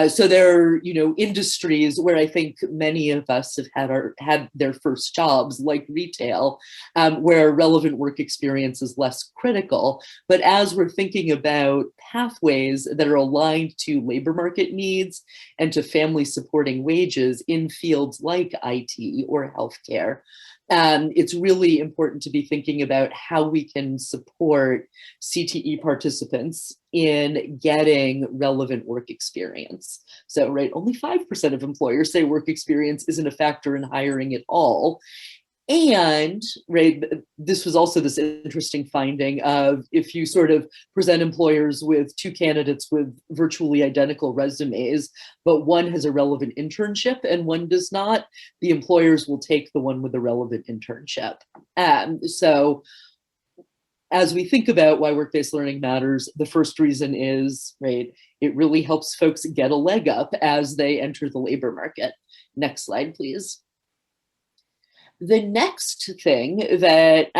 So there are, industries where I think many of us have had their first jobs, like retail, where relevant work experience is less critical. But as we're thinking about pathways that are aligned to labor market needs and to family supporting wages in fields like IT or healthcare, it's really important to be thinking about how we can support CTE participants in getting relevant work experience. So, right, only 5% of employers say work experience isn't a factor in hiring at all. And, right, this was also this interesting finding of if you sort of present employers with two candidates with virtually identical resumes, but one has a relevant internship and one does not, the employers will take the one with the relevant internship. So as we think about why work-based learning matters, the first reason is, right, it really helps folks get a leg up as they enter the labor market. Next slide, please. The next thing that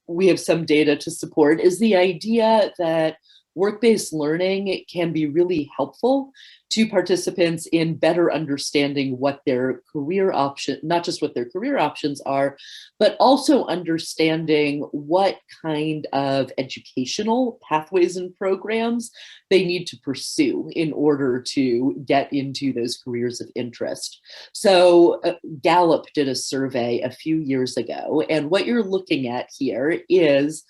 we have some data to support is the idea that work-based learning can be really helpful to participants in better understanding what their career option, not just what their career options are, but also understanding what kind of educational pathways and programs they need to pursue in order to get into those careers of interest. So Gallup did a survey a few years ago, and what you're looking at here is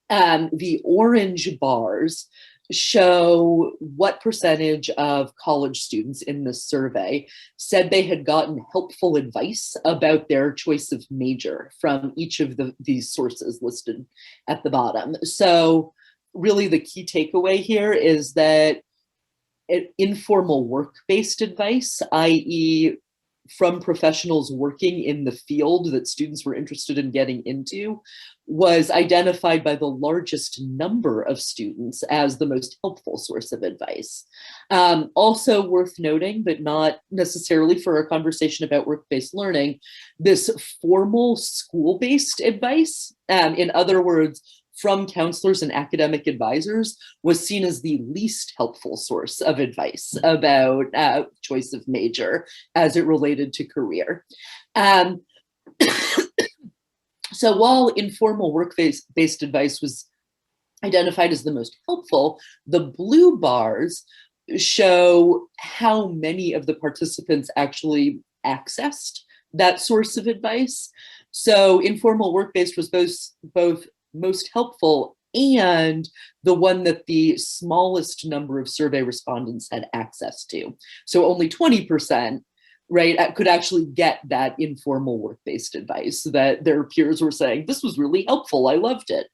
the orange bars show what percentage of college students in this survey said they had gotten helpful advice about their choice of major from each of these sources listed at the bottom. So really the key takeaway here is that informal work-based advice, i.e., from professionals working in the field that students were interested in getting into, was identified by the largest number of students as the most helpful source of advice. Also worth noting, but not necessarily for a conversation about work-based learning, this formal school-based advice, in other words, from counselors and academic advisors, was seen as the least helpful source of advice about choice of major as it related to career. So while informal work-based advice was identified as the most helpful, the blue bars show how many of the participants actually accessed that source of advice. So informal work-based was both most helpful and the one that the smallest number of survey respondents had access to. So only 20%, right, could actually get that informal work-based advice that their peers were saying, this was really helpful, I loved it.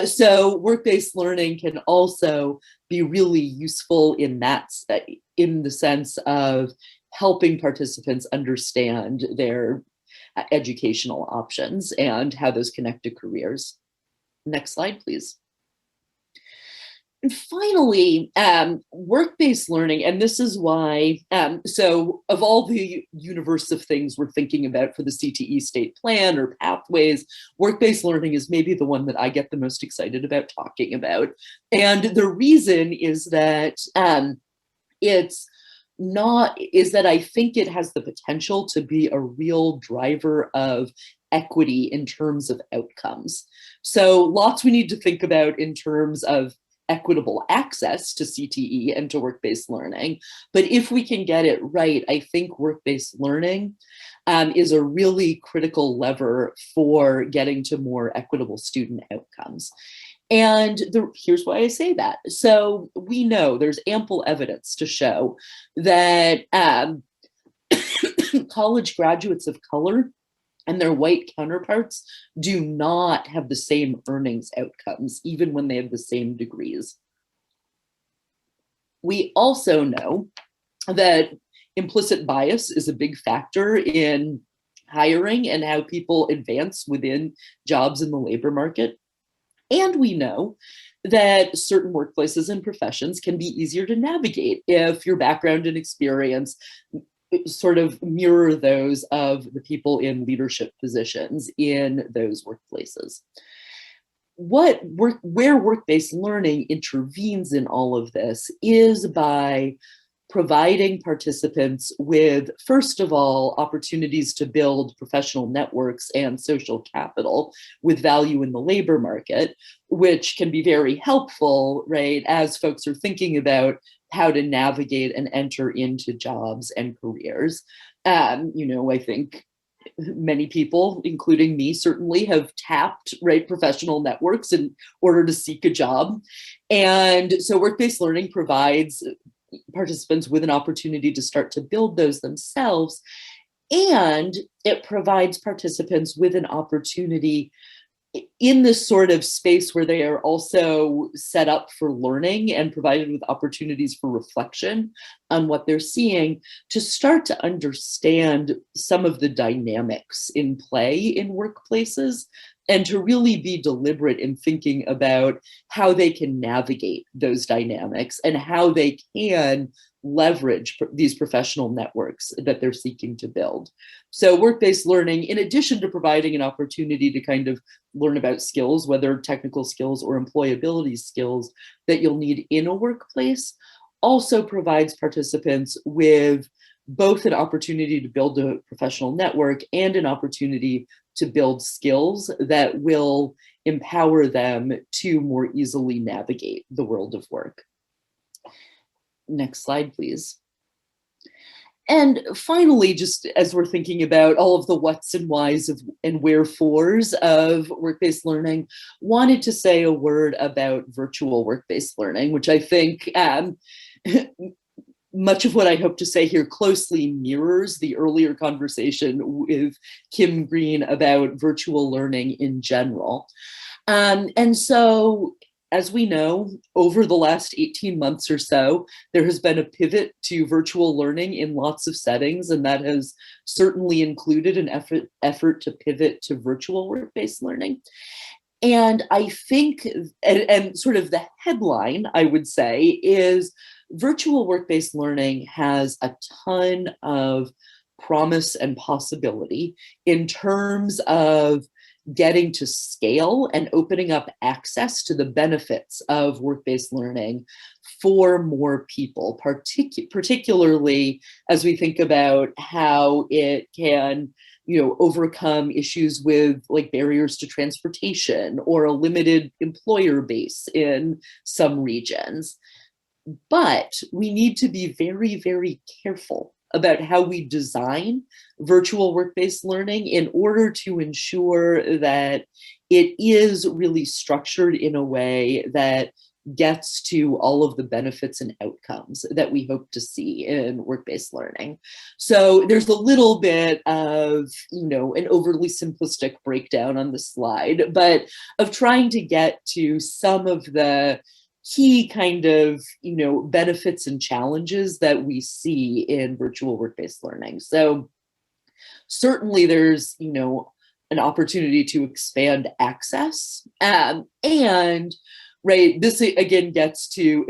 So work-based learning can also be really useful in the sense of helping participants understand their educational options and how those connect to careers. Next slide, please. And finally, work-based learning, and this is why, so of all the universe of things we're thinking about for the CTE state plan or pathways, work-based learning is maybe the one that I get the most excited about talking about. And the reason is that I think it has the potential to be a real driver of equity in terms of outcomes. So lots we need to think about in terms of equitable access to CTE and to work-based learning. But if we can get it right, I think work-based learning is a really critical lever for getting to more equitable student outcomes. And here's why I say that. So we know there's ample evidence to show that college graduates of color and their white counterparts do not have the same earnings outcomes, even when they have the same degrees. We also know that implicit bias is a big factor in hiring and how people advance within jobs in the labor market. And we know that certain workplaces and professions can be easier to navigate if your background and experience sort of mirror those of the people in leadership positions in those workplaces. Where work-based learning intervenes in all of this is by providing participants with, first of all, opportunities to build professional networks and social capital with value in the labor market, which can be very helpful, right, as folks are thinking about how to navigate and enter into jobs and careers. I think many people, including me, certainly have tapped, right, professional networks in order to seek a job. And so work-based learning provides participants with an opportunity to start to build those themselves. And it provides participants with an opportunity in this sort of space where they are also set up for learning and provided with opportunities for reflection on what they're seeing, to start to understand some of the dynamics in play in workplaces and to really be deliberate in thinking about how they can navigate those dynamics and how they can leverage these professional networks that they're seeking to build. So work-based learning, in addition to providing an opportunity to kind of learn about skills, whether technical skills or employability skills that you'll need in a workplace, also provides participants with both an opportunity to build a professional network and an opportunity to build skills that will empower them to more easily navigate the world of work. Next slide, please. And finally, just as we're thinking about all of the whats and whys and wherefores of work-based learning, wanted to say a word about virtual work-based learning, which I think much of what I hope to say here closely mirrors the earlier conversation with Kim Green about virtual learning in general. And so, as we know, over the last 18 months or so, there has been a pivot to virtual learning in lots of settings, and that has certainly included an effort to pivot to virtual work-based learning. And I think, and sort of the headline, I would say, is virtual work-based learning has a ton of promise and possibility in terms of getting to scale and opening up access to the benefits of work-based learning for more people, particularly as we think about how it can, overcome issues with like barriers to transportation or a limited employer base in some regions. But we need to be very, very careful about how we design virtual work-based learning in order to ensure that it is really structured in a way that gets to all of the benefits and outcomes that we hope to see in work-based learning. So there's a little bit of, an overly simplistic breakdown on the slide, but of trying to get to some of the key kind of, benefits and challenges that we see in virtual work-based learning. So certainly there's, an opportunity to expand access and right, this again gets to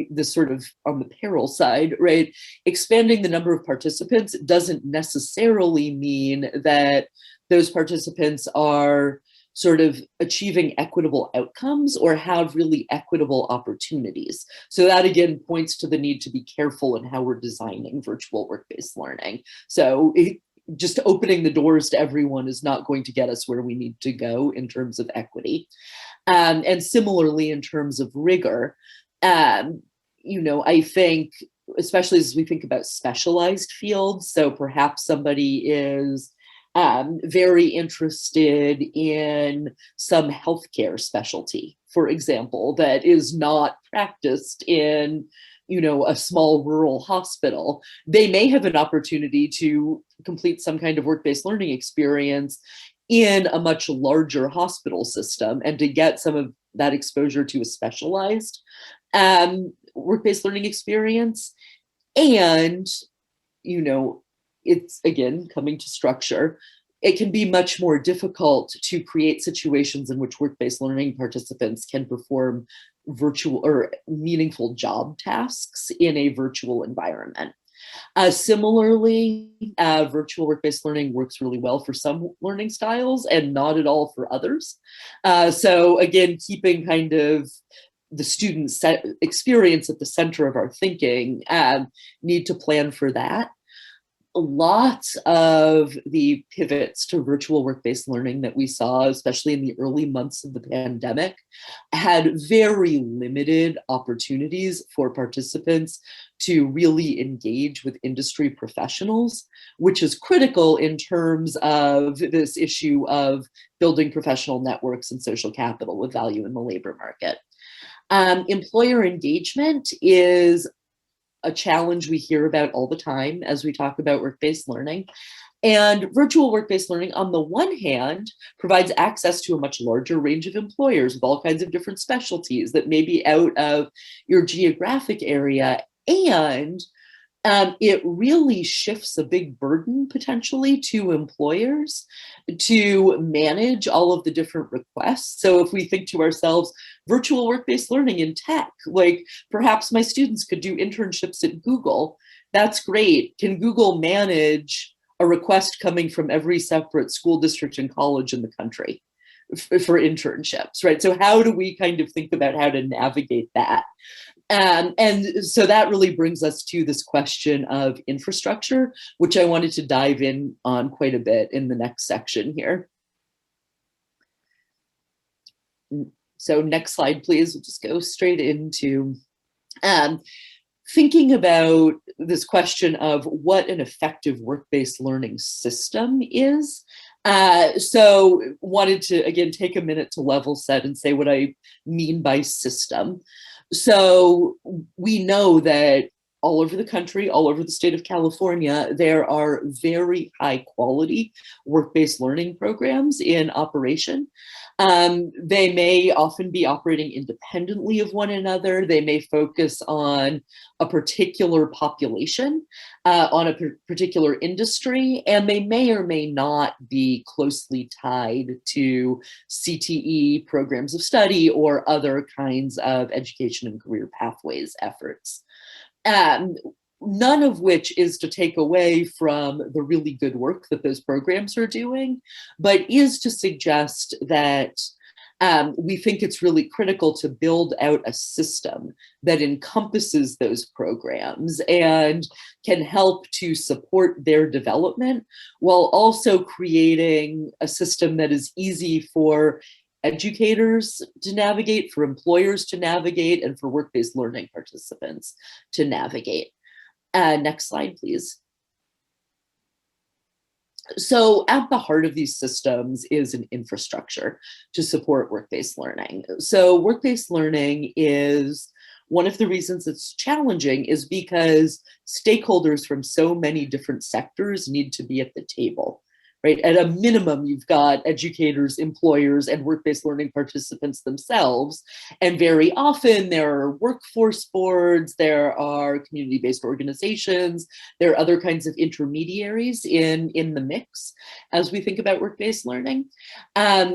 this sort of on the peril side, right? Expanding the number of participants doesn't necessarily mean that those participants are sort of achieving equitable outcomes or have really equitable opportunities. So that again points to the need to be careful in how we're designing virtual work-based learning. So just opening the doors to everyone is not going to get us where we need to go in terms of equity. And similarly, in terms of rigor, I think, especially as we think about specialized fields, so perhaps somebody is very interested in some healthcare specialty, for example, that is not practiced in a small rural hospital, they may have an opportunity to complete some kind of work-based learning experience in a much larger hospital system and to get some of that exposure to a specialized work-based learning experience. And, it's again coming to structure. It can be much more difficult to create situations in which work-based learning participants can perform virtual or meaningful job tasks in a virtual environment. Similarly, virtual work-based learning works really well for some learning styles and not at all for others. So again, keeping kind of the student experience at the center of our thinking, need to plan for that. Lots of the pivots to virtual work-based learning that we saw, especially in the early months of the pandemic, had very limited opportunities for participants to really engage with industry professionals, which is critical in terms of this issue of building professional networks and social capital with value in the labor market. Employer engagement is a challenge we hear about all the time as we talk about work-based learning. And virtual work-based learning, on the one hand, provides access to a much larger range of employers with all kinds of different specialties that may be out of your geographic area. And it really shifts a big burden potentially to employers to manage all of the different requests. So if we think to ourselves, virtual work-based learning in tech, like perhaps my students could do internships at Google, that's great. Can Google manage a request coming from every separate school district and college in the country for internships, right? So how do we kind of think about how to navigate that? And so that really brings us to this question of infrastructure, which I wanted to dive in on quite a bit in the next section here. So next slide, please. We'll just go straight into thinking about this question of what an effective work-based learning system is. So wanted to, again, take a minute to level set and say what I mean by system. So we know that all over the country, all over the state of California, there are very high quality work-based learning programs in operation. They may often be operating independently of one another. They may focus on a particular population, on a particular industry, and they may or may not be closely tied to CTE programs of study or other kinds of education and career pathways efforts. None of which is to take away from the really good work that those programs are doing, but is to suggest that we think it's really critical to build out a system that encompasses those programs and can help to support their development while also creating a system that is easy for educators to navigate, for employers to navigate, and for work-based learning participants to navigate. Next slide, please. So at the heart of these systems is an infrastructure to support work-based learning. So work-based learning is one of the reasons it's challenging is because stakeholders from so many different sectors need to be at the table. Right? At a minimum, you've got educators, employers, and work-based learning participants themselves. And very often there are workforce boards, there are community-based organizations, there are other kinds of intermediaries in the mix as we think about work-based learning.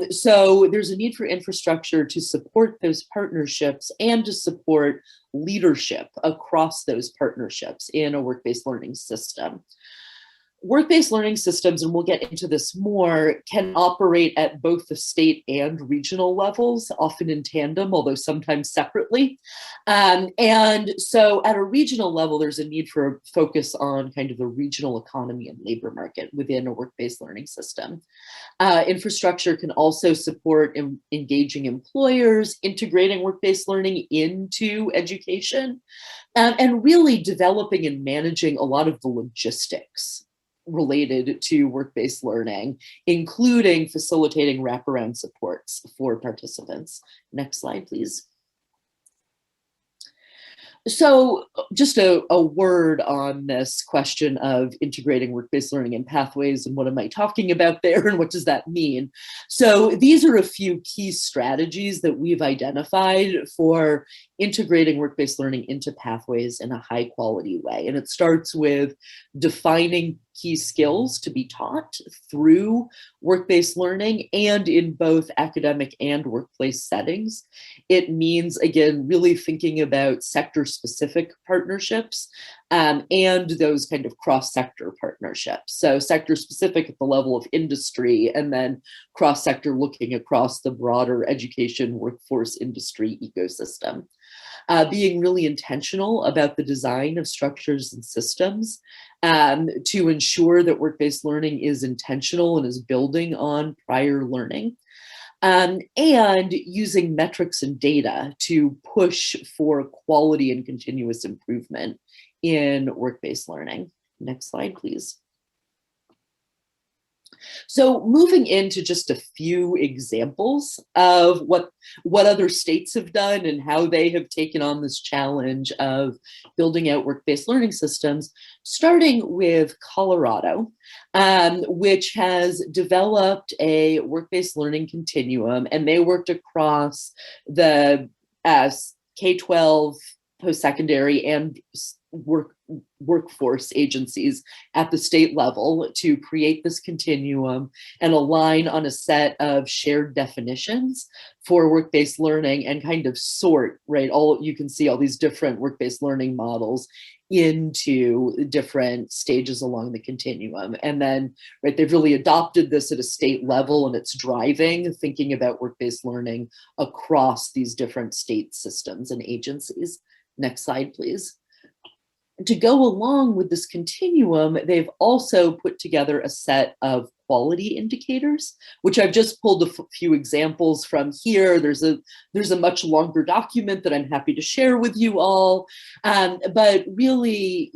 So there's a need for infrastructure to support those partnerships and to support leadership across those partnerships in a work-based learning system. Work-based learning systems, and we'll get into this more, can operate at both the state and regional levels, often in tandem, although sometimes separately. And so at a regional level, there's a need for a focus on kind of the regional economy and labor market within a work-based learning system. Infrastructure can also support engaging employers, integrating work-based learning into education, and really developing and managing a lot of the logistics related to work-based learning, including facilitating wraparound supports for participants. Next slide, please. So just a word on this question of integrating work-based learning and pathways, and what am I talking about there, and what does that mean? So these are a few key strategies that we've identified for integrating work-based learning into pathways in a high quality way. And it starts with defining key skills to be taught through work-based learning and in both academic and workplace settings. It means, again, really thinking about sector-specific partnerships and those kind of cross-sector partnerships. So sector-specific at the level of industry, and then cross-sector looking across the broader education, workforce, industry ecosystem. Being really intentional about the design of structures and systems to ensure that work-based learning is intentional and is building on prior learning. And using metrics and data to push for quality and continuous improvement in work-based learning. Next slide, please. So moving into just a few examples of what other states have done and how they have taken on this challenge of building out work-based learning systems, starting with Colorado, which has developed a work-based learning continuum, and they worked across the K-12, post-secondary, and workforce agencies at the state level to create this continuum and align on a set of shared definitions for work-based learning, and kind of sort, right, you can see all these different work-based learning models into different stages along the continuum. And then, right, they've really adopted this at a state level, and it's driving thinking about work-based learning across these different state systems and agencies. Next slide, please. To go along with this continuum, they've also put together a set of quality indicators, which I've just pulled a few examples from here. There's a much longer document that I'm happy to share with you all, but really,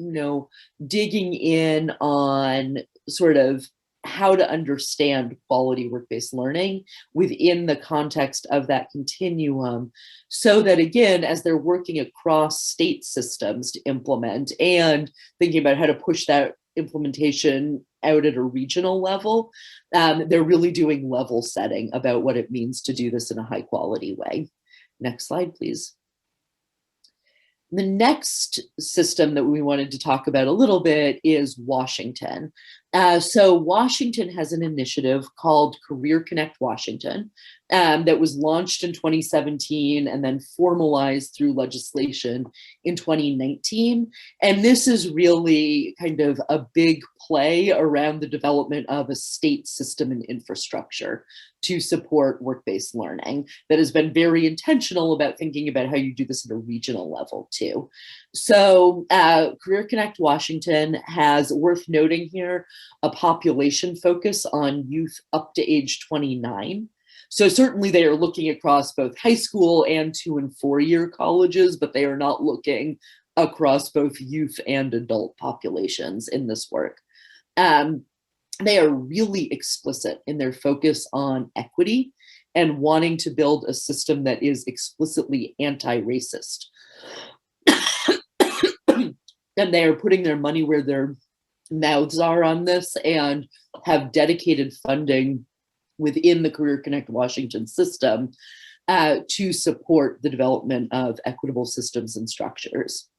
digging in on sort of how to understand quality work-based learning within the context of that continuum, so that, again, as they're working across state systems to implement and thinking about how to push that implementation out at a regional level, they're really doing level setting about what it means to do this in a high quality way. Next slide, please. The next system that we wanted to talk about a little bit is Washington. So Washington has an initiative called Career Connect Washington that was launched in 2017 and then formalized through legislation in 2019. And this is really kind of a big play around the development of a state system and infrastructure to support work-based learning that has been very intentional about thinking about how you do this at a regional level too. So Career Connect Washington has, worth noting here, a population focus on youth up to age 29. So certainly they are looking across both high school and 2- and 4-year colleges, but they are not looking across both youth and adult populations in this work. They are really explicit in their focus on equity and wanting to build a system that is explicitly anti-racist. And they are putting their money where their mouths are on this, and have dedicated funding within the Career Connect Washington system to support the development of equitable systems and structures.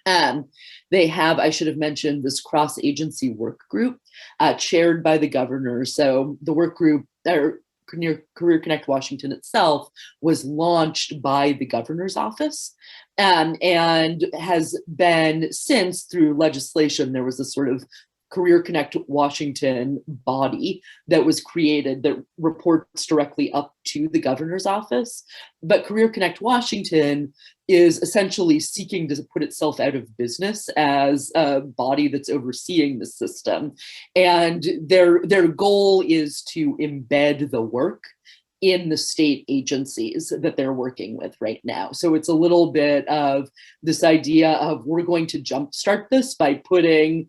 They have, I should have mentioned, this cross-agency work group chaired by the governor. So the work group, Career Connect Washington itself, was launched by the governor's office and has been, since, through legislation, there was a sort of Career Connect Washington body that was created that reports directly up to the governor's office. But Career Connect Washington is essentially seeking to put itself out of business as a body that's overseeing the system. And their goal is to embed the work in the state agencies that they're working with right now. So it's a little bit of this idea of, we're going to jumpstart this by putting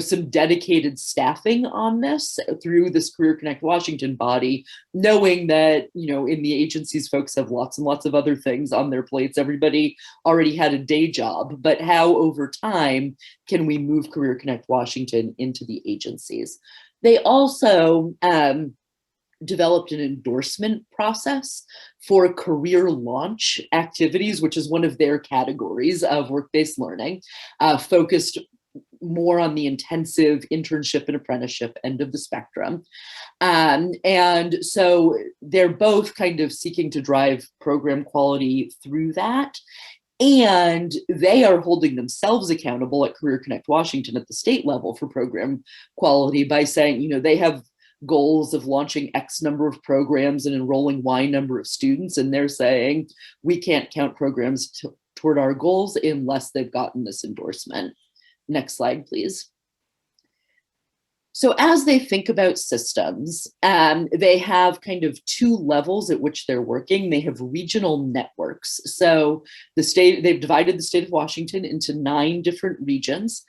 some dedicated staffing on this through this Career Connect Washington body, knowing that, in the agencies, folks have lots and lots of other things on their plates. Everybody already had a day job, but how over time can we move Career Connect Washington into the agencies? They also developed an endorsement process for career launch activities, which is one of their categories of work-based learning, focused more on the intensive internship and apprenticeship end of the spectrum. And so they're both kind of seeking to drive program quality through that. And they are holding themselves accountable at Career Connect Washington at the state level for program quality by saying, they have goals of launching X number of programs and enrolling Y number of students. And they're saying, we can't count programs toward our goals unless they've gotten this endorsement. Next slide, please. So as they think about systems, they have kind of two levels at which they're working. They have regional networks. So they've divided the state of Washington into 9 different regions,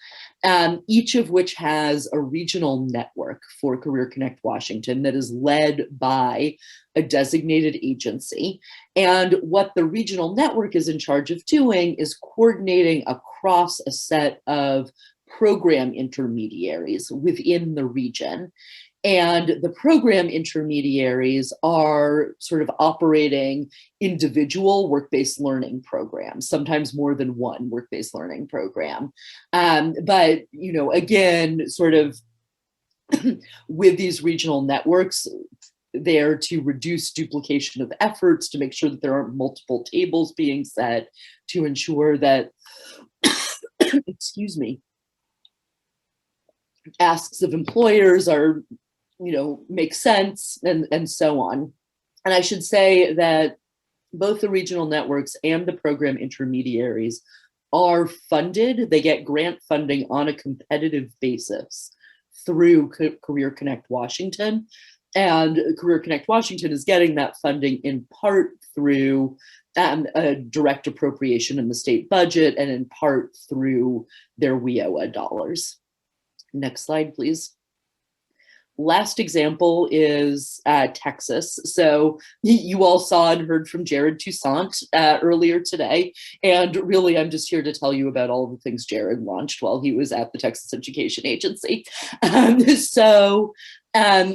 each of which has a regional network for Career Connect Washington that is led by a designated agency. And what the regional network is in charge of doing is coordinating across a set of program intermediaries within the region. And the program intermediaries are sort of operating individual work-based learning programs, sometimes more than one work-based learning program. But, again, sort of with these regional networks, there to reduce duplication of efforts, to make sure that there aren't multiple tables being set, to ensure that, excuse me, asks of employers are, make sense, and so on. And I should say that both the regional networks and the program intermediaries are funded. They get grant funding on a competitive basis through Career Connect Washington. And Career Connect Washington is getting that funding in part through a direct appropriation in the state budget and in part through their WIOA dollars. Next slide, please. Last example is Texas. So you all saw and heard from Jared Toussaint earlier today. And really, I'm just here to tell you about all the things Jared launched while he was at the Texas Education Agency.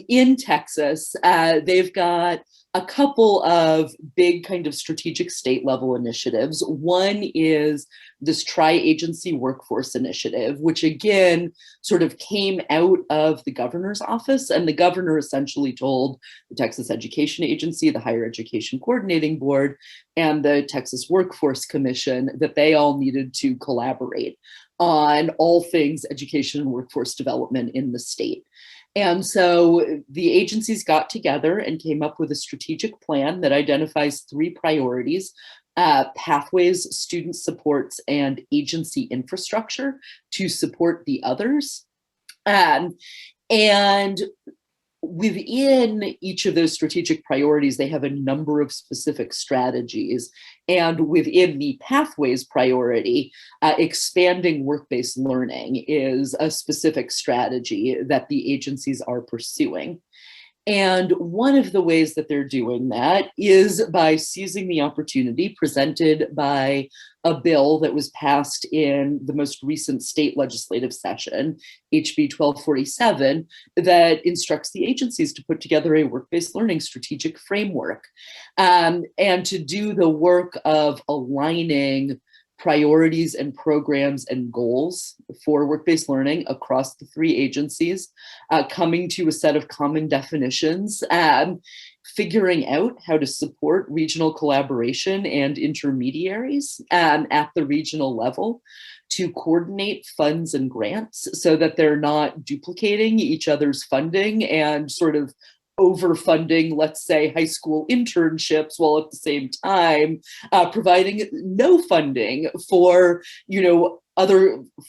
In Texas, they've got a couple of big kind of strategic state level initiatives. One is this tri-agency workforce initiative, which again sort of came out of the governor's office, and the governor essentially told the Texas Education Agency, the Higher Education Coordinating Board, and the Texas Workforce Commission that they all needed to collaborate on all things education and workforce development in the state. And so the agencies got together and came up with a strategic plan that identifies 3 priorities: pathways, student supports, and agency infrastructure to support the others. And within each of those strategic priorities, they have a number of specific strategies. And within the pathways priority, expanding work-based learning is a specific strategy that the agencies are pursuing. And one of the ways that they're doing that is by seizing the opportunity presented by a bill that was passed in the most recent state legislative session, HB 1247, that instructs the agencies to put together a work-based learning strategic framework, and to do the work of aligning priorities and programs and goals for work-based learning across the 3 agencies, coming to a set of common definitions, figuring out how to support regional collaboration and intermediaries at the regional level, to coordinate funds and grants so that they're not duplicating each other's funding and sort of overfunding, let's say, high school internships, while at the same time providing no funding for,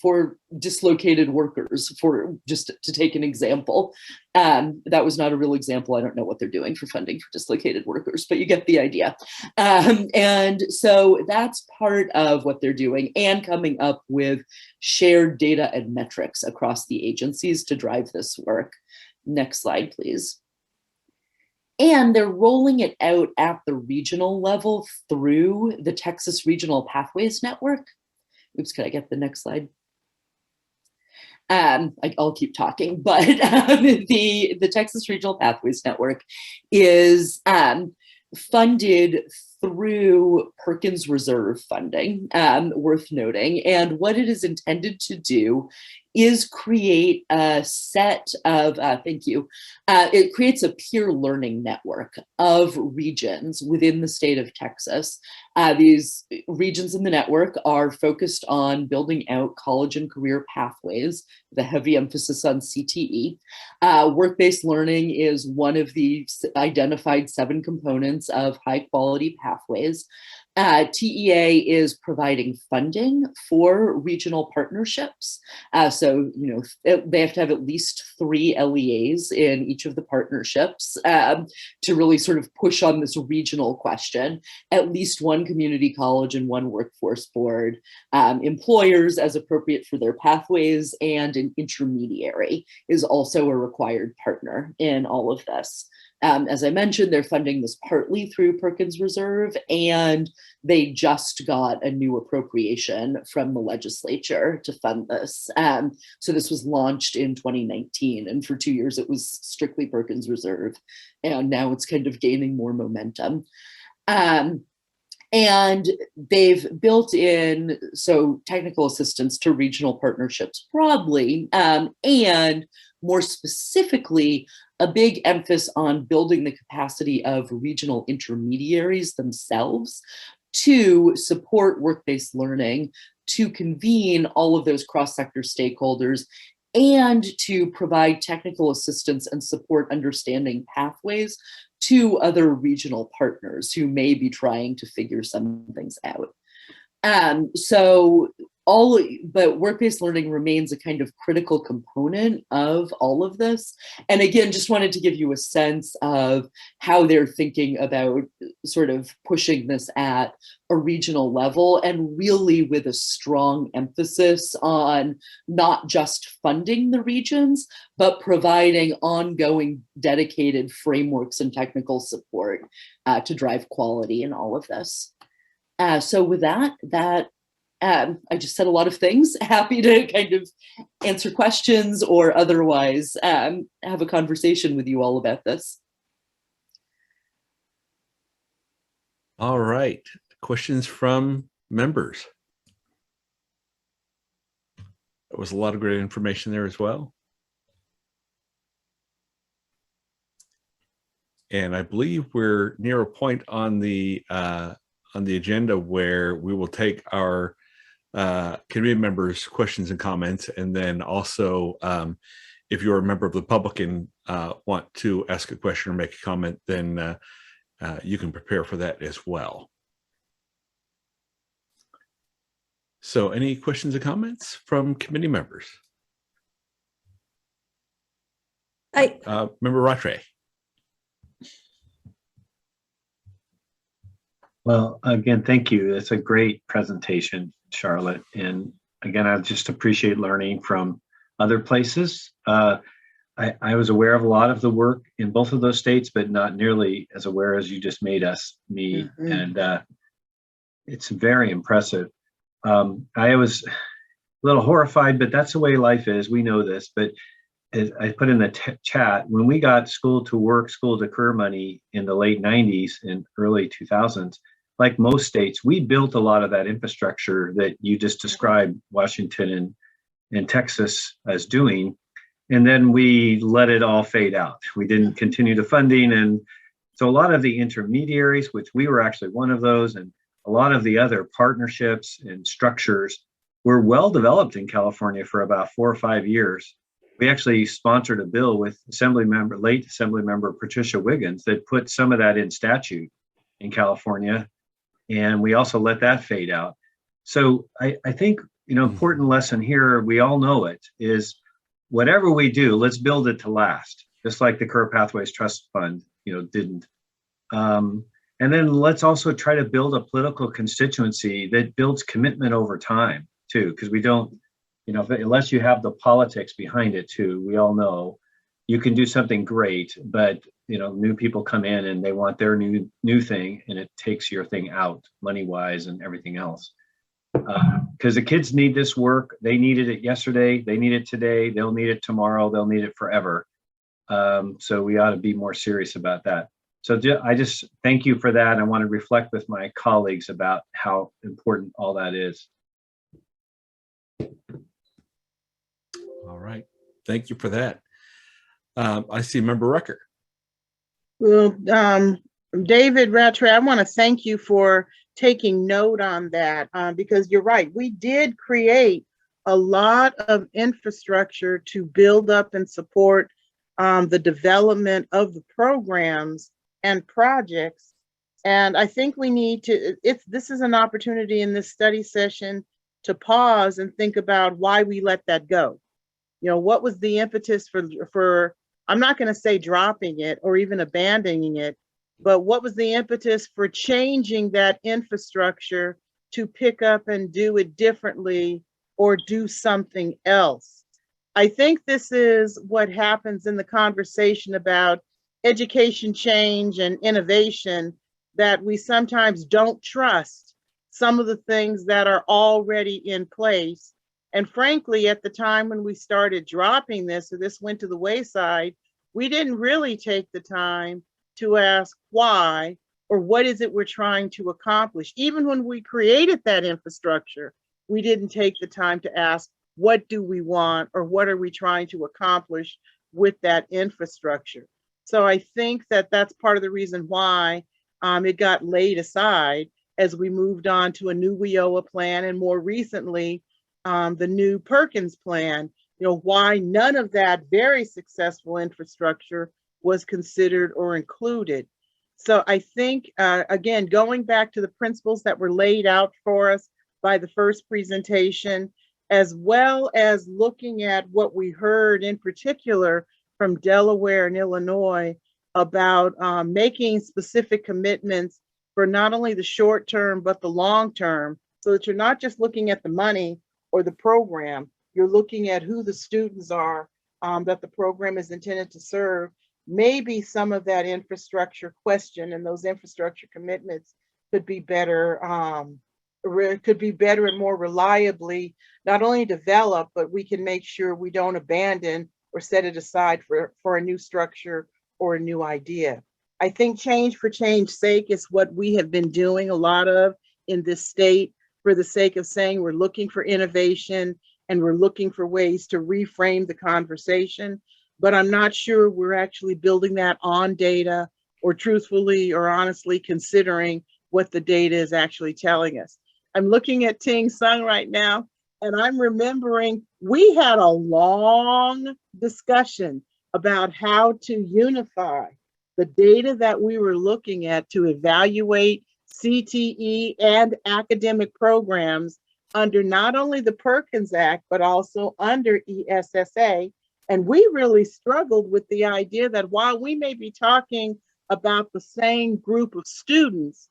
for dislocated workers, for just to take an example. That was not a real example. I don't know what they're doing for funding for dislocated workers, but you get the idea. And so that's part of what they're doing, and coming up with shared data and metrics across the agencies to drive this work. Next slide, please. And they're rolling it out at the regional level through the Texas Regional Pathways Network. Oops, could I get the next slide? I'll keep talking, but the Texas Regional Pathways Network is funded through Perkins Reserve funding, worth noting. And what it is intended to do is create a set of, it creates a peer learning network of regions within the state of Texas. These regions in the network are focused on building out college and career pathways, with a heavy emphasis on CTE. Work-based learning is one of the identified 7 components of high-quality pathways. TEA is providing funding for regional partnerships. So, they have to have at least 3 LEAs in each of the partnerships to really sort of push on this regional question. At least 1 community college and 1 workforce board, employers as appropriate for their pathways, and an intermediary is also a required partner in all of this. As I mentioned, they're funding this partly through Perkins Reserve, and they just got a new appropriation from the legislature to fund this. So this was launched in 2019, and for 2 years it was strictly Perkins Reserve, and now it's kind of gaining more momentum. And they've built in technical assistance to regional partnerships broadly, and more specifically, a big emphasis on building the capacity of regional intermediaries themselves to support work-based learning, to convene all of those cross-sector stakeholders, and to provide technical assistance and support understanding pathways to other regional partners who may be trying to figure some things out. But work-based learning remains a kind of critical component of all of this. And again, just wanted to give you a sense of how they're thinking about sort of pushing this at a regional level, and really with a strong emphasis on not just funding the regions, but providing ongoing dedicated frameworks and technical support to drive quality in all of this. So with that, I just said a lot of things. Happy to kind of answer questions or otherwise have a conversation with you all about this. All right. Questions from members? There was a lot of great information there as well. And I believe we're near a point on the agenda where we will take our committee members' questions and comments, and then also if you're a member of the public and want to ask a question or make a comment, then you can prepare for that as well. So any questions or comments from committee members? Member Rattray. Well, again, thank you. It's a great presentation, Charlotte. And again, I just appreciate learning from other places. I was aware of a lot of the work in both of those states, but not nearly as aware as you just made me. Mm-hmm. And it's very impressive. I was a little horrified, but that's the way life is. We know this, but as I put in the chat, when we got school to work, school to career money in the late 90s and early 2000s, like most states, we built a lot of that infrastructure that you just described Washington and Texas as doing. And then we let it all fade out. We didn't continue the funding. And so a lot of the intermediaries, which we were actually one of those, and a lot of the other partnerships and structures were well developed in California for about 4 or 5 years. We actually sponsored a bill with late Assembly Member Patricia Wiggins that put some of that in statute in California. And we also let that fade out. So I think important lesson here, we all know it, is whatever we do, let's build it to last, just like the Career Pathways Trust Fund, didn't. And then let's also try to build a political constituency that builds commitment over time too, because we don't, unless you have the politics behind it too, we all know you can do something great, but new people come in and they want their new thing, and it takes your thing out money-wise and everything else. Because the kids need this work. They needed it yesterday. They need it today. They'll need it tomorrow. They'll need it forever. So we ought to be more serious about that. So I just thank you for that. I want to reflect with my colleagues about how important all that is. All right. Thank you for that. I see Member Rucker. Well, David Rattray, I want to thank you for taking note on that, because you're right. We did create a lot of infrastructure to build up and support the development of the programs and projects. And I think we need to, this is an opportunity in this study session to pause and think about why we let that go. What was the impetus for I'm not going to say dropping it or even abandoning it, but what was the impetus for changing that infrastructure to pick up and do it differently or do something else? I think this is what happens in the conversation about education change and innovation, that we sometimes don't trust some of the things that are already in place. And frankly, at the time when we started dropping this, or this went to the wayside, we didn't really take the time to ask why, or what is it we're trying to accomplish. Even when we created that infrastructure, we didn't take the time to ask, what do we want, or what are we trying to accomplish with that infrastructure? So I think that that's part of the reason why it got laid aside as we moved on to a new WIOA plan, and more recently, the new Perkins plan, why none of that very successful infrastructure was considered or included. So I think, again, going back to the principles that were laid out for us by the first presentation, as well as looking at what we heard in particular from Delaware and Illinois about making specific commitments for not only the short term, but the long term, so that you're not just looking at the money or the program, you're looking at who the students are that the program is intended to serve. Maybe some of that infrastructure question and those infrastructure commitments could be better, and more reliably, not only developed, but we can make sure we don't abandon or set it aside for a new structure or a new idea. I think change for change's sake is what we have been doing a lot of in this state, for the sake of saying we're looking for innovation and we're looking for ways to reframe the conversation. But I'm not sure we're actually building that on data, or truthfully or honestly considering what the data is actually telling us. I'm looking at Ting Sung right now, and I'm remembering we had a long discussion about how to unify the data that we were looking at to evaluate CTE and academic programs under not only the Perkins Act, but also under ESSA. And we really struggled with the idea that while we may be talking about the same group of students,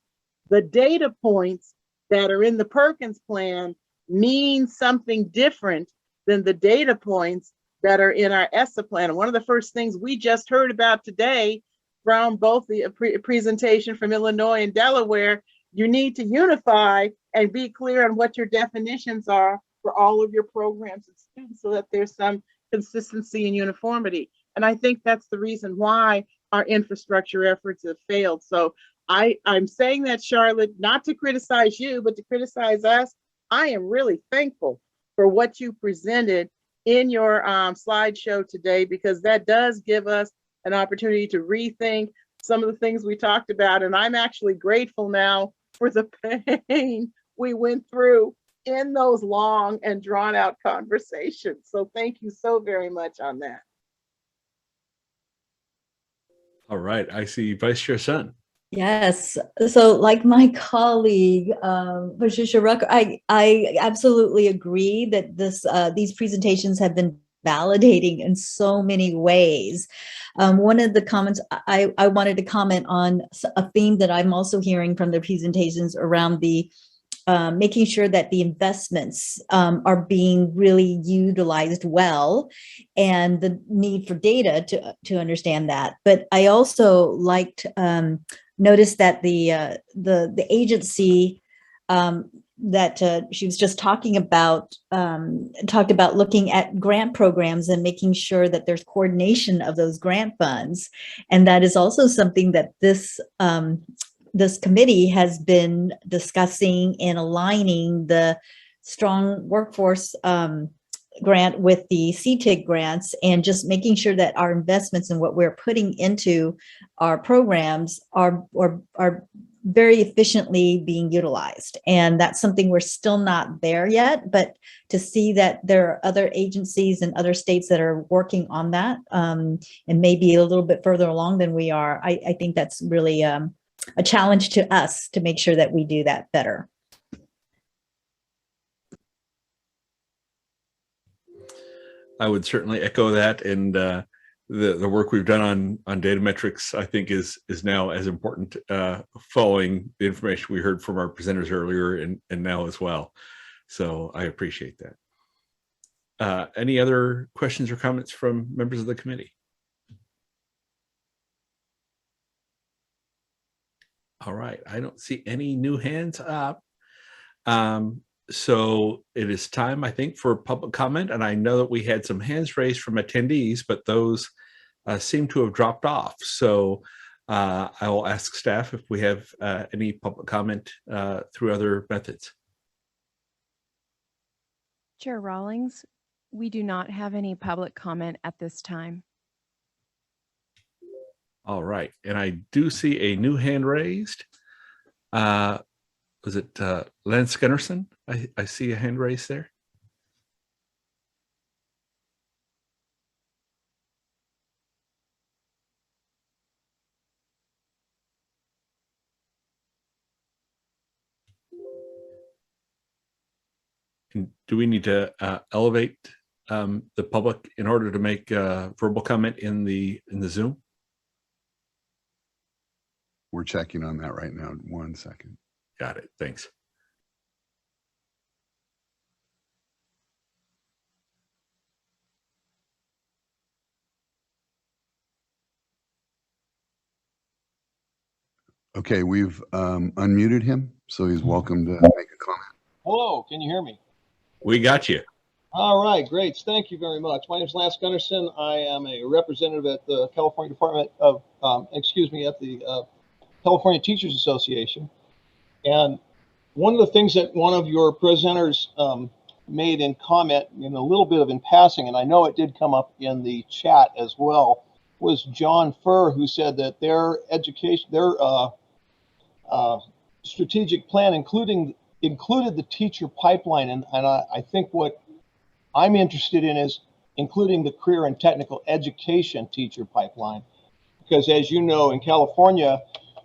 the data points that are in the Perkins plan mean something different than the data points that are in our ESSA plan. And one of the first things we just heard about today from both the presentation from Illinois and Delaware, you need to unify and be clear on what your definitions are for all of your programs and students, so that there's some consistency and uniformity. And I think that's the reason why our infrastructure efforts have failed. So I'm saying that, Charlotte, not to criticize you, but to criticize us. I am really thankful for what you presented in your slideshow today, because that does give us an opportunity to rethink some of the things we talked about. And I'm actually grateful now for the pain we went through in those long and drawn out conversations. So thank you so very much on that. All right, I see Vice Chair Sun. Yes. So like my colleague, Patricia Rucker, I absolutely agree that these presentations have been validating in so many ways. One of the comments I wanted to comment on a theme that I'm also hearing from the presentations around the making sure that the investments are being really utilized well, and the need for data to understand that. But I also liked noticed that the agency that she was just talking about talked about looking at grant programs and making sure that there's coordination of those grant funds, and that is also something that this committee has been discussing and aligning the strong workforce grant with the CTIG grants, and just making sure that our investments and what we're putting into our programs are very efficiently being utilized. And that's something we're still not there yet, but to see that there are other agencies and other states that are working on that, and maybe a little bit further along than we are, I think that's really a challenge to us to make sure that we do that better. I would certainly echo that, and the work we've done on data metrics, I think, is now as important, following the information we heard from our presenters earlier and now as well. So I appreciate that. Any other questions or comments from members of the committee? All right, I don't see any new hands up. So it is time, I think, for public comment. And I know that we had some hands raised from attendees, but those seem to have dropped off. So I will ask staff if we have any public comment through other methods. Chair Rawlings, we do not have any public comment at this time. All right, and I do see a new hand raised. Was it Lance Gunnarsson? I see a hand raised there. And do we need to elevate the public in order to make a verbal comment in the Zoom? We're checking on that right now. 1 second. Got it. Thanks. Okay, we've unmuted him, so he's welcome to make a comment. Hello, can you hear me? We got you. All right, great. Thank you very much. My name is Lance Gunnarsson. I am a representative at the California Department of, at the California Teachers Association. And one of the things that one of your presenters made in comment in a little bit of in passing, and I know it did come up in the chat as well, was John Furr, who said that their education, their strategic plan included the teacher pipeline. And I think what I'm interested in is including the career and technical education teacher pipeline. Because as you know, in California,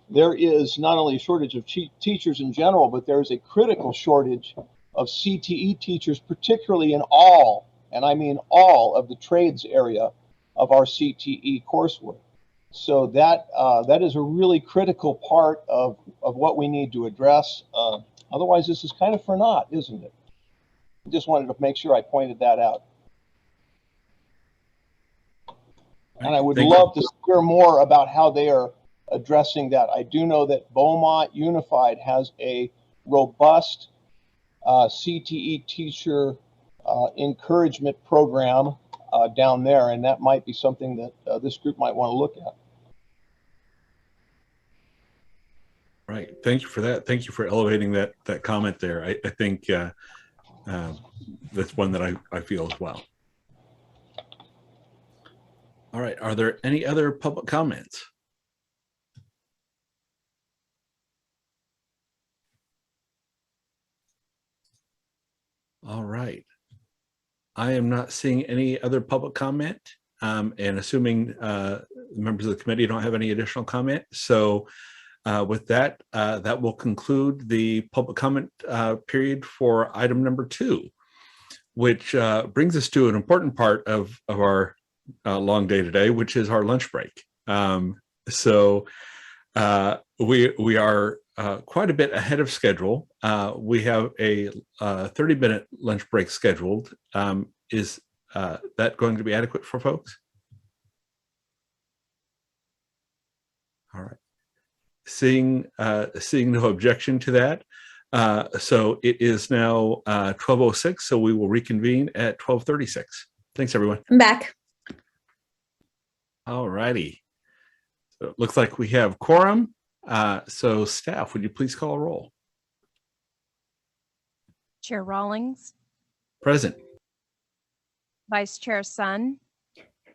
there is not only a shortage of teachers in general, but there is a critical shortage of CTE teachers, particularly in all, and I mean all, of the trades area of our CTE coursework. So that is a really critical part of what we need to address. Otherwise, this is kind of for naught, isn't it? I just wanted to make sure I pointed that out. And I would love to hear more about how they are addressing that. I do know that Beaumont Unified has a robust CTE teacher encouragement program down there, and that might be something that this group might want to look at. Right. Thank you for that. Thank you for elevating that comment there. I think that's one that I feel as well. All right. Are there any other public comments? All right. I am not seeing any other public comment, and assuming members of the committee don't have any additional comment. So with that, that will conclude the public comment period for item number 2, which brings us to an important part of our long day today, which is our lunch break. So we are quite a bit ahead of schedule. We have a 30-minute lunch break scheduled. Is that going to be adequate for folks? All right. Seeing no objection to that. So it is now 12:06, so we will reconvene at 12:36. Thanks, everyone. I'm back. All righty. So it looks like we have quorum. So staff, would you please call a roll? Chair Rawlings, Present. Vice Chair Sun,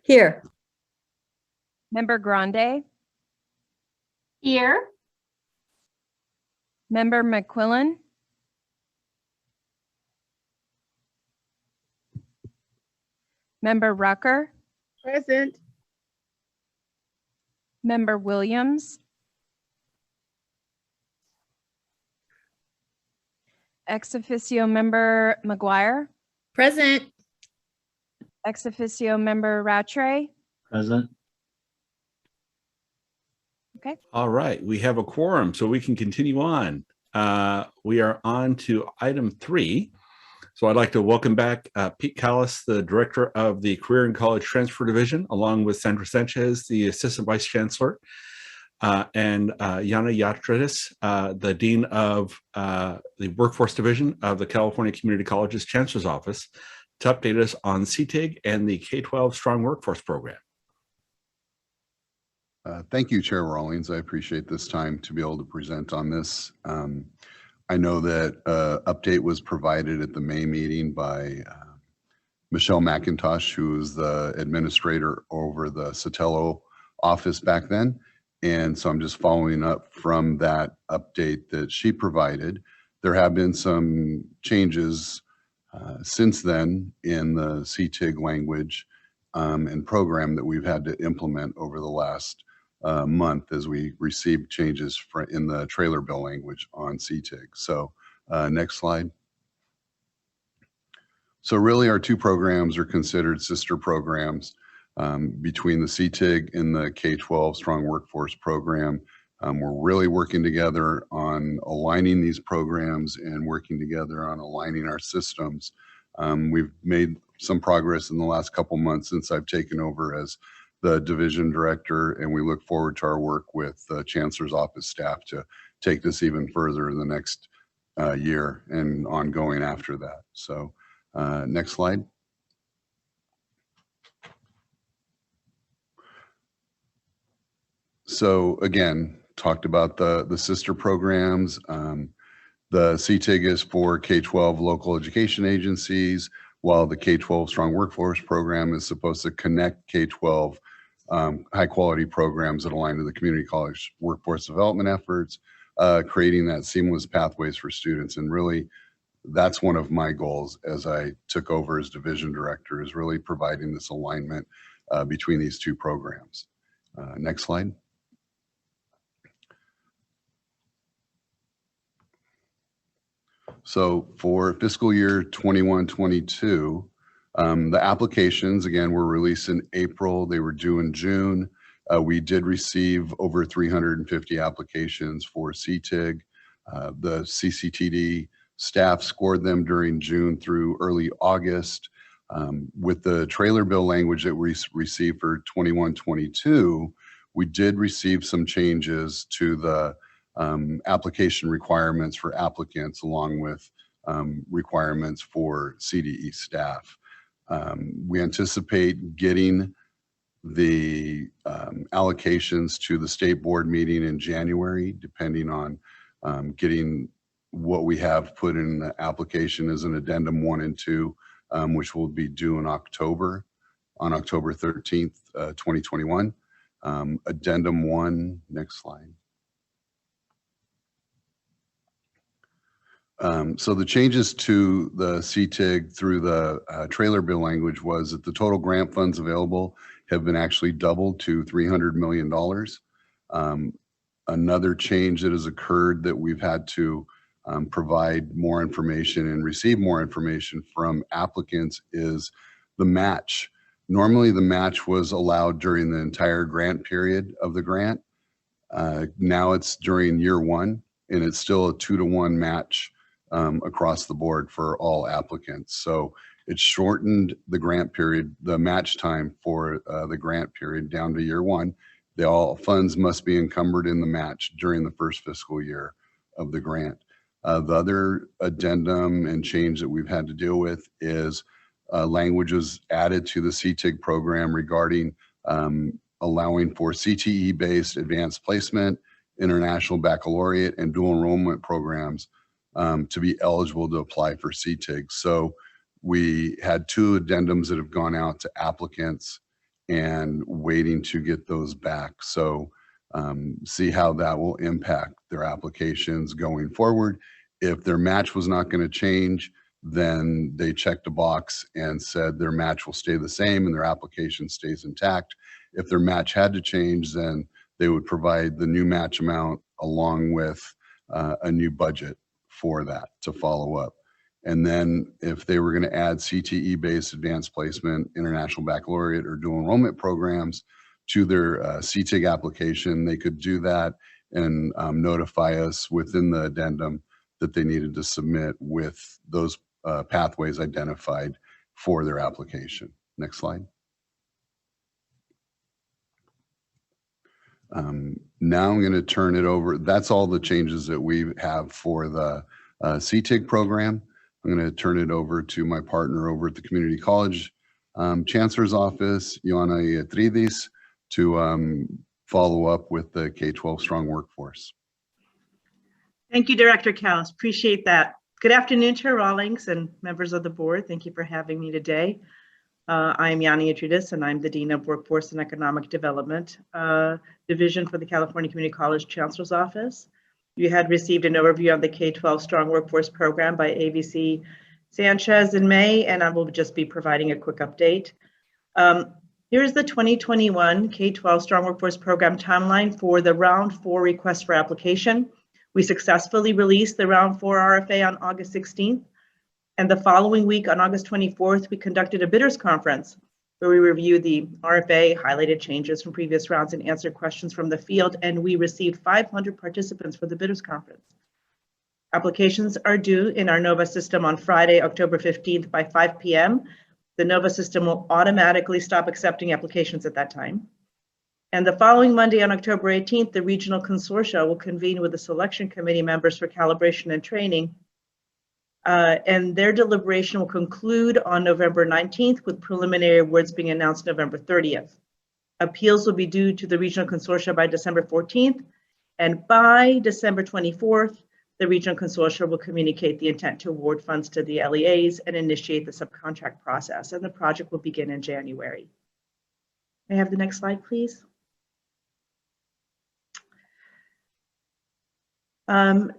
Here. Member Grande, Here. Member McQuillan, Member Rucker, Present. Member Williams, ex officio Member McGuire, Present. ex officio Member Rattray. Present. Okay. All right, we have a quorum, so we can continue on. We are on to item 3. So I'd like to welcome back Pete Callis, the Director of the Career and College Transfer Division, along with Sandra Sanchez, the Assistant Vice Chancellor, and Yana Yatridis, the Dean of the Workforce Division of the California Community Colleges Chancellor's Office, to update us on CTIG and the K-12 Strong Workforce Program. Thank you, Chair Rawlings. I appreciate this time to be able to present on this. I know that update was provided at the May meeting by Michelle McIntosh, who was the administrator over the Sotelo office back then. And so I'm just following up from that update that she provided. There have been some changes since then in the CTIG language and program that we've had to implement over the last month as we received changes in the trailer bill language on CTIG. So next slide. So really our 2 programs are considered sister programs between the CTIG and the K-12 Strong Workforce Program. We're really working together on aligning these programs and working together on aligning our systems. We've made some progress in the last couple months since I've taken over as the division director, and we look forward to our work with the Chancellor's Office staff to take this even further in the next year and ongoing after that. So next slide. So again, talked about the sister programs. The CTIG is for K-12 local education agencies, while the K-12 Strong Workforce Program is supposed to connect K-12 high quality programs that align to the community college workforce development efforts, creating that seamless pathways for students. And really, that's one of my goals as I took over as division director, is really providing this alignment between these 2 programs. Next slide. So for fiscal year 21-22, the applications, again, were released in April. They were due in June. We did receive over 350 applications for CTIG. The CCTD staff scored them during June through early August. With the trailer bill language that we received for 21-22, we did receive some changes to the application requirements for applicants, along with requirements for CDE staff. We anticipate getting the allocations to the state board meeting in January, depending on getting what we have put in the application as an addendum 1 and 2, which will be due in October, on October 13th, 2021. Addendum 1, next slide. So the changes to the CTIG through the trailer bill language was that the total grant funds available have been actually doubled to $300 million. Another change that has occurred that we've had to provide more information and receive more information from applicants is the match. Normally, the match was allowed during the entire grant period of the grant. Now it's during year one, and it's still a 2-to-1 match across the board for all applicants. So it shortened the grant period, the match time for the grant period down to year one. All funds must be encumbered in the match during the first fiscal year of the grant. The other addendum and change that we've had to deal with is languages added to the CTIG program regarding allowing for CTE-based advanced placement, international baccalaureate, and dual enrollment programs to be eligible to apply for CTIG. So we had 2 addendums that have gone out to applicants and waiting to get those back. So see how that will impact their applications going forward. If their match was not going to change, then they checked a box and said their match will stay the same and their application stays intact. If their match had to change, then they would provide the new match amount along with a new budget for that to follow up. And then if they were going to add CTE-based advanced placement, international baccalaureate, or dual enrollment programs to their CTIG application, they could do that and notify us within the addendum that they needed to submit with those pathways identified for their application. Next slide. Now I'm going to turn it over. That's all the changes that we have for the CTIG program. I'm going to turn it over to my partner over at the Community College Chancellor's Office, Ioana Iatridis, to follow up with the K-12 Strong Workforce. Thank you, Director Callis. Appreciate that. Good afternoon, Chair Rawlings and members of the board. Thank you for having me today. I'm Ioana Iatridis, and I'm the Dean of Workforce and Economic Development Division for the California Community College Chancellor's Office. You had received an overview of the K-12 Strong Workforce Program by AVC Sanchez in May, and I will just be providing a quick update. Here's the 2021 K-12 Strong Workforce Program timeline for the Round 4 request for application. We successfully released the Round 4 RFA on August 16th, and the following week on August 24th, we conducted a bidders conference where we reviewed the RFA, highlighted changes from previous rounds, and answered questions from the field, and we received 500 participants for the bidders conference. Applications are due in our NOVA system on Friday, October 15th by 5 p.m. The NOVA system will automatically stop accepting applications at that time. And the following Monday on October 18th, the regional consortia will convene with the selection committee members for calibration and training. And their deliberation will conclude on November 19th, with preliminary awards being announced November 30th. Appeals will be due to the regional consortia by December 14th, and by December 24th, the regional consortia will communicate the intent to award funds to the LEAs and initiate the subcontract process, and the project will begin in January. May I have the next slide, please?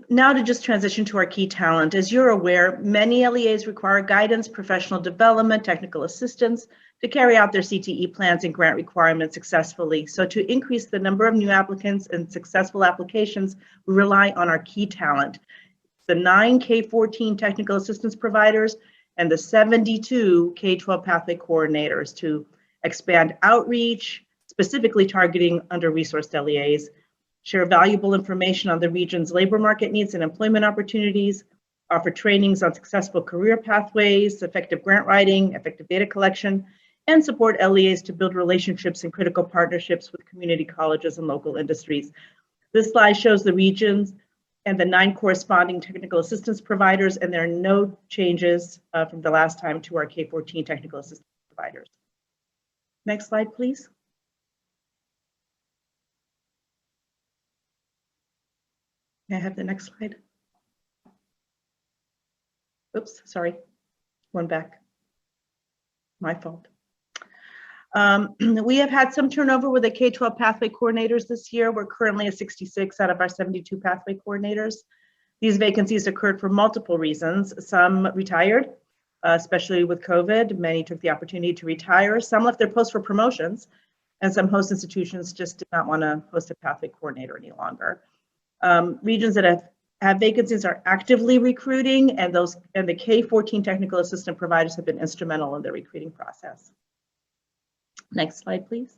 Now to just transition to our key talent. As you're aware, many LEAs require guidance, professional development, technical assistance to carry out their CTE plans and grant requirements successfully. So to increase the number of new applicants and successful applications, we rely on our key talent, the 9 K-14 technical assistance providers and the 72 K-12 pathway coordinators to expand outreach, specifically targeting under-resourced LEAs, share valuable information on the region's labor market needs and employment opportunities, offer trainings on successful career pathways, effective grant writing, effective data collection, and support LEAs to build relationships and critical partnerships with community colleges and local industries. This slide shows the regions and the 9 corresponding technical assistance providers, and there are no changes from the last time to our K-14 technical assistance providers. Next slide, please. May I have the next slide? Oops, sorry, one back. My fault. We have had some turnover with the K-12 pathway coordinators this year. We're currently at 66 out of our 72 pathway coordinators. These vacancies occurred for multiple reasons. Some retired, especially with COVID. Many took the opportunity to retire. Some left their posts for promotions, and some host institutions just did not want to host a pathway coordinator any longer. Regions that have vacancies are actively recruiting, and the K-14 technical assistant providers have been instrumental in the recruiting process. Next slide, please.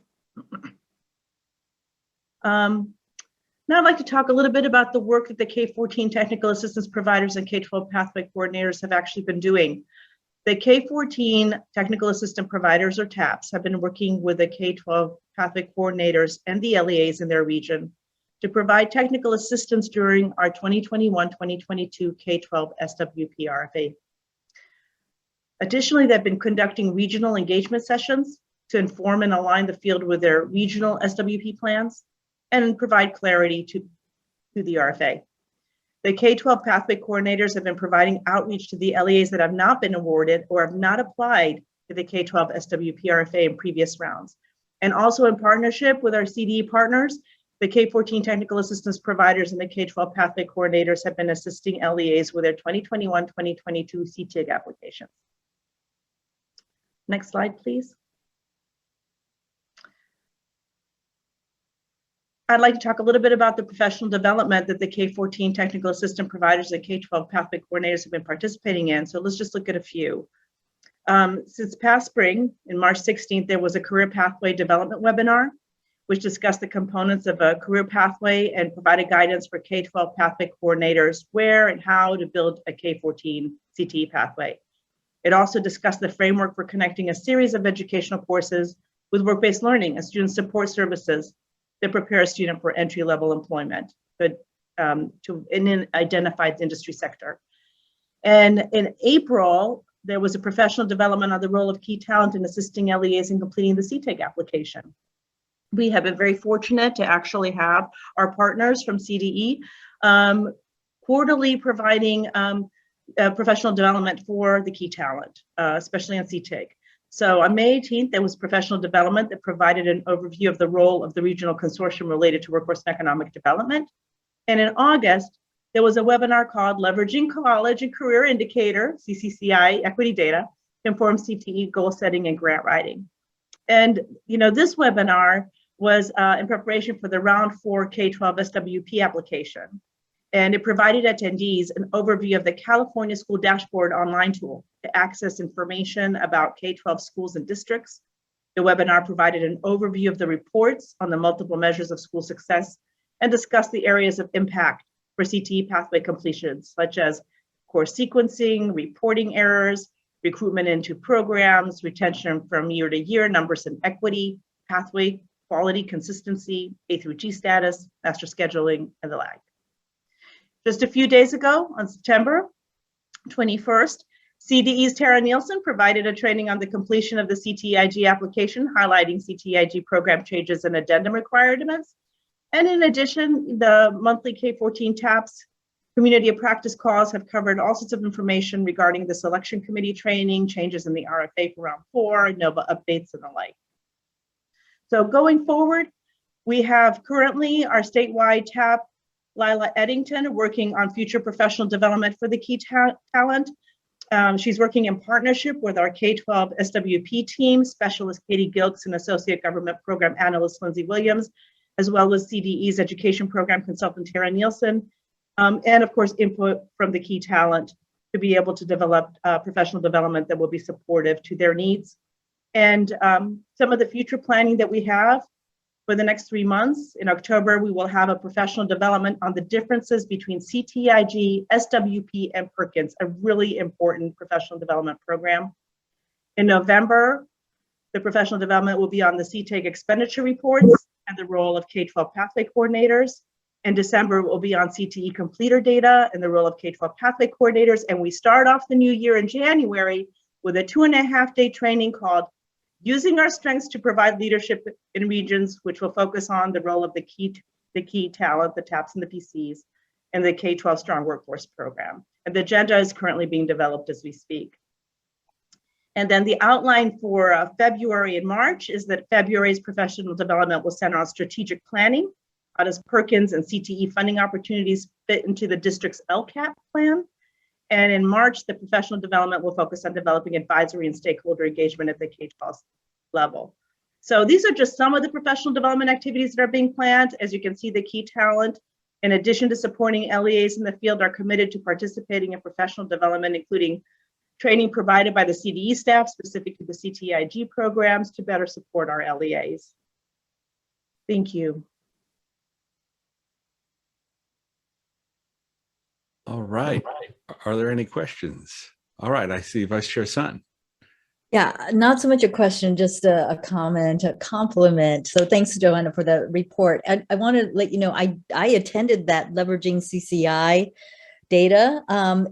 Now I'd like to talk a little bit about the work that the K-14 technical assistance providers and K-12 pathway coordinators have actually been doing. The K-14 technical assistant providers, or TAPs, have been working with the K-12 pathway coordinators and the LEAs in their region to provide technical assistance during our 2021-2022 K-12 SWP RFA. Additionally, they've been conducting regional engagement sessions to inform and align the field with their regional SWP plans and provide clarity to the RFA. The K-12 pathway coordinators have been providing outreach to the LEAs that have not been awarded or have not applied to the K-12 SWP RFA in previous rounds. And also in partnership with our CDE partners, the K-14 technical assistance providers and the K-12 pathway coordinators have been assisting LEAs with their 2021-2022 CTIG applications. Next slide, please. I'd like to talk a little bit about the professional development that the K-14 technical assistant providers and K-12 pathway coordinators have been participating in. So let's just look at a few. Since past spring, in March 16th, there was a career pathway development webinar, which discussed the components of a career pathway and provided guidance for K-12 pathway coordinators where and how to build a K-14 CTE pathway. It also discussed the framework for connecting a series of educational courses with work-based learning and student support services that prepare a student for entry-level employment in an identified industry sector. And in April, there was a professional development on the role of key talent in assisting LEAs in completing the CTIG application. We have been very fortunate to actually have our partners from CDE quarterly providing professional development for the key talent, especially on CTIG. So on May 18th, there was professional development that provided an overview of the role of the regional consortium related to workforce and economic development. And in August, there was a webinar called Leveraging College and Career Indicator, CCCI Equity Data, to inform CTE goal setting and grant writing. And this webinar was in preparation for the round 4 K-12 SWP application. And it provided attendees an overview of the California School Dashboard online tool to access information about K-12 schools and districts. The webinar provided an overview of the reports on the multiple measures of school success and discussed the areas of impact for CTE pathway completions, such as course sequencing, reporting errors, recruitment into programs, retention from year to year, numbers and equity, pathway quality, consistency, A through G status, master scheduling, and the like. Just a few days ago, on September 21st, CDE's Tara Nielsen provided a training on the completion of the CTEIG application, highlighting CTEIG program changes and addendum requirements. And in addition, the monthly K-14 TAPS community of practice calls have covered all sorts of information regarding the selection committee training, changes in the RFA for round 4, NOVA updates, and the like. So going forward, we have currently our statewide TAP, Lila Eddington, working on future professional development for the key talent. She's working in partnership with our K-12 SWP team, Specialist Katie Gilks and Associate Government Program Analyst Lindsay Williams, as well as CDE's Education Program Consultant Tara Nielsen, and of course input from the key talent to be able to develop professional development that will be supportive to their needs. And some of the future planning that we have for the next 3 months. In October, we will have a professional development on the differences between CTEIG, SWP, and Perkins, a really important professional development program. In November, the professional development will be on the CTIG expenditure reports and the role of K-12 pathway coordinators. In December, it will be on CTE completer data and the role of K-12 pathway coordinators. And we start off the new year in January with a 2.5-day training called Using Our Strengths to Provide Leadership in Regions, which will focus on the role of the key talent, the TAPs and the PCs, and the K-12 Strong Workforce Program. And the agenda is currently being developed as we speak. And then the outline for February and March is that February's professional development will center on strategic planning. How does Perkins and CTE funding opportunities fit into the district's LCAP plan? And in March, the professional development will focus on developing advisory and stakeholder engagement at the K-12 level. So these are just some of the professional development activities that are being planned. As you can see, the key talent, in addition to supporting LEAs in the field, are committed to participating in professional development, including training provided by the CDE staff specific to the CTIG programs to better support our LEAs. Thank you. All right. Are there any questions? All right. I see Vice Chair Sun. Yeah, not so much a question, just a comment, a compliment. So thanks, Joanna, for the report. I want to let you know, I attended that leveraging CCI data.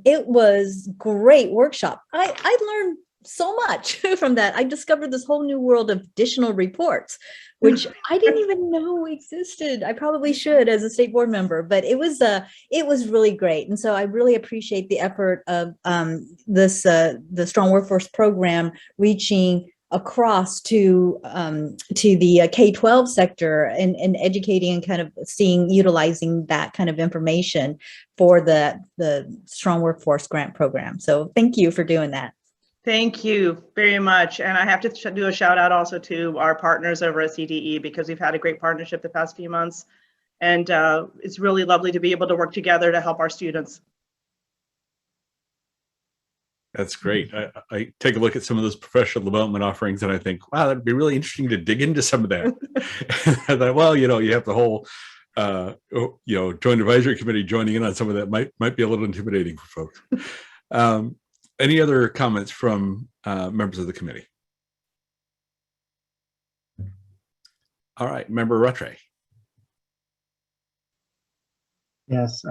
It was great workshop. I learned so much from that. I discovered this whole new world of additional reports, which I didn't even know existed. I probably should as a state board member, but it was really great. And so I really appreciate the effort of the Strong Workforce Program reaching across to the K-12 sector and educating and kind of utilizing that kind of information for the Strong Workforce Grant Program. So thank you for doing that. Thank you very much. And I have to do a shout out also to our partners over at CDE, because we've had a great partnership the past few months. And it's really lovely to be able to work together to help our students. That's great. I take a look at some of those professional development offerings and I think, wow, that'd be really interesting to dig into some of that. I thought, well, you have the whole, joint advisory committee joining in on some of that might be a little intimidating for folks. Any other comments from members of the committee? All right, Member Rattray. Yes.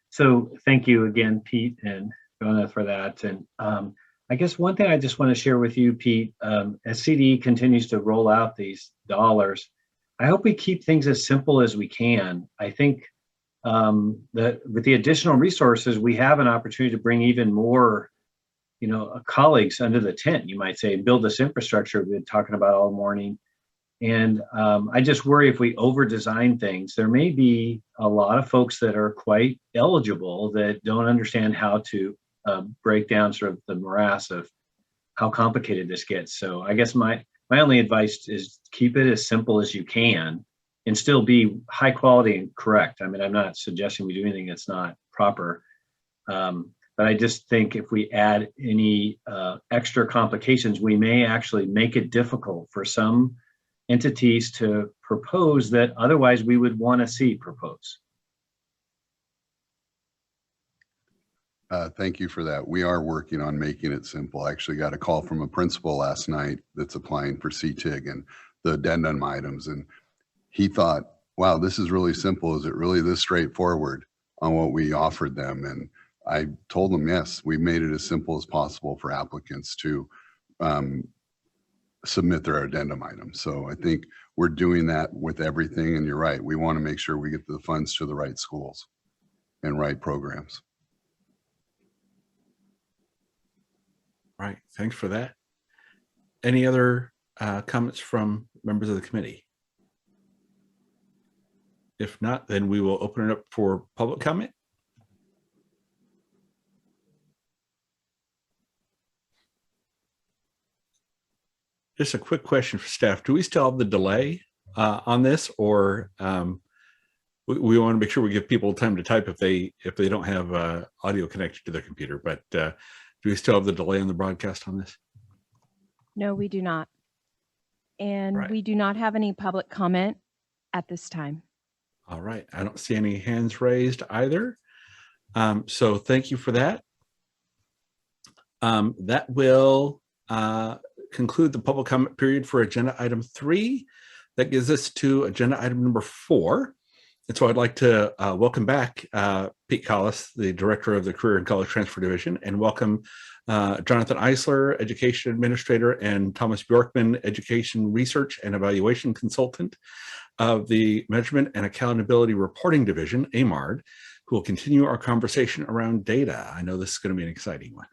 So thank you again, Pete and Jonah, for that. And I guess one thing I just want to share with you, Pete, as CDE continues to roll out these dollars, I hope we keep things as simple as we can. I think that with the additional resources, we have an opportunity to bring even more colleagues under the tent, you might say, build this infrastructure we've been talking about all morning. And I just worry if we over-design things, there may be a lot of folks that are quite eligible that don't understand how to break down sort of the morass of how complicated this gets. So I guess my only advice is keep it as simple as you can and still be high quality and correct. I mean, I'm not suggesting we do anything that's not proper. But I just think if we add any extra complications, we may actually make it difficult for some entities to propose that otherwise we would want to see propose. Thank you for that. We are working on making it simple. I actually got a call from a principal last night that's applying for CTIG and the addendum items. And he thought, wow, this is really simple. Is it really this straightforward on what we offered them? And I told them, yes, we made it as simple as possible for applicants to submit their addendum items. So I think we're doing that with everything. And you're right, we want to make sure we get the funds to the right schools and right programs. Right, thanks for that. Any other comments from members of the committee? If not, then we will open it up for public comment. Just a quick question for staff. Do we still have the delay on this, or we want to make sure we give people time to type if they don't have audio connected to their computer, but do we still have the delay on the broadcast on this? No, we do not. And Right. we do not have any public comment at this time. All right, I don't see any hands raised either. So thank you for that. That will conclude the public comment period for agenda item 3. That gives us to agenda item number 4. And so I'd like to welcome back Pete Collis, the director of the Career and College Transfer Division, and welcome Jonathan Eisler, education administrator, and Thomas Bjorkman, education research and evaluation consultant of the Measurement and Accountability Reporting Division, AMARD, who will continue our conversation around data. I know this is going to be an exciting one.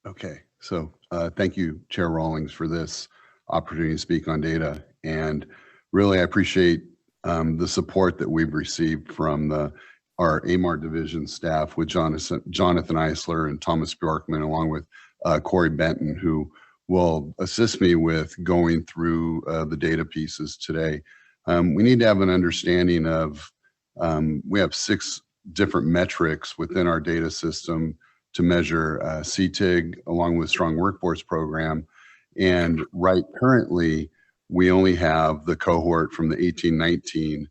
Okay, so thank you, Chair Rawlings, for this opportunity to speak on data. And really, I appreciate the support that we've received from our AMAR division staff with Jonathan Eisler and Thomas Bjorkman, along with Corey Benton, who will assist me with going through the data pieces today. We need to have an understanding of, we have 6 different metrics within our data system to measure CTIG along with Strong Workforce Program. And currently, we only have the cohort from the 18-19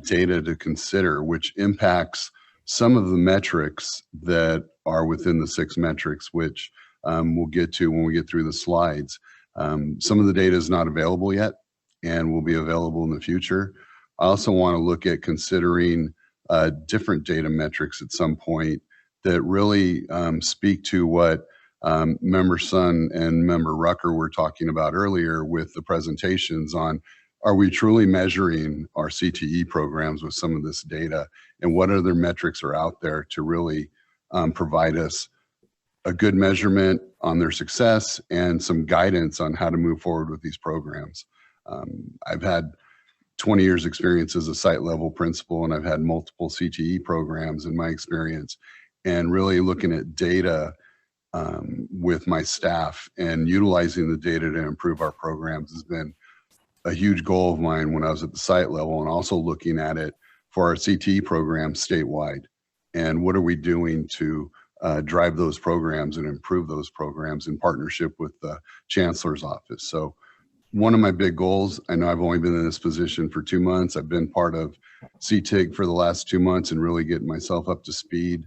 data to consider, which impacts some of the metrics that are within the 6 metrics, which we'll get to when we get through the slides. Some of the data is not available yet and will be available in the future. I also want to look at considering different data metrics at some point that really speak to what Member Sun and Member Rucker were talking about earlier with the presentations on, are we truly measuring our CTE programs with some of this data, and what other metrics are out there to really provide us a good measurement on their success and some guidance on how to move forward with these programs. I've had 20 years experience as a site level principal, and I've had multiple CTE programs in my experience, and really looking at data with my staff and utilizing the data to improve our programs has been a huge goal of mine when I was at the site level, and also looking at it for our CTE programs statewide. And what are we doing to drive those programs and improve those programs in partnership with the Chancellor's office? So one of my big goals, I know I've only been in this position for 2 months. I've been part of CTIG for the last 2 months and really getting myself up to speed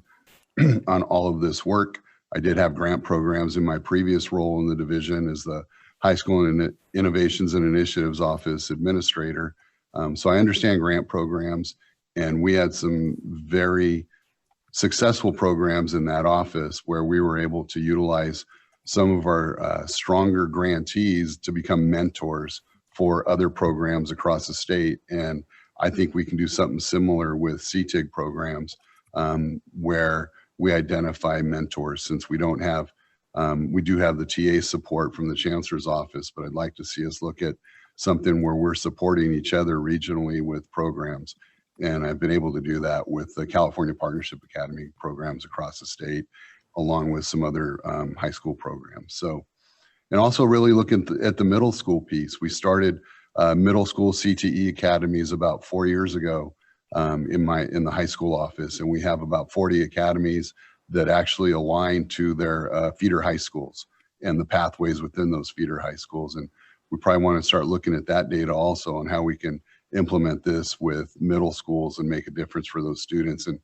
on all of this work. I did have grant programs in my previous role in the division as the High School and Innovations and Initiatives Office Administrator. So I understand grant programs, and we had some very successful programs in that office where we were able to utilize some of our stronger grantees to become mentors for other programs across the state. And I think we can do something similar with CTIG programs where we identify mentors, since we don't have, we do have the TA support from the Chancellor's office, but I'd like to see us look at something where we're supporting each other regionally with programs. And I've been able to do that with the California Partnership Academy programs across the state, along with some other high school programs. So, and also really looking at the middle school piece. We started middle school CTE academies about 4 years ago in the high school office, and we have about 40 academies that actually align to their feeder high schools and the pathways within those feeder high schools. And we probably want to start looking at that data also on how we can implement this with middle schools and make a difference for those students and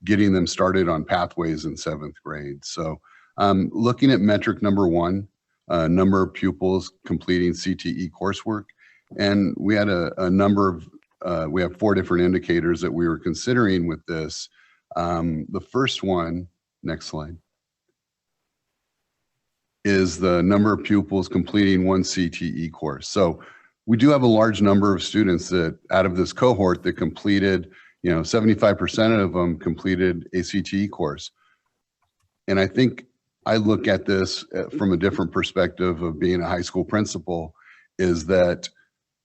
getting them started on pathways in 7th grade. So looking at metric number 1, number of pupils completing CTE coursework. And we had a number of, we have 4 different indicators that we were considering with this. The first one, next slide, is the number of pupils completing one CTE course. So we do have a large number of students that out of this cohort that completed, 75% of them completed a CTE course. And I think I look at this from a different perspective of being a high school principal, is that,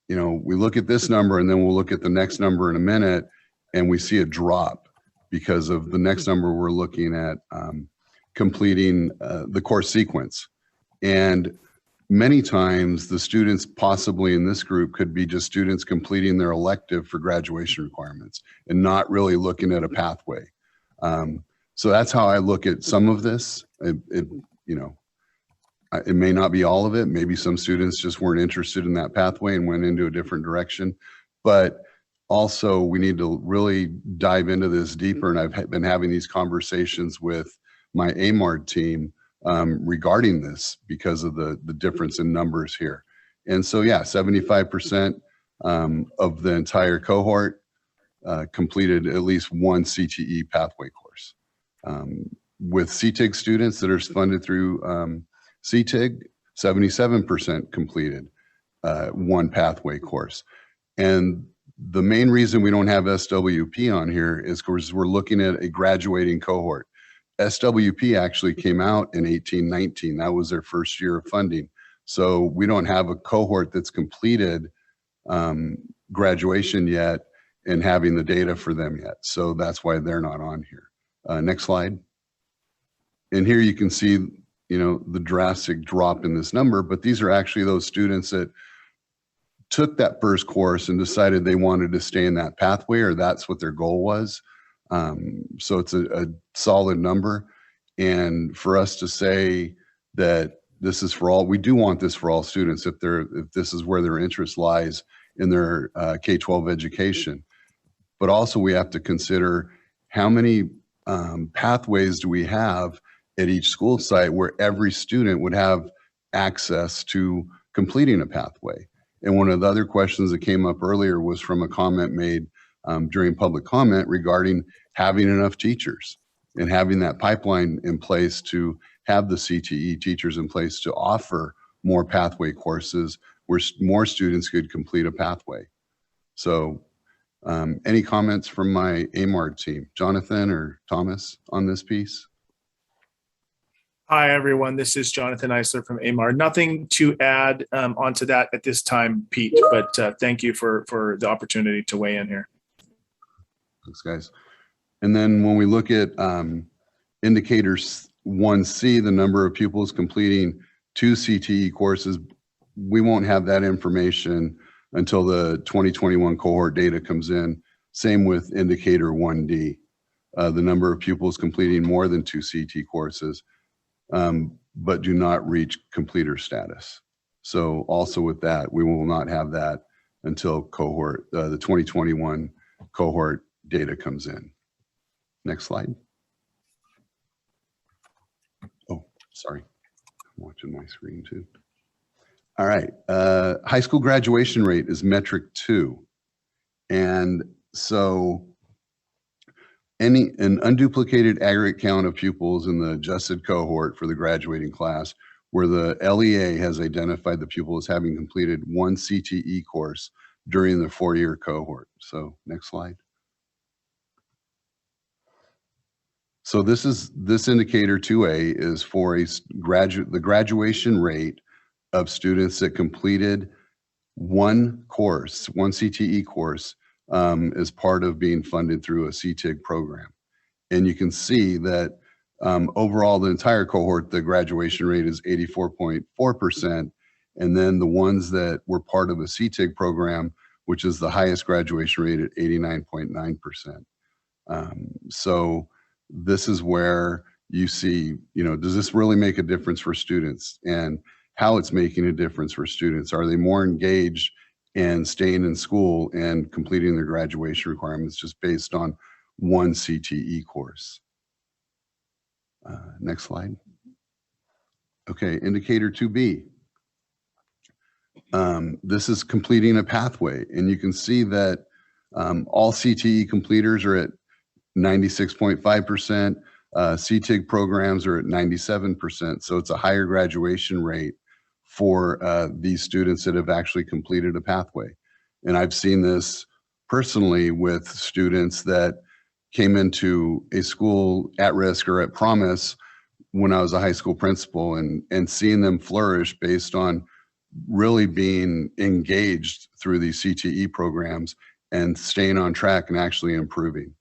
we look at this number and then we'll look at the next number in a minute and we see a drop because of the next number we're looking at completing the course sequence. And many times the students possibly in this group could be just students completing their elective for graduation requirements and not really looking at a pathway. So that's how I look at some of this. It may not be all of it. Maybe some students just weren't interested in that pathway and went into a different direction. But also we need to really dive into this deeper. And I've been having these conversations with my AMARD team regarding this because of the difference in numbers here. And so, yeah, 75% of the entire cohort completed at least one CTE pathway course. With CTIG students that are funded through CTIG, 77% completed one pathway course. And the main reason we don't have SWP on here is because we're looking at a graduating cohort. SWP actually came out in 18-19. That was their first year of funding. So we don't have a cohort that's completed graduation yet. and having the data for them yet. So that's why they're not on here. Next slide. And here you can see, the drastic drop in this number, but these are actually those students that took that first course and decided they wanted to stay in that pathway, or that's what their goal was. So it's a solid number. And for us to say that this is for all, we do want this for all students if this is where their interest lies in their K-12 education. But also we have to consider how many pathways do we have at each school site where every student would have access to completing a pathway. And one of the other questions that came up earlier was from a comment made during public comment regarding having enough teachers and having that pipeline in place to have the CTE teachers in place to offer more pathway courses where more students could complete a pathway. So any comments from my AMARD team, Jonathan or Thomas, on this piece? Hi, everyone. This is Jonathan Eisler from AMARD. Nothing to add onto that at this time, Pete, but thank you for the opportunity to weigh in here. Thanks, guys. And then when we look at indicators 1C, the number of pupils completing 2 CTE courses, we won't have that information until the 2021 cohort data comes in. Same with indicator 1D, the number of pupils completing more than 2 CT courses, but do not reach completer status. So also with that, we will not have that until cohort, the 2021 cohort data comes in. Next slide. Oh, sorry. I'm watching my screen too. All right. High school graduation rate is metric 2. And so an unduplicated aggregate count of pupils in the adjusted cohort for the graduating class where the LEA has identified the pupil as having completed 1 CTE course during the 4-year cohort. So next slide. So this indicator 2A is for the graduation rate of students that completed 1 course, 1 CTE course, as part of being funded through a CTIG program. And you can see that overall, the entire cohort, the graduation rate is 84.4%. And then the ones that were part of a CTIG program, which is the highest graduation rate at 89.9%. So this is where you see, does this really make a difference for students and how it's making a difference for students? Are they more engaged in staying in school and completing their graduation requirements just based on 1 CTE course? Next slide. Okay, indicator 2B. This is completing a pathway, and you can see that all CTE completers are at 96.5%. CTIG programs are at 97%. So it's a higher graduation rate for these students that have actually completed a pathway. And I've seen this personally with students that came into a school at risk or at promise when I was a high school principal, and seeing them flourish based on really being engaged through these CTE programs and staying on track and actually improving.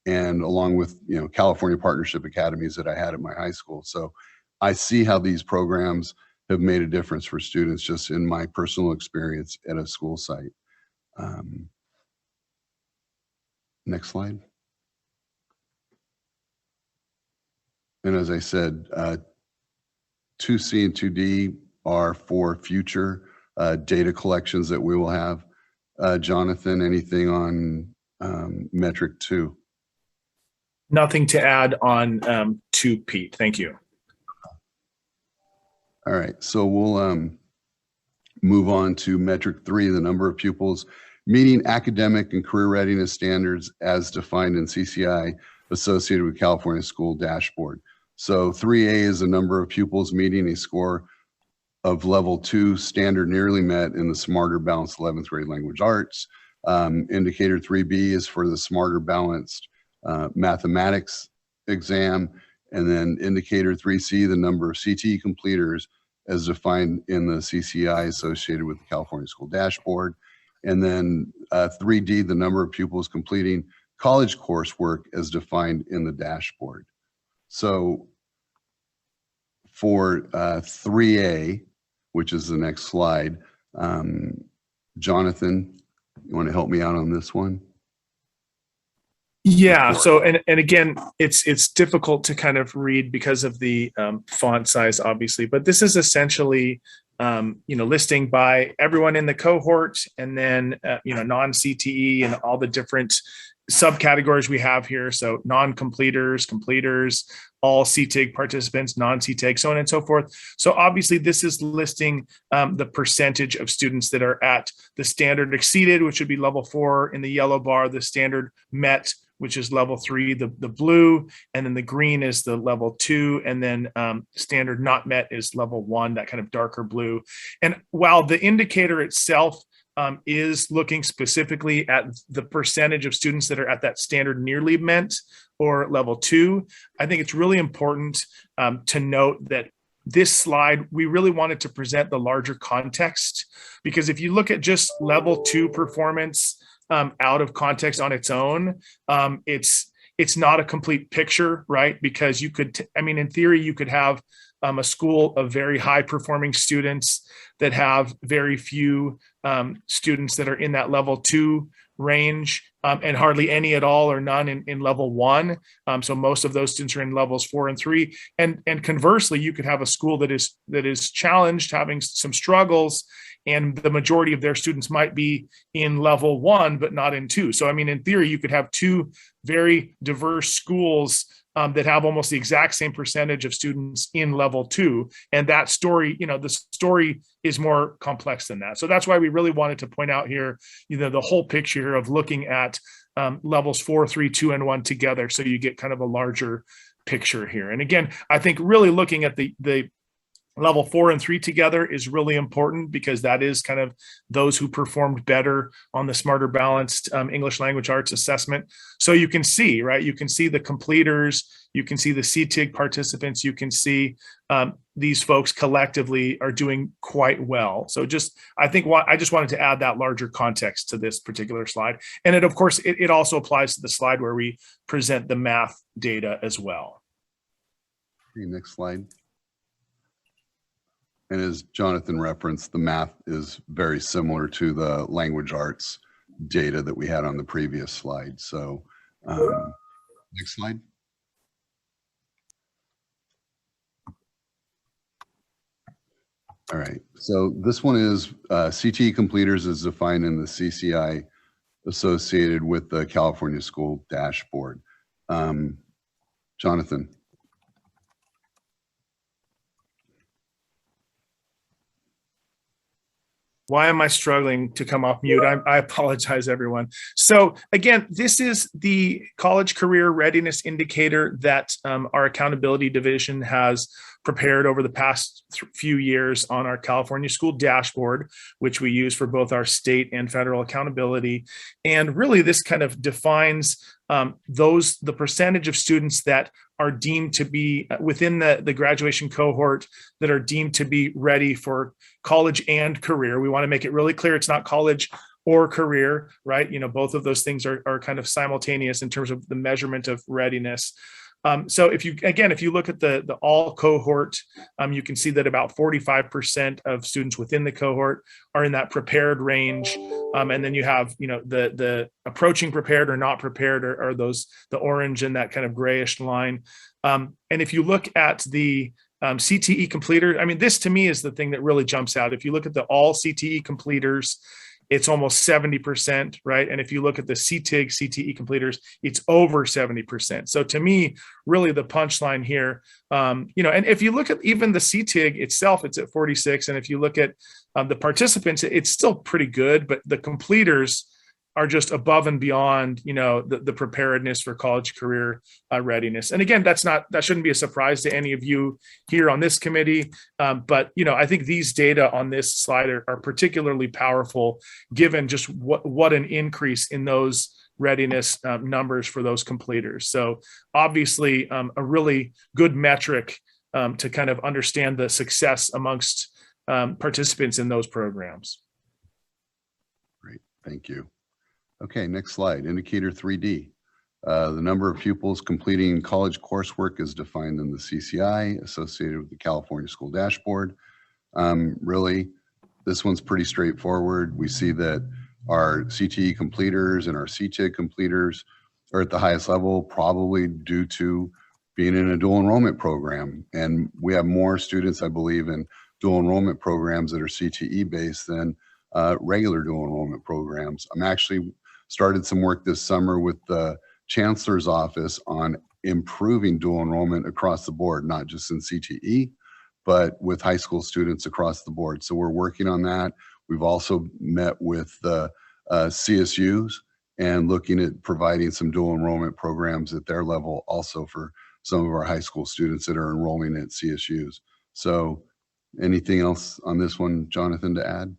And along with, California Partnership Academies that I had at my high school. So I see how these programs have made a difference for students just in my personal experience at a school site. Next slide. And as I said, 2C and 2D are for future data collections that we will have. Jonathan, anything on metric 2? Nothing to add on to Pete. Thank you. All right, so we'll move on to metric 3, the number of pupils meeting academic and career readiness standards as defined in CCI associated with California School Dashboard. So 3A is the number of pupils meeting a score of level 2 standard nearly met in the Smarter Balanced 11th grade language arts. Indicator 3B is for the Smarter Balanced mathematics exam. And then indicator 3C, the number of CTE completers as defined in the CCI associated with the California School Dashboard. And then 3D, the number of pupils completing college coursework as defined in the dashboard. So for 3A, which is the next slide, Jonathan, you want to help me out on this one? Yeah. So, and again, it's difficult to kind of read because of the font size, obviously, but this is essentially, listing by everyone in the cohort, and then, non-CTE and all the different subcategories we have here. So non-completers, completers, all CTIG participants, non-CTIG, so on and so forth. So obviously this is listing the percentage of students that are at the standard exceeded, which would be level 4 in the yellow bar, the standard met, which is level 3, the blue, and then the green is the level 2, and then standard not met is level 1, that kind of darker blue. And while the indicator itself is looking specifically at the percentage of students that are at that standard nearly met or level 2, I think it's really important to note that this slide, we really wanted to present the larger context, because if you look at just level 2 performance out of context on its own, it's not a complete picture, right? Because you could, in theory, you could have a school of very high performing students that have very few students that are in that level 2 range, and hardly any at all or none in level 1. So most of those students are in levels 4 and 3. And conversely, you could have a school that is challenged, having some struggles, and the majority of their students might be in level 1, but not in 2. So, in theory, you could have 2 very diverse schools that have almost the exact same percentage of students in level 2. And that story, the story is more complex than that. So that's why we really wanted to point out here, the whole picture of looking at levels 4, 3, 2, and 1 together. So you get kind of a larger picture here. And again, I think really looking at the level 4 and 3 together is really important, because that is kind of those who performed better on the Smarter Balanced English Language Arts assessment. So you can see, right? You can see the completers, you can see the CTIG participants, you can see these folks collectively are doing quite well. So I just wanted to add that larger context to this particular slide. And it, of course, it also applies to the slide where we present the math data as well. Okay, next slide. And as Jonathan referenced, the math is very similar to the language arts data that we had on the previous slide. So next slide. All right, so this one is CTE completers as defined in the CCI associated with the California School Dashboard. Jonathan. Why am I struggling to come off mute? I apologize, everyone. So again, this is the college career readiness indicator that our accountability division has prepared over the past few years on our California School Dashboard, which we use for both our state and federal accountability. And really, this kind of defines the percentage of students that are deemed to be within the graduation cohort that are deemed to be ready for college and career. We want to make it really clear it's not college or career, right? Both of those things are kind of simultaneous in terms of the measurement of readiness. So if you look at the all cohort, you can see that about 45% of students within the cohort are in that prepared range. And then you have, the approaching prepared or not prepared are those, the orange and that kind of grayish line. And if you look at the CTE completer, this to me is the thing that really jumps out. If you look at the all CTE completers, it's almost 70%, right? And if you look at the CTIG CTE completers, it's over 70%. So to me, really the punchline here, and if you look at even the CTIG itself, it's at 46. And if you look at the participants, it's still pretty good, but the completers are just above and beyond, the preparedness for college career readiness. And again, that shouldn't be a surprise to any of you here on this committee. But, I think these data on this slide are particularly powerful, given just what an increase in those readiness numbers for those completers. So obviously a really good metric to kind of understand the success amongst participants in those programs. Thank you. Okay, next slide, indicator 3D. The number of pupils completing college coursework is defined in the CCI associated with the California School Dashboard. Really, this one's pretty straightforward. We see that our CTE completers and our CTIG completers are at the highest level, probably due to being in a dual enrollment program. And we have more students, I believe, in dual enrollment programs that are CTE based than regular dual enrollment programs. I'm actually started some work this summer with the Chancellor's Office on improving dual enrollment across the board, not just in CTE, but with high school students across the board. So we're working on that. We've also met with the CSUs and looking at providing some dual enrollment programs at their level also for some of our high school students that are enrolling at CSUs. So anything else on this one, Jonathan, to add?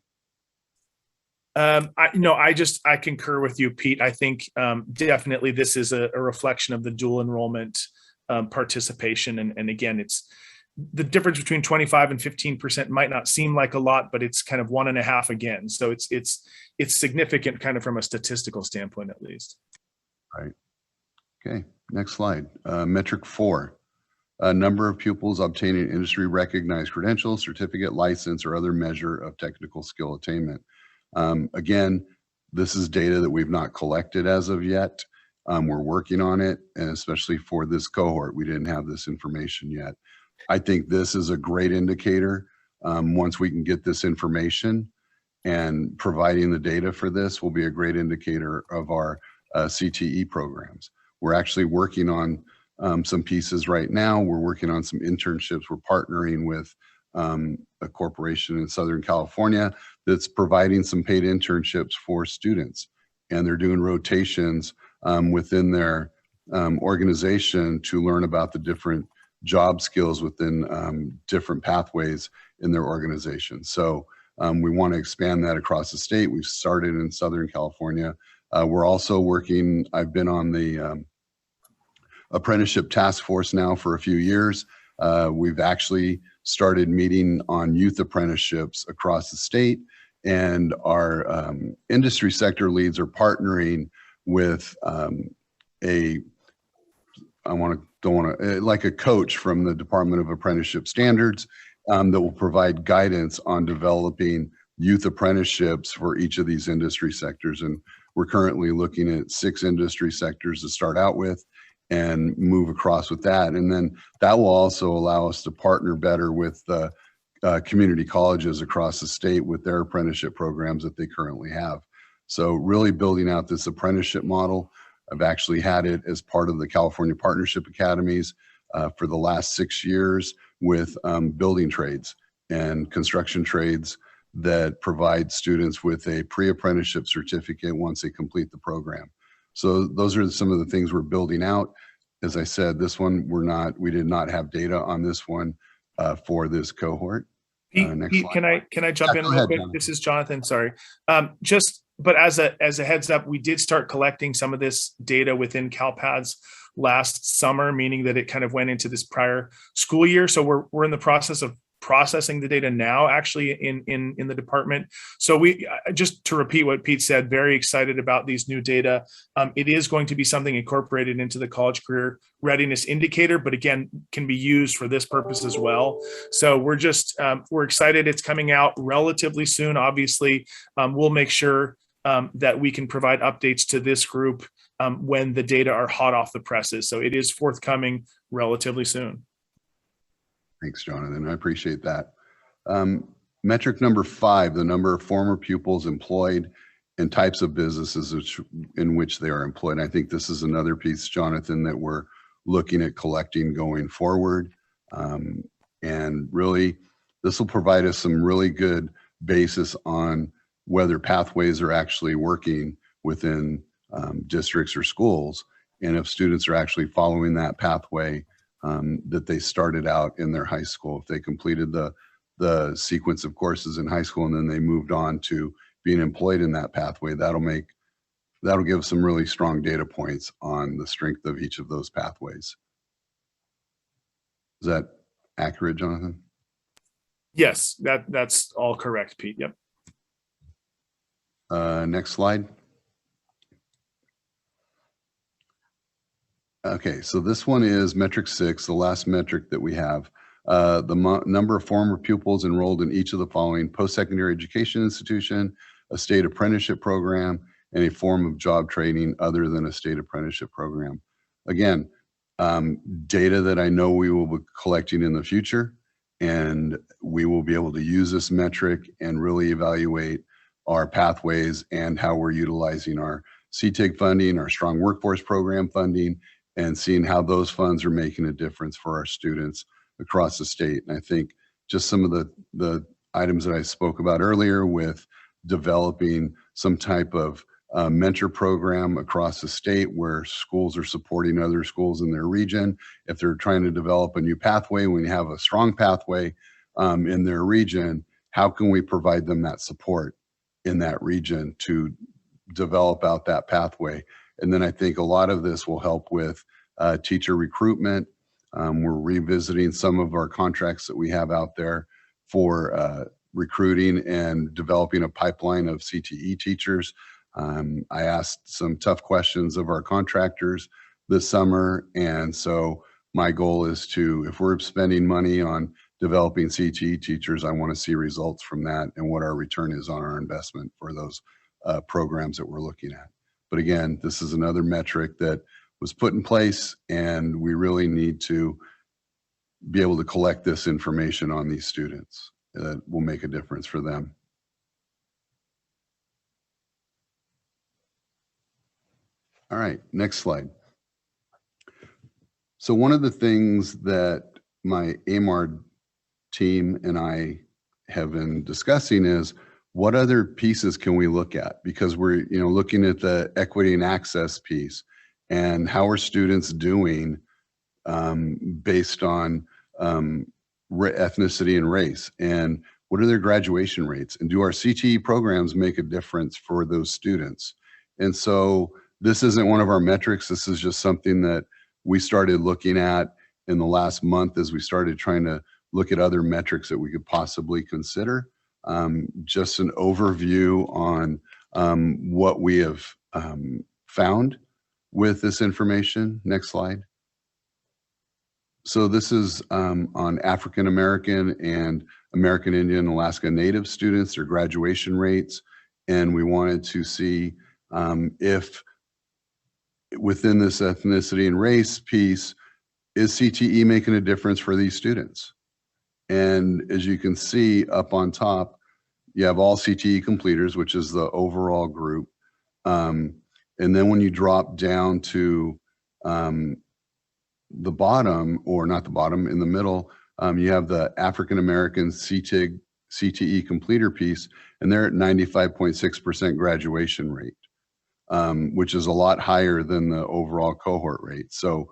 I concur with you, Pete. I think definitely this is a reflection of the dual enrollment participation. And again, it's the difference between 25 and 15% might not seem like a lot, but it's kind of 1.5 again. So it's significant kind of from a statistical standpoint, at least. Right. Okay, next slide. Metric 4, number of pupils obtaining industry recognized credentials, certificate, license, or other measure of technical skill attainment. Again, this is data that we've not collected as of yet. We're working on it, and especially for this cohort, we didn't have this information yet. I think this is a great indicator. Once we can get this information, and providing the data for this will be a great indicator of our CTE programs. We're actually working on some pieces right now. We're working on some internships. We're partnering with a corporation in Southern California that's providing some paid internships for students, and they're doing rotations within their organization to learn about the different job skills within different pathways in their organization. So we want to expand that across the state. We've started in Southern California. We're also working, I've been on the apprenticeship task force now for a few years. We've actually started meeting on youth apprenticeships across the state, and our industry sector leads are partnering with like a coach from the Department of Apprenticeship Standards that will provide guidance on developing youth apprenticeships for each of these industry sectors. And we're currently looking at 6 industry sectors to start out with and move across with that. And then that will also allow us to partner better with the community colleges across the state with their apprenticeship programs that they currently have. So really building out this apprenticeship model. I've actually had it as part of the California Partnership Academies for the last 6 years with building trades and construction trades that provide students with a pre-apprenticeship certificate once they complete the program. So those are some of the things we're building out. As I said, this one we did not have data on this one for this cohort. Pete, can I jump in real quick? Jonathan. This is Jonathan. Sorry. But as a heads up, we did start collecting some of this data within CalPADS last summer, meaning that it kind of went into this prior school year. So we're in the process of processing the data now, actually in the department. So we, just to repeat what Pete said, very excited about these new data. It is going to be something incorporated into the college career readiness indicator, but again, can be used for this purpose as well. So we're excited. It's coming out relatively soon. Obviously, we'll make sure that we can provide updates to this group when the data are hot off the presses. So it is forthcoming relatively soon. Thanks, Jonathan. I appreciate that. Metric number 5, the number of former pupils employed and types of businesses in which they are employed. And I think this is another piece, Jonathan, that we're looking at collecting going forward. And really, this will provide us some really good basis on whether pathways are actually working within districts or schools, and if students are actually following that pathway that they started out in their high school. If they completed the sequence of courses in high school and then they moved on to being employed in that pathway, that'll give some really strong data points on the strength of each of those pathways. Is that accurate, Jonathan? Yes, that's all correct, Pete. Yep. Next slide. Okay, so this one is metric 6, the last metric that we have. The number of former pupils enrolled in each of the following: post-secondary education institution, a state apprenticeship program, and a form of job training other than a state apprenticeship program. Again, data that I know we will be collecting in the future, and we will be able to use this metric and really evaluate our pathways and how we're utilizing our CTIG funding, our strong workforce program funding, and seeing how those funds are making a difference for our students across the state. And I think just some of the items that I spoke about earlier with developing some type of mentor program across the state where schools are supporting other schools in their region. If they're trying to develop a new pathway, when you have a strong pathway in their region, how can we provide them that support in that region to develop out that pathway? And then I think a lot of this will help with teacher recruitment. We're revisiting some of our contracts that we have out there for recruiting and developing a pipeline of CTE teachers. I asked some tough questions of our contractors this summer. And so my goal is to, if we're spending money on developing CTE teachers, I want to see results from that and what our return is on our investment for those programs that we're looking at. But again, this is another metric that was put in place, and we really need to be able to collect this information on these students that will make a difference for them. All right, next slide. So one of the things that my AMARD team and I have been discussing is what other pieces can we look at? Because we're looking at the equity and access piece and how are students doing based on ethnicity and race, and what are their graduation rates, and do our CTE programs make a difference for those students? And so this isn't one of our metrics. This is just something that we started looking at in the last month as we started trying to look at other metrics that we could possibly consider. Just an overview on what we have found with this information. Next slide. So this is on African American and American Indian Alaska Native students, their graduation rates. And we wanted to see if within this ethnicity and race piece, is CTE making a difference for these students? And as you can see up on top, you have all CTE completers, which is the overall group. And then when you drop down to the bottom, or not the bottom, in the middle, you have the African American CTE completer piece, and they're at 95.6% graduation rate, which is a lot higher than the overall cohort rate. So,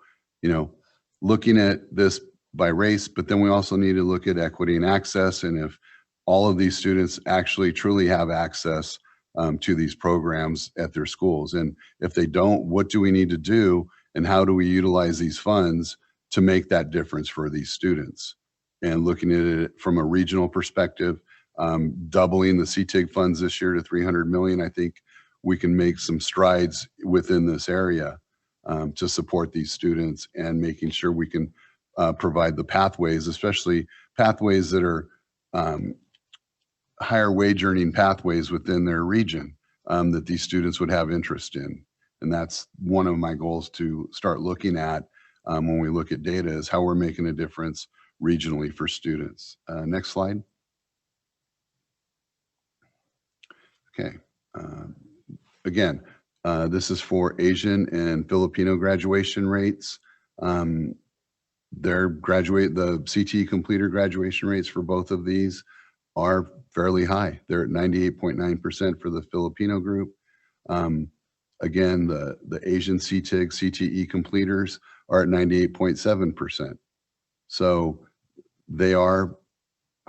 looking at this by race, but then we also need to look at equity and access, and if all of these students actually truly have access to these programs at their schools. And if they don't, what do we need to do, and how do we utilize these funds to make that difference for these students? And looking at it from a regional perspective, doubling the CTIG funds this year to $300 million, I think we can make some strides within this area to support these students and making sure we can provide the pathways, especially pathways that are higher wage earning pathways within their region that these students would have interest in. And that's one of my goals to start looking at when we look at data, is how we're making a difference regionally for students. Next slide. Okay. Again, this is for Asian and Filipino graduation rates. The CTE completer graduation rates for both of these are fairly high. They're at 98.9% for the Filipino group. Again, the Asian CTE completers are at 98.7%. So they are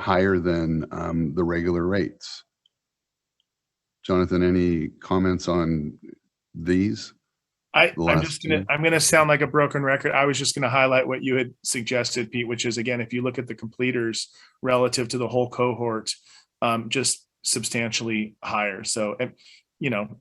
higher than the regular rates. Jonathan, any comments on these? I'm gonna sound like a broken record. I was just gonna highlight what you had suggested, Pete, which is, again, if you look at the completers relative to the whole cohort, just substantially higher. So, you know,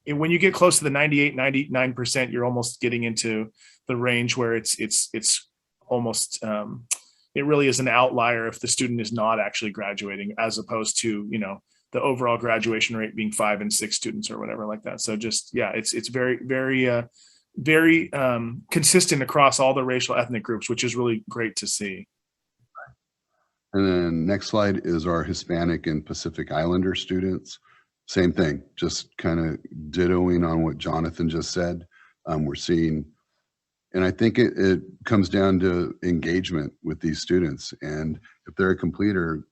when you get close to the 98, 99%, you're almost getting into the range where it's almost, it really is an outlier if the student is not actually graduating, as opposed to, you know, the overall graduation rate being 5 and 6 students or whatever like that. So just, yeah, it's very, very consistent across all the racial ethnic groups, which is really great to see. And then next slide is our Hispanic and Pacific Islander students. Same thing, just kind of dittoing on what Jonathan just said. We're seeing, and I think it comes down to engagement with these students. And if they're a completer,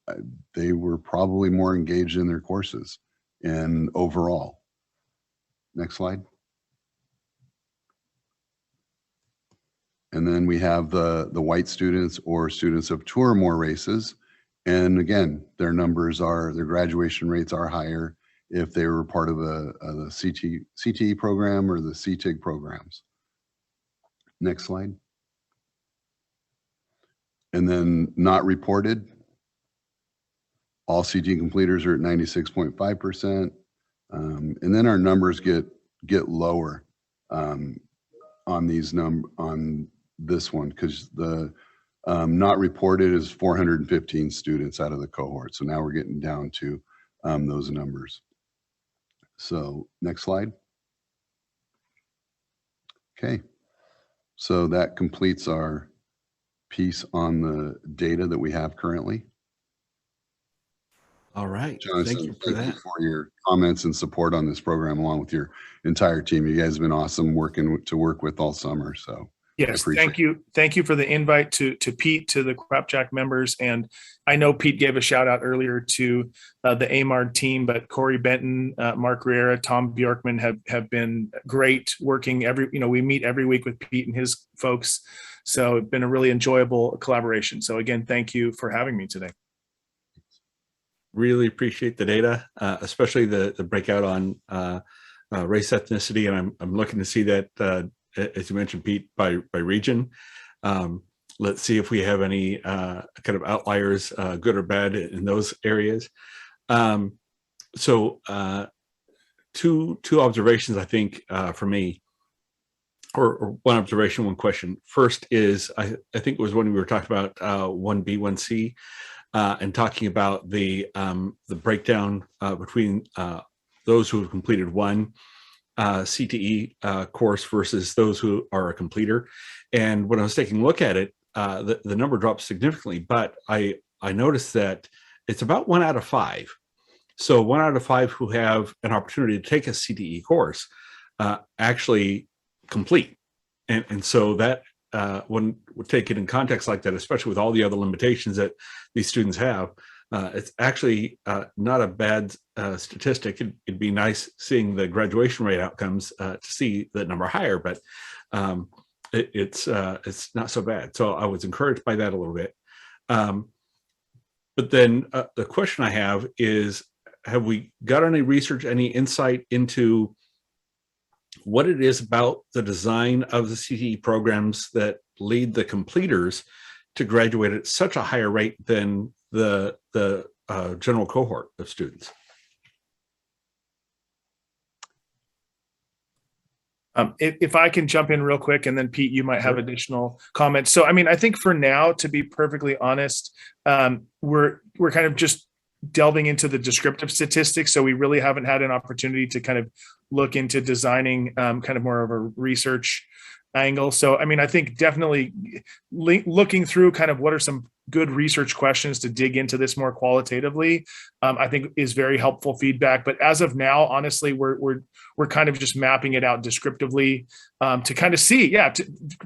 they were probably more engaged in their courses and overall. Next slide. And then we have the white students or students of two or more races. And again, their graduation rates are higher if they were part of the CTE program or the CTIG programs. Next slide. And then not reported. All CTE completers are at 96.5%. And then our numbers get lower on this one, because the not reported is 415 students out of the cohort. So now we're getting down to those numbers. So next slide. Okay, so that completes our piece on the data that we have currently. All right, Jonathan, thank you for that. for your comments and support on this program, along with your entire team. You guys have been awesome working to work with all summer. So yes, thank you. Thank you for the invite to Pete, to the CWPJAC members. And I know Pete gave a shout out earlier to the AMARD team, but Corey Benton, Mark Riera, Tom Bjorkman have been great working we meet every week with Pete and his folks. So it's been a really enjoyable collaboration. So again, thank you for having me today. Really appreciate the data, especially the breakout on race, ethnicity, and I'm looking to see that, as you mentioned, Pete, by region. Let's see if we have any kind of outliers, good or bad, in those areas. So two observations, I think, for me, or one observation, one question. First is, I think it was when we were talking about 1B, 1C, and talking about the breakdown between those who have completed one CTE course versus those who are a completer. And when I was taking a look at it, the number dropped significantly, but I noticed that it's about 1 out of 5. So 1 out of 5 who have an opportunity to take a CTE course actually complete. And so that when we take it in context like that, especially with all the other limitations that these students have, it's actually not a bad statistic. It'd be nice seeing the graduation rate outcomes to see that number higher, but it's not so bad. So I was encouraged by that a little bit. But then the question I have is, have we got any research, any insight into what it is about the design of the CTE programs that lead the completers to graduate at such a higher rate than the general cohort of students? If I can jump in real quick, and then Pete, you might have additional comments. So, I mean, I think for now, to be perfectly honest, we're kind of just delving into the descriptive statistics. So we really haven't had an opportunity to kind of look into designing kind of more of a research angle. So, I mean, I think definitely looking through kind of what are some good research questions to dig into this more qualitatively, I think is very helpful feedback. But as of now, honestly, we're kind of just mapping it out descriptively to kind of see,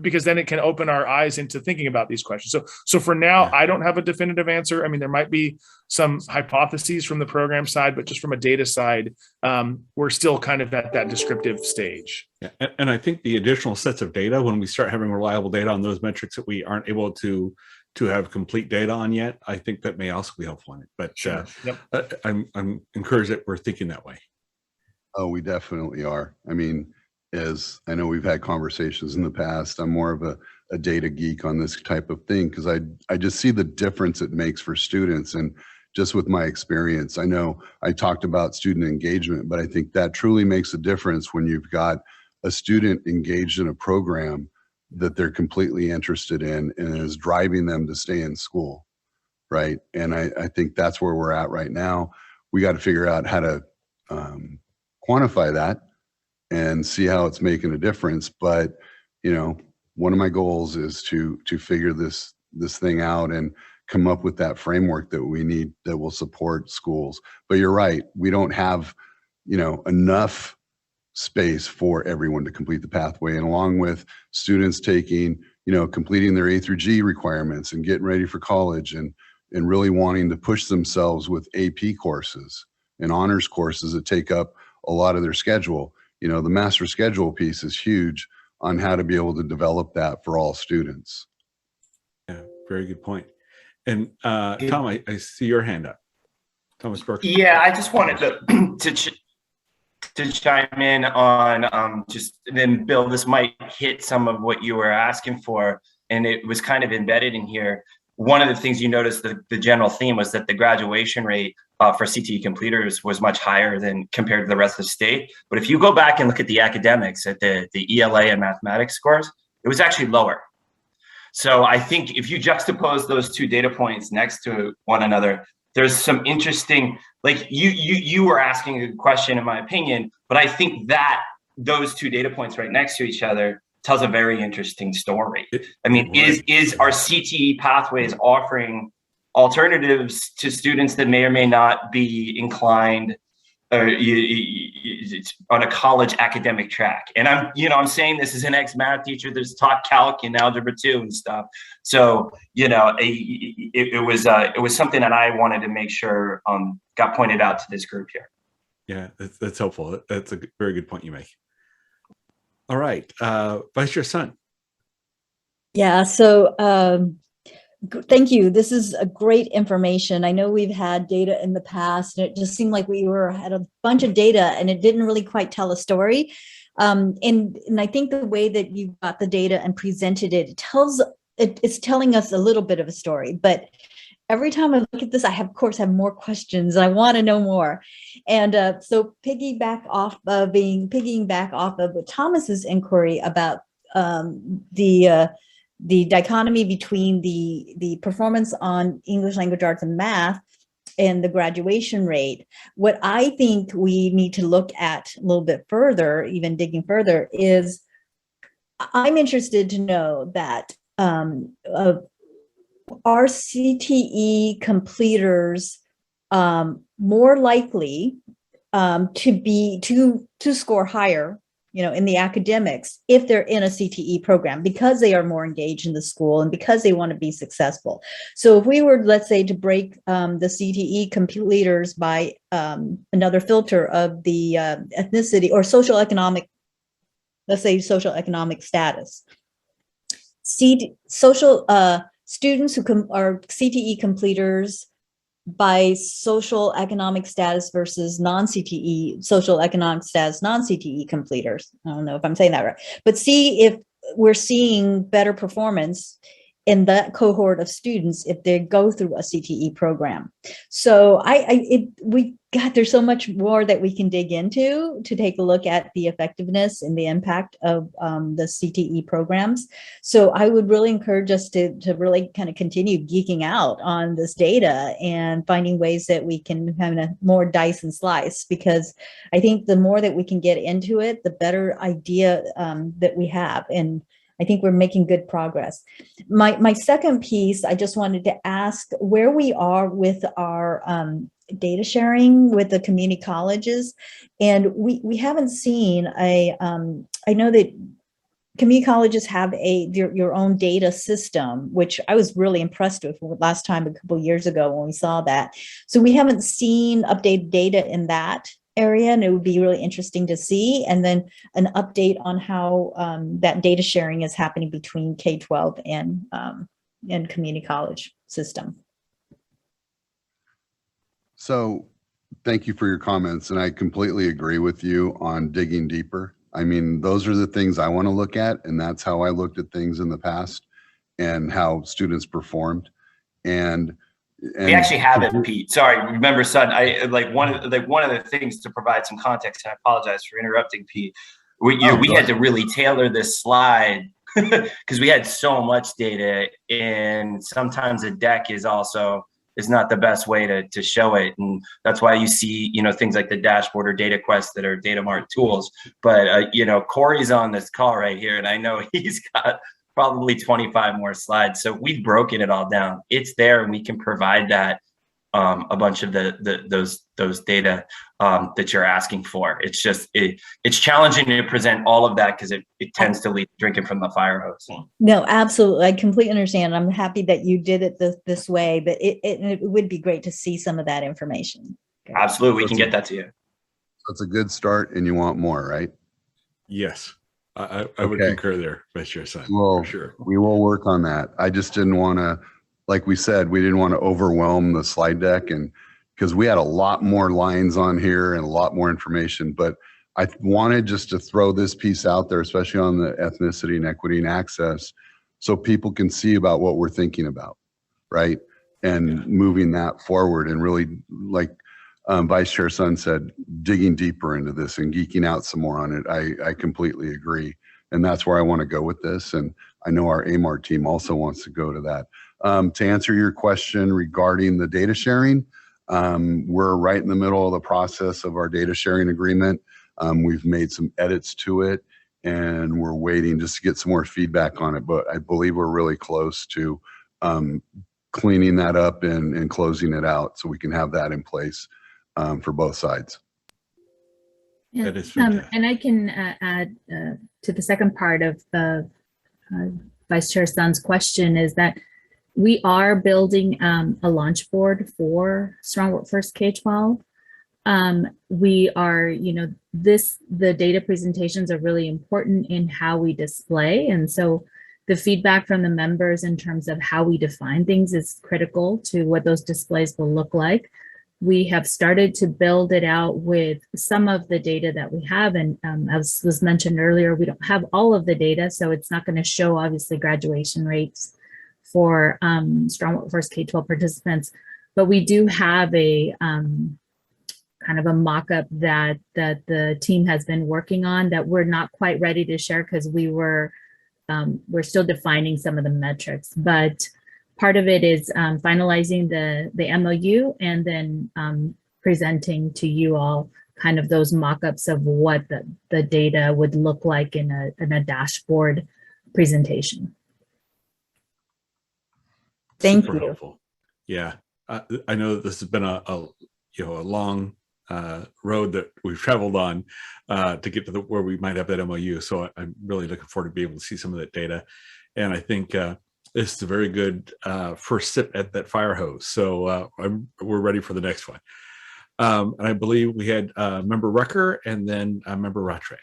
because then it can open our eyes into thinking about these questions. So for now, I don't have a definitive answer. I mean, there might be some hypotheses from the program side, but just from a data side, we're still kind of at that descriptive stage. Yeah. And I think the additional sets of data, when we start having reliable data on those metrics that we aren't able to have complete data on yet, I think that may also be helpful in it. But sure. I'm encouraged that we're thinking that way. Oh, we definitely are. I mean, as I know we've had conversations in the past, I'm more of a data geek on this type of thing, because I just see the difference it makes for students. And just with my experience. I know I talked about student engagement, but I think that truly makes a difference when you've got a student engaged in a program that they're completely interested in and is driving them to stay in school, right? And I think that's where we're at right now. We got to figure out how to quantify that and see how it's making a difference. But, you know, one of my goals is to figure this thing out and come up with that framework that we need that will support schools. But you're right, we don't have, you know, enough space for everyone to complete the pathway. And along with students taking, you know, completing their A through G requirements and getting ready for college and really wanting to push themselves with AP courses and honors courses that take up a lot of their schedule. You know, the master schedule piece is huge on how to be able to develop that for all students. Yeah, very good point. And Tom, I see your hand up. Thomas Burke. Yeah, I just wanted to chime in on just then, Bill, this might hit some of what you were asking for, and it was kind of embedded in here. One of the things you noticed, the general theme was that the graduation rate for CTE completers was much higher than compared to the rest of the state. But if you go back and look at the academics, at the ELA and mathematics scores, it was actually lower. So I think if you juxtapose those two data points next to one another, there's some interesting, like you were asking a question in my opinion, but I think that those two data points right next to each other tells a very interesting story. I mean, is our CTE pathways offering alternatives to students that may or may not be inclined on a college academic track? And I'm saying this as an ex-math teacher that's taught calc and algebra 2 and stuff. So, it was something that I wanted to make sure got pointed out to this group here. Yeah, that's helpful. That's a very good point you make. All right, Vice Chair Sun. Yeah, so thank you. This is a great information. I know we've had data in the past, and it just seemed like we had a bunch of data and it didn't really quite tell a story. And I think the way that you got the data and presented it, it's telling us a little bit of a story. But every time I look at this, I of course have more questions and I want to know more. And so piggyback off of Thomas's inquiry about the dichotomy between the performance on English language arts and math and the graduation rate. What I think we need to look at a little bit further, even digging further, is I'm interested to know that are CTE completers more likely to score higher, in the academics if they're in a CTE program, because they are more engaged in the school and because they want to be successful. So if we were, let's say, to break the CTE completers by another filter of the ethnicity or social economic status, students who are CTE completers by social economic status versus non-CTE, social economic status, non-CTE completers. I don't know if I'm saying that right, but see if we're seeing better performance in that cohort of students if they go through a CTE program. So there's so much more that we can dig into to take a look at the effectiveness and the impact of the CTE programs. So I would really encourage us to really kind of continue geeking out on this data and finding ways that we can have a more dice and slice, because I think the more that we can get into it, the better idea that we have. And I think we're making good progress. My second piece, I just wanted to ask where we are with our data sharing with the community colleges. And we haven't seen I know that community colleges have your own data system, which I was really impressed with last time a couple of years ago when we saw that. So we haven't seen updated data in that area, and it would be really interesting to see. And then an update on how that data sharing is happening between K-12 and community college system. So thank you for your comments. And I completely agree with you on digging deeper. I mean, those are the things I want to look at. And that's how I looked at things in the past and how students performed. And We actually have it, Pete. Sorry, remember, son. One of the things to provide some context. And I apologize for interrupting, Pete. We had to really tailor this slide because we had so much data, and sometimes a deck is not the best way to show it, and that's why you see things like the dashboard or data quest that are data mart tools. But Corey's on this call right here, and I know he's got probably 25 more slides. So we've broken it all down. It's there, and we can provide that a bunch of those data that you're asking for. It's just it's challenging to present all of that because it tends to lead to drinking from the fire hose. No, absolutely. I completely understand. I'm happy that you did it this way, but it would be great to see some of that information. Absolutely, we can get that to you. That's a good start, and you want more, right? Yes. I would concur there, Vice Chair Sun. Well, for sure. We will work on that. I just didn't want to, like we said, we didn't want to overwhelm the slide deck, and because we had a lot more lines on here and a lot more information, but I wanted just to throw this piece out there, especially on the ethnicity and equity and access, so people can see about what we're thinking about, right? And moving that forward, and really, like Vice Chair Sun said, digging deeper into this and geeking out some more on it. I completely agree. And that's where I want to go with this. And I know our AMAR team also wants to go to that. To answer your question regarding the data sharing, we're right in the middle of the process of our data sharing agreement. We've made some edits to it, and we're waiting just to get some more feedback on it. But I believe we're really close to cleaning that up and closing it out so we can have that in place for both sides. That is fantastic. And I can add to the second part of the Vice Chair Sun's question is that we are building a launch board for Strong Workforce K-12. We are, the data presentations are really important in how we display. And so the feedback from the members in terms of how we define things is critical to what those displays will look like. We have started to build it out with some of the data that we have. And as was mentioned earlier, we don't have all of the data, so it's not going to show obviously graduation rates for Strong Workforce K-12 participants. But we do have a kind of a mock-up that the team has been working on that we're not quite ready to share because we're still defining some of the metrics. But part of it is finalizing the MOU and then presenting to you all kind of those mock-ups of what the data would look like in a dashboard presentation. Thank Super you. helpful. Yeah, I know that this has been a long road that we've traveled on to get to where we might have that MOU. So I'm really looking forward to be able to see some of that data, and I think this is a very good first sip at that fire hose. So we're ready for the next one. And I believe we had Member Rucker and then Member Rattray.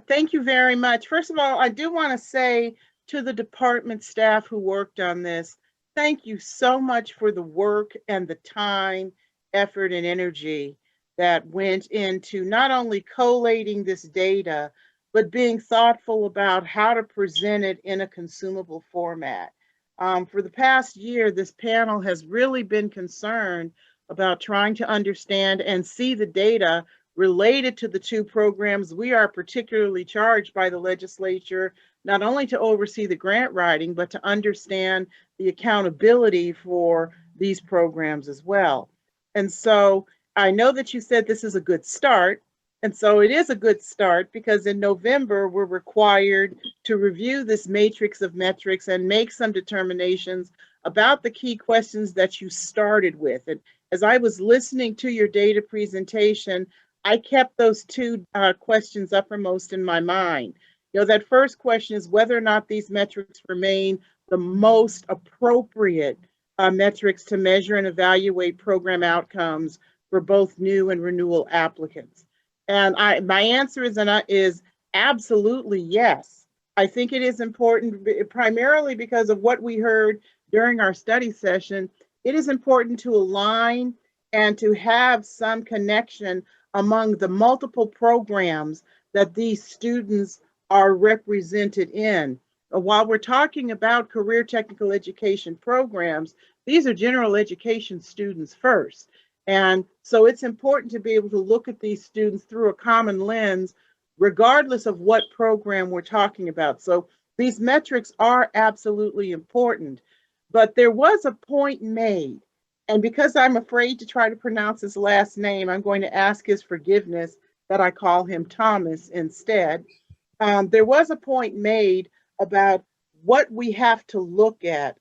Thank you very much. First of all, I do want to say to the department staff who worked on this, thank you so much for the work and the time, effort, and energy that went into not only collating this data, but being thoughtful about how to present it in a consumable format. For the past year, this panel has really been concerned about trying to understand and see the data related to the two programs we are particularly charged by the legislature, not only to oversee the grant writing, but to understand the accountability for these programs as well. And so I know that you said this is a good start. And so it is a good start because in November, we're required to review this matrix of metrics and make some determinations about the key questions that you started with. And as I was listening to your data presentation, I kept those two questions uppermost in my mind. That first question is whether or not these metrics remain the most appropriate metrics to measure and evaluate program outcomes for both new and renewal applicants. And my answer is absolutely yes. I think it is important, primarily because of what we heard during our study session. It is important to align and to have some connection among the multiple programs that these students are represented in. While we're talking about career technical education programs, these are general education students first. And so it's important to be able to look at these students through a common lens, regardless of what program we're talking about. So these metrics are absolutely important. But there was a point made, and because I'm afraid to try to pronounce his last name, I'm going to ask his forgiveness that I call him Thomas instead. There was a point made about what we have to look at,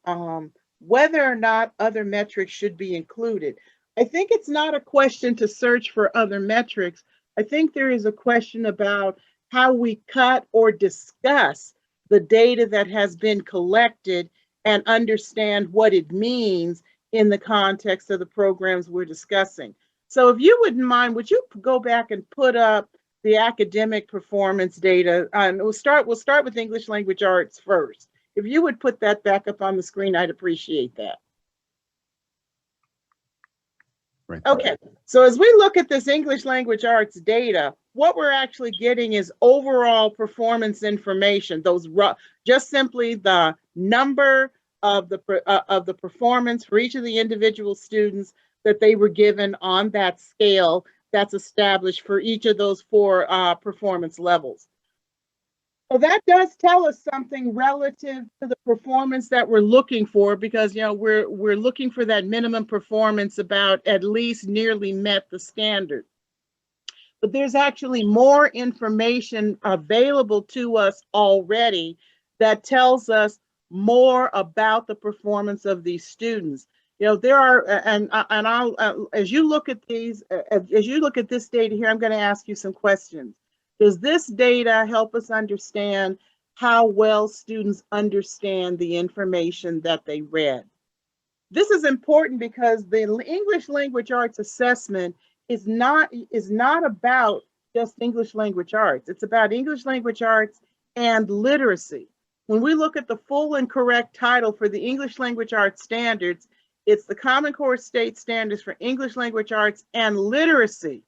whether or not other metrics should be included. I think it's not a question to search for other metrics. I think there is a question about how we cut or discuss the data that has been collected and understand what it means in the context of the programs we're discussing. So if you wouldn't mind, would you go back and put up the academic performance data? And we'll start with English language arts first. If you would put that back up on the screen, I'd appreciate that. Right. Okay, so as we look at this English language arts data, what we're actually getting is overall performance information. Those just simply the number of the performance for each of the individual students that they were given on that scale that's established for each of those 4 performance levels. So that does tell us something relative to the performance that we're looking for, because we're looking for that minimum performance about at least nearly met the standard. But there's actually more information available to us already that tells us more about the performance of these students. There are, and I'll as you look at these, as you look at this data here, I'm going to ask you some questions. Does this data help us understand how well students understand the information that they read? This is important because the English language arts assessment is not about just English language arts. It's about English language arts and literacy. When we look at the full and correct title for the English language arts standards, it's the Common Core State Standards for English language arts and literacy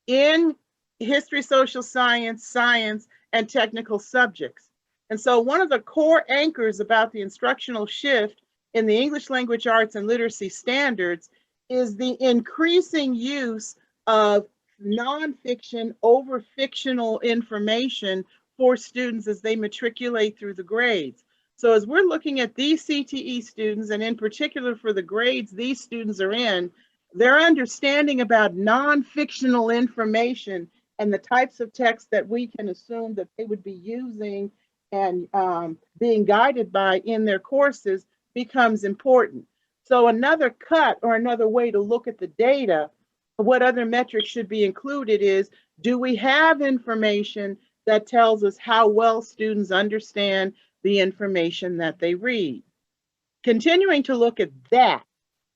in history, social science, science, and technical subjects. And so one of the core anchors about the instructional shift in the English language arts and literacy standards is the increasing use of nonfiction over fictional information for students as they matriculate through the grades. So as we're looking at these CTE students, and in particular for the grades these students are in, their understanding about non-fictional information and the types of text that we can assume that they would be using and being guided by in their courses becomes important. So another cut or another way to look at the data, what other metrics should be included is, do we have information that tells us how well students understand the information that they read? Continuing to look at that,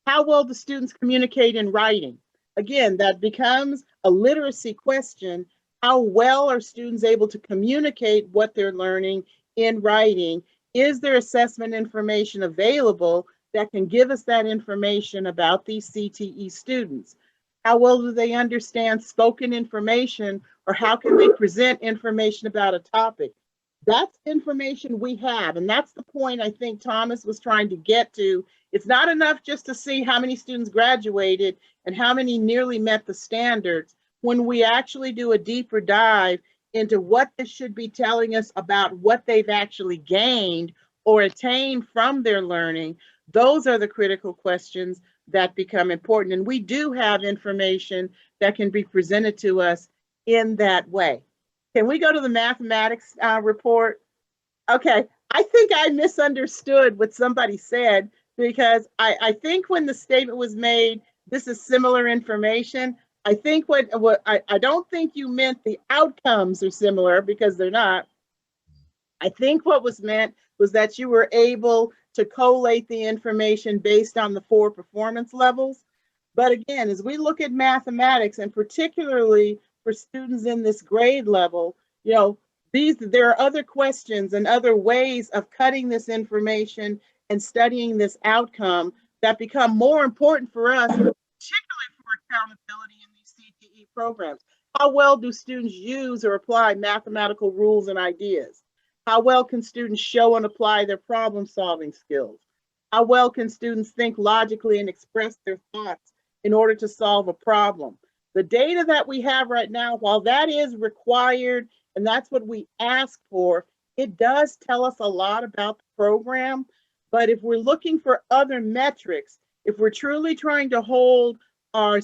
how well do students communicate in writing? Again, that becomes a literacy question. How well are students able to communicate what they're learning in writing? Is there assessment information available that can give us that information about these CTE students? How well do they understand spoken information, or how can they present information about a topic? That's information we have, and that's the point I think Thomas was trying to get to. It's not enough just to see how many students graduated and how many nearly met the standards. When we actually do a deeper dive into what this should be telling us about what they've actually gained or attained from their learning, those are the critical questions that become important. And we do have information that can be presented to us in that way. Can we go to the mathematics report? Okay, I think I misunderstood what somebody said, because I think when the statement was made, this is similar information. I think I don't think you meant the outcomes are similar, because they're not. I think what was meant was that you were able to collate the information based on the 4 performance levels. But again, as we look at mathematics, and particularly for students in this grade level, there are other questions and other ways of cutting this information and studying this outcome that become more important for us, particularly for accountability in these CTE programs. How well do students use or apply mathematical rules and ideas? How well can students show and apply their problem-solving skills? How well can students think logically and express their thoughts in order to solve a problem? The data that we have right now, while that is required and that's what we ask for, it does tell us a lot about the program. But if we're looking for other metrics, if we're truly trying to hold our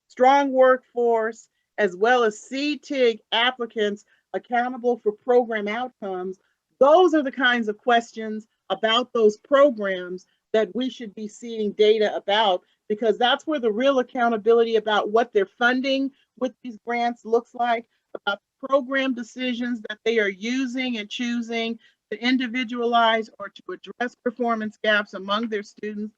strong workforce as well as CTIG applicants accountable for program outcomes, those are the kinds of questions about those programs that we should be seeing data about, because that's where the real accountability about what they're funding with these grants looks like, about program decisions that they are using and choosing to individualize or to address performance gaps among their students.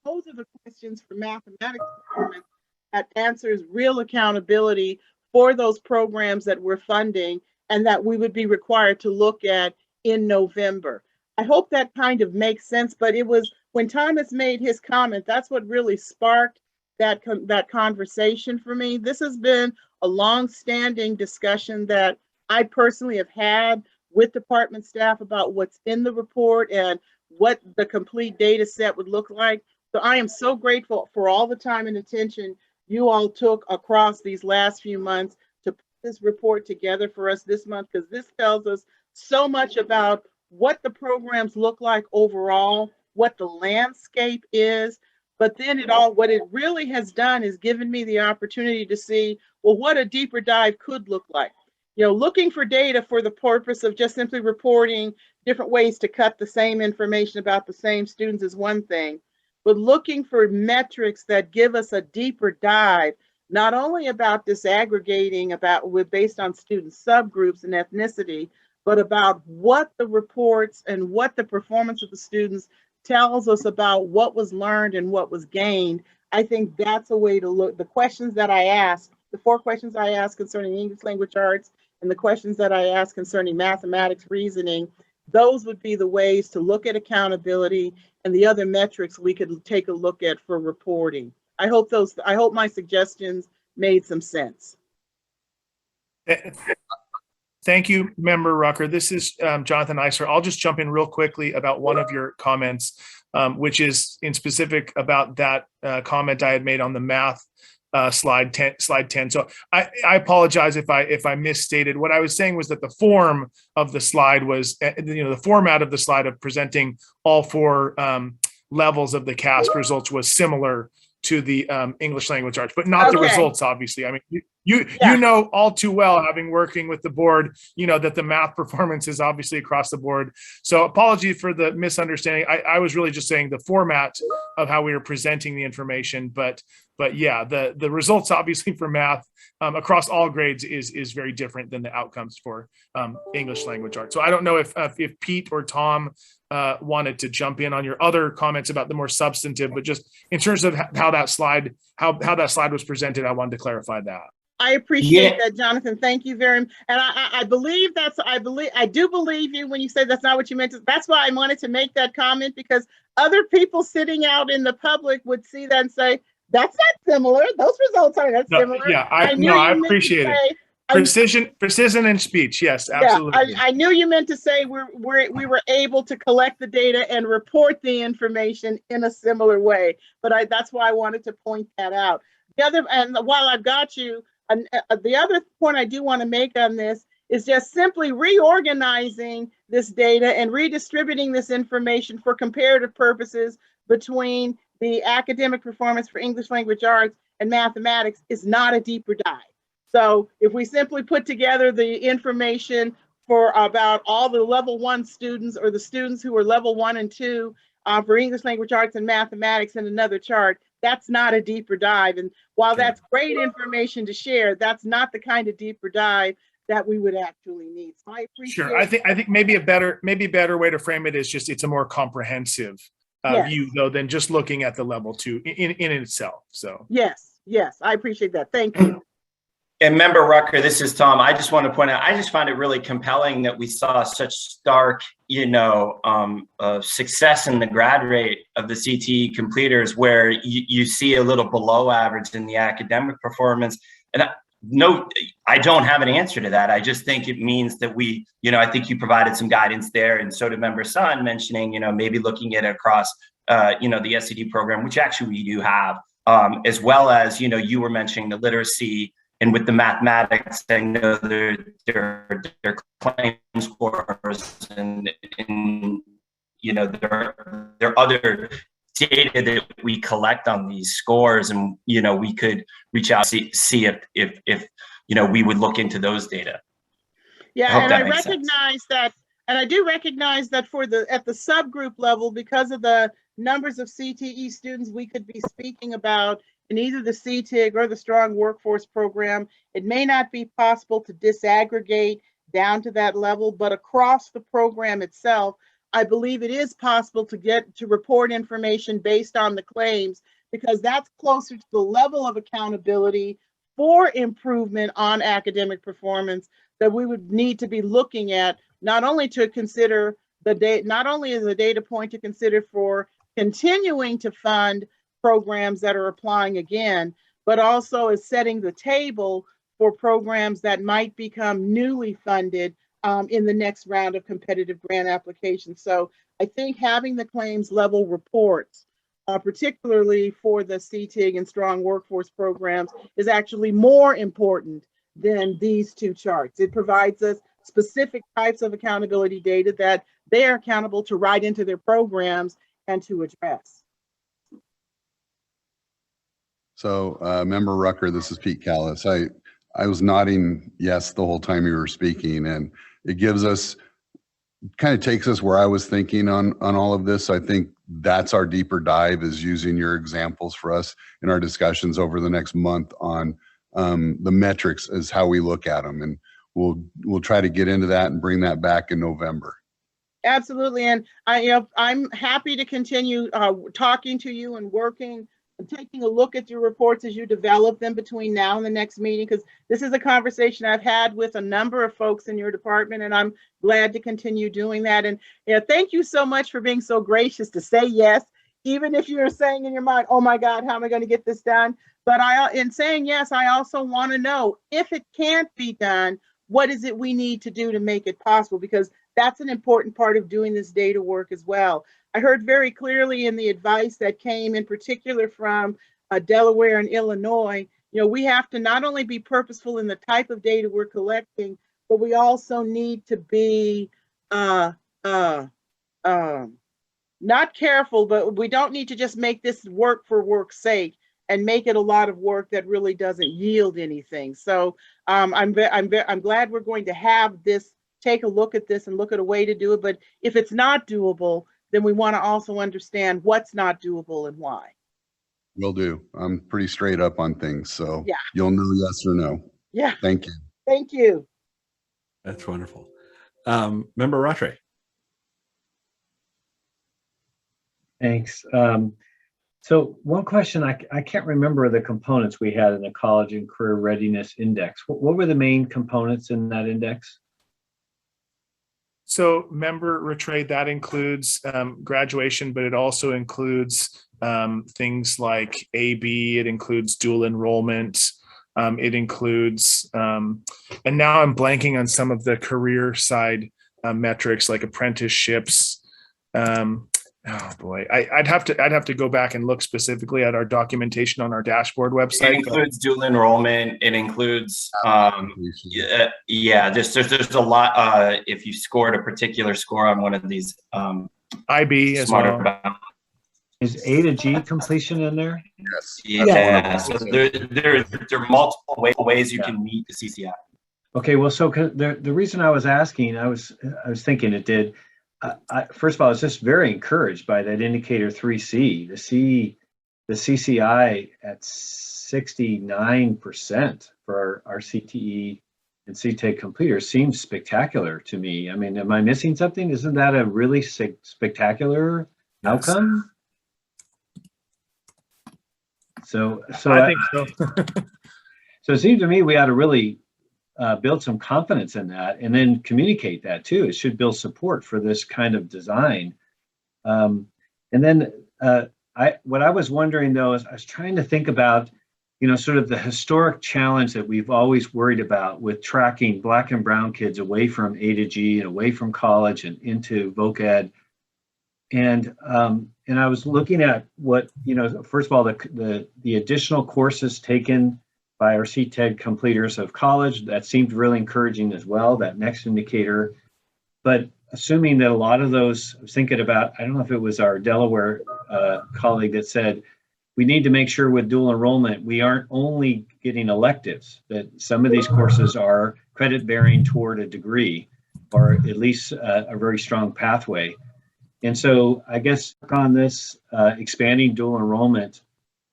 Those are the questions for mathematics performance that answers real accountability for those programs that we're funding and that we would be required to look at in November. I hope that kind of makes sense, but it was when Thomas made his comment, that's what really sparked that conversation for me. This has been a long-standing discussion that I personally have had with department staff about what's in the report and what the complete data set would look like. So I am so grateful for all the time and attention you all took across these last few months to put this report together for us this month, because this tells us so much about what the programs look like overall, what the landscape is, but then what it really has done is given me the opportunity to see, well, what a deeper dive could look like. You know, looking for data for the purpose of just simply reporting different ways to cut the same information about the same students is one thing, but looking for metrics that give us a deeper dive, not only about disaggregating based on student subgroups and ethnicity, but about what the reports and what the performance of the students tells us about what was learned and what was gained. I think that's a way to look. The questions that I asked, the 4 questions I asked concerning English language arts and the questions that I asked concerning mathematics reasoning, those would be the ways to look at accountability and the other metrics we could take a look at for reporting. I hope my suggestions made some sense. Thank you, Member Rucker. This is Jonathan Eisler. I'll just jump in real quickly about one of your comments, which is in specific about that comment I had made on the math slide 10. So I apologize if I misstated. What I was saying was that the form of the slide was, the format of the slide of presenting all 4 levels of the CASP results was similar to the English language arts, but not the results, obviously. I mean, you know all too well, having working with the board, that the math performance is obviously across the board. So apology for the misunderstanding. I was really just saying the format of how we were presenting the information, but yeah, the results obviously for math across all grades is very different than the outcomes for English language arts. So I don't know if Pete or Tom wanted to jump in on your other comments about the more substantive, but just in terms of how that slide was presented, I wanted to clarify that. I appreciate that, Jonathan. Thank you very much. And I do believe you when you say that's not what you meant. That's why I wanted to make that comment, because other people sitting out in the public would see that and say, that's not similar. Those results are not similar. Yeah, I appreciate it. Precision in speech. Yes, absolutely. Yeah, I knew you meant to say we were able to collect the data and report the information in a similar way. But that's why I wanted to point that out. And while I've got you, the other point I do want to make on this is just simply reorganizing this data and redistributing this information for comparative purposes between the academic performance for English language arts and mathematics is not a deeper dive. So if we simply put together the information for about all the level 1 students or the students who are level 1 and 2 for English language arts and mathematics in another chart, that's not a deeper dive. And while that's great information to share, that's not the kind of deeper dive that we would actually need. So I appreciate. Sure, I think maybe a better way to frame it is just it's a more comprehensive view though than just looking at the level 2 in itself. So yes, I appreciate that. Thank you. And Member Rucker, this is Tom. I just want to point out, I just find it really compelling that we saw such stark, success in the grad rate of the CTE completers, where you see a little below average in the academic performance. And no, I don't have an answer to that. I just think it means that we, I think you provided some guidance there, and so did Member Sun, mentioning, maybe looking at it across, the SED program, which actually we do have, as well as, you were mentioning the literacy, and with the mathematics, I know their claim scores, and there are other data that we collect on these scores, and we could reach out, see if we would look into those data. Yeah, and I recognize that, and I do recognize that at the subgroup level, because of the numbers of CTE students we could be speaking about in either the CTIG or the Strong Workforce Program, it may not be possible to disaggregate down to that level, but across the program itself, I believe it is possible to report information based on the claims, because that's closer to the level of accountability for improvement on academic performance that we would need to be looking at, not only to consider the data, not only as a data point to consider for continuing to fund programs that are applying again, but also as setting the table for programs that might become newly funded in the next round of competitive grant applications. So I think having the claims level reports, particularly for the CTIG and Strong Workforce programs, is actually more important than these two charts. It provides us specific types of accountability data that they are accountable to write into their programs and to address. So Member Rucker, this is Pete Callis. I was nodding yes the whole time you were speaking, and it gives us, kind of takes us where I was thinking on all of this. I think that's our deeper dive, is using your examples for us in our discussions over the next month on the metrics as how we look at them. And we'll try to get into that and bring that back in November. Absolutely. And I'm happy to continue talking to you and working and taking a look at your reports as you develop them between now and the next meeting, because this is a conversation I've had with a number of folks in your department, and I'm glad to continue doing that. And thank you so much for being so gracious to say yes, even if you're saying in your mind, oh my God, how am I going to get this done? But in saying yes, I also want to know, if it can't be done, what is it we need to do to make it possible? Because that's an important part of doing this data work as well. I heard very clearly in the advice that came in particular from Delaware and Illinois, we have to not only be purposeful in the type of data we're collecting, but we also need to be not careful, but we don't need to just make this work for work's sake and make it a lot of work that really doesn't yield anything. So I'm glad we're going to have this, take a look at this and look at a way to do it. But if it's not doable, then we want to also understand what's not doable and why. Will do. I'm pretty straight up on things, so yeah, you'll know yes or no. Yeah. Thank you. Thank you. That's wonderful. Member Rattray. Thanks. So one question, I can't remember the components we had in the College and Career Readiness Index. What were the main components in that index? So Member Rattray, that includes graduation, but it also includes things like AB, it includes dual enrollment, it includes, and now I'm blanking on some of the career side metrics like apprenticeships. Oh boy, I'd have to go back and look specifically at our documentation on our dashboard website. It includes dual enrollment. It includes there's a lot. If you scored a particular score on one of these, IB as well. Is A to G completion in there? Yes. Yeah. So there are multiple ways you can meet the CCI. Okay. Well, so the reason I was asking, I was thinking it did. First of all, I was just very encouraged by that indicator 3C. The CCI at 69% for our CTE and CTEC completers seems spectacular to me. I mean, am I missing something? Isn't that a really spectacular outcome? So I think so. So it seems to me we ought to really build some confidence in that, and then communicate that too. It should build support for this kind of design. And then what I was wondering though is I was trying to think about sort of the historic challenge that we've always worried about with tracking Black and brown kids away from A to G and away from college and into voc ed. And I was looking at what, first of all, the additional courses taken by our CTED completers of college, that seemed really encouraging as well, that next indicator. But assuming that a lot of those, I was thinking about, I don't know if it was our Delaware colleague that said, we need to make sure with dual enrollment, we aren't only getting electives, that some of these courses are credit bearing toward a degree, or at least a very strong pathway. And so I guess on this expanding dual enrollment,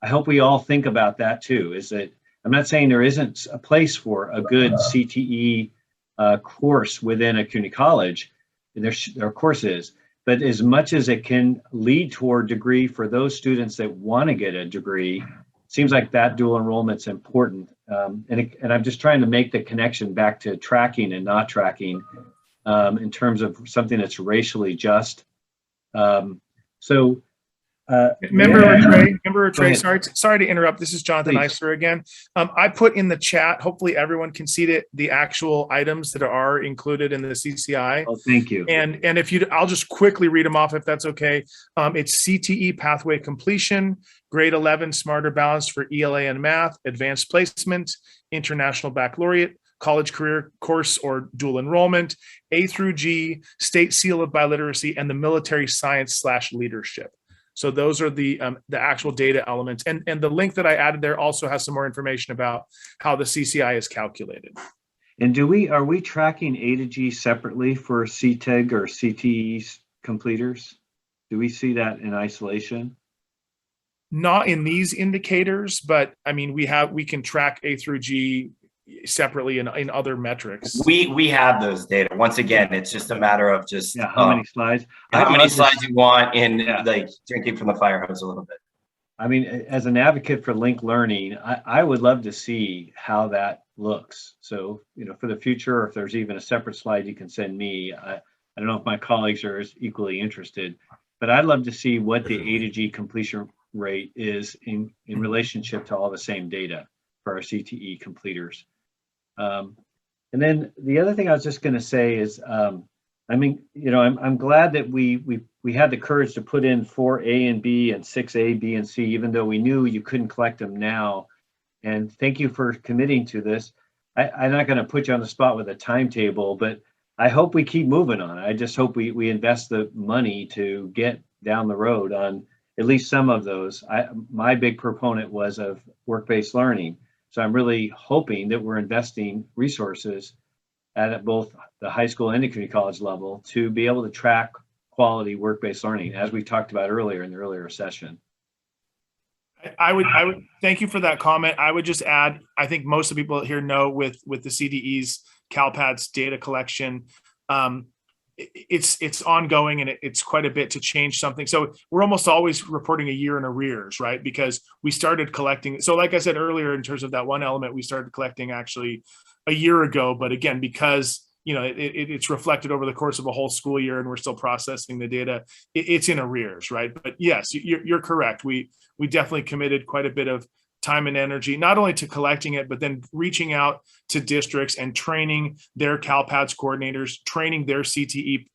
I hope we all think about that too, is that I'm not saying there isn't a place for a good CTE course within a community college. There of course is, but as much as it can lead toward degree for those students that want to get a degree, seems like that dual enrollment's important. And I'm just trying to make the connection back to tracking and not tracking in terms of something that's racially just. Member Trey, sorry to interrupt. This is Jonathan Eisler again. I put in the chat, hopefully everyone can see the actual items that are included in the CCI. Oh, thank you. And I'll just quickly read them off if that's okay. It's CTE pathway completion, grade 11 smarter balanced for ELA and math, advanced placement, international baccalaureate, college career course or dual enrollment, A through G, state seal of biliteracy, and the military science / leadership. So those are the actual data elements. And the link that I added there also has some more information about how the CCI is calculated. And are we tracking A to G separately for CTEG or CTE completers? Do we see that in isolation? Not in these indicators, but I mean, we can track A through G separately in other metrics. We have those data. Once again, it's just a matter of just how many slides? How many slides you want in like drinking from the fire hose a little bit. I mean, as an advocate for linked learning, I would love to see how that looks. So, for the future, if there's even a separate slide you can send me, I don't know if my colleagues are equally interested, but I'd love to see what the A to G completion rate is in relationship to all the same data for our CTE completers. And then the other thing I was just going to say is, I'm glad that we had the courage to put in 4A and B and 6A, B and C, even though we knew you couldn't collect them now. And thank you for committing to this. I'm not going to put you on the spot with a timetable, but I hope we keep moving on. I just hope we invest the money to get down the road on at least some of those. My big proponent was of work-based learning. So I'm really hoping that we're investing resources at both the high school and the community college level to be able to track quality work-based learning, as we talked about earlier in the earlier session. I would thank you for that comment. I would just add, I think most of the people here know with the CDE's CalPADS data collection, it's ongoing and it's quite a bit to change something. So we're almost always reporting a year in arrears, right? Because we started collecting. So like I said earlier, in terms of that one element, we started collecting actually a year ago. But again, because it's reflected over the course of a whole school year and we're still processing the data, it's in arrears, right? But yes, you're correct. We definitely committed quite a bit of time and energy, not only to collecting it, but then reaching out to districts and training their CalPADS coordinators, training their CTE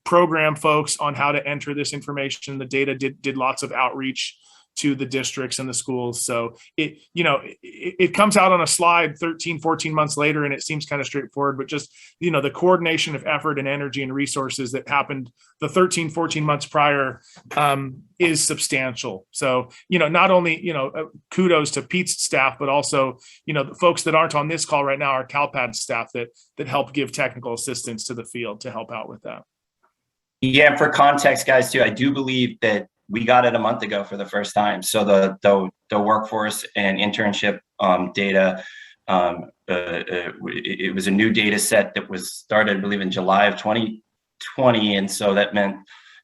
program folks on how to enter this information. The data did lots of outreach to the districts and the schools. So it comes out on a slide 13, 14 months later, and it seems kind of straightforward, but just, the coordination of effort and energy and resources that happened the 13, 14 months prior is substantial. So, not only, kudos to Pete's staff, but also, the folks that aren't on this call right now are CalPADS staff that help give technical assistance to the field to help out with that. Yeah, for context, guys, too, I do believe that we got it a month ago for the first time. So the workforce and internship data, it was a new data set that was started, I believe, in July of 2020. And so that meant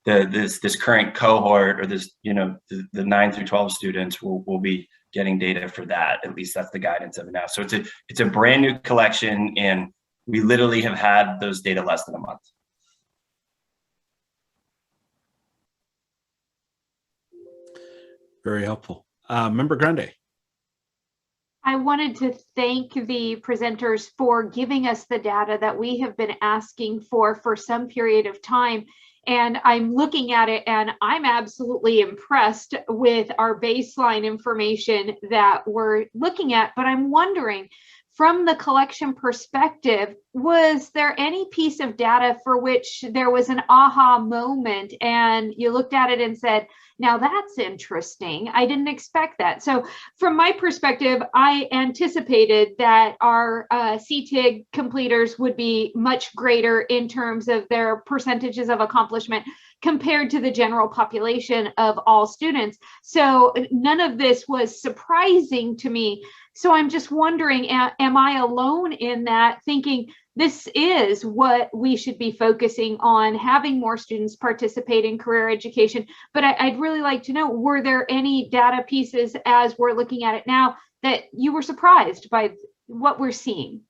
this current cohort, or this, the 9 through 12 students will be getting data for that. At least that's the guidance of it now. So it's a brand new collection, and we literally have had those data less than a month. Very helpful. Member Grande. I wanted to thank the presenters for giving us the data that we have been asking for some period of time. And I'm looking at it and I'm absolutely impressed with our baseline information that we're looking at. But I'm wondering, from the collection perspective, was there any piece of data for which there was an aha moment and you looked at it and said, now that's interesting, I didn't expect that? So from my perspective, I anticipated that our CTIG completers would be much greater in terms of their percentages of accomplishment compared to the general population of all students. So none of this was surprising to me. So I'm just wondering, am I alone in that, thinking this is what we should be focusing on, having more students participate in career education? But I'd really like to know, were there any data pieces as we're looking at it now that you were surprised by what we're seeing?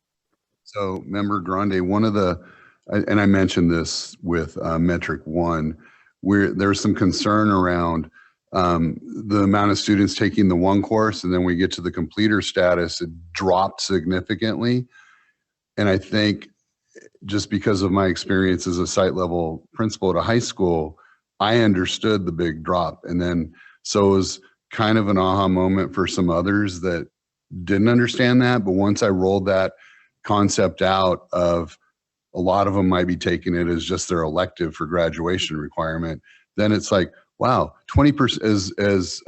So, Member Grande, one of the, and I mentioned this with metric 1, where there's some concern around the amount of students taking the one course, and then we get to the completer status, it dropped significantly. And I think just because of my experience as a site level principal at a high school, I understood the big drop. And then, so it was kind of an aha moment for some others that didn't understand that. But once I rolled that concept out of, a lot of them might be taking it as just their elective for graduation requirement, then it's like, wow, 20%, as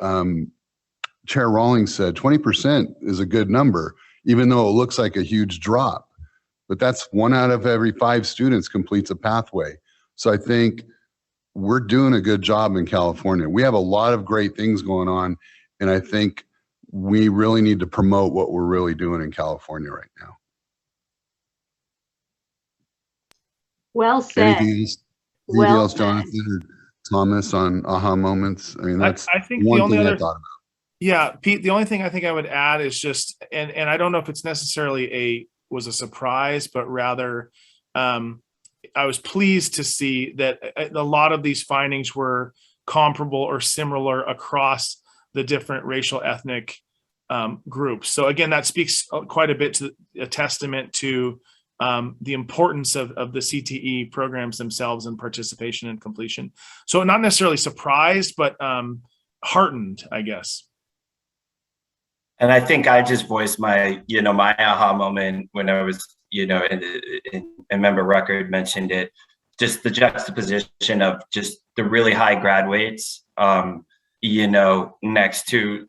Chair Rawlings said, 20% is a good number, even though it looks like a huge drop. But that's 1 out of every 5 students completes a pathway. So I think we're doing a good job in California. We have a lot of great things going on, and I think we really need to promote what we're really doing in California right now. Well said. Anything else, Jonathan or Thomas, on aha moments? I mean, that's I think one the only thing other, I thought about. Yeah, Pete, the only thing I think I would add is just, and I don't know if it's necessarily was a surprise, but rather I was pleased to see that a lot of these findings were comparable or similar across the different racial ethnic groups. So again, that speaks quite a bit to a testament to the importance of the CTE programs themselves and participation and completion. So not necessarily surprised, but heartened, I guess. And I think I just voiced my, my aha moment when I was, and Member Ruckert mentioned it, just the juxtaposition of just the really high grad weights, next to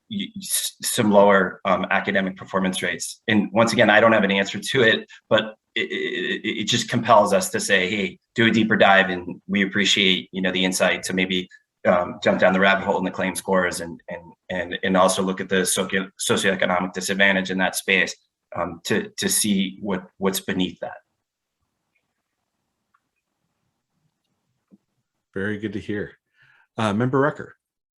some lower academic performance rates. And once again, I don't have an answer to it, but it just compels us to say, hey, do a deeper dive, and we appreciate, the insight to maybe jump down the rabbit hole in the claim scores and also look at the socioeconomic disadvantage in that space to see what's beneath that. Very good to hear. Member Rucker.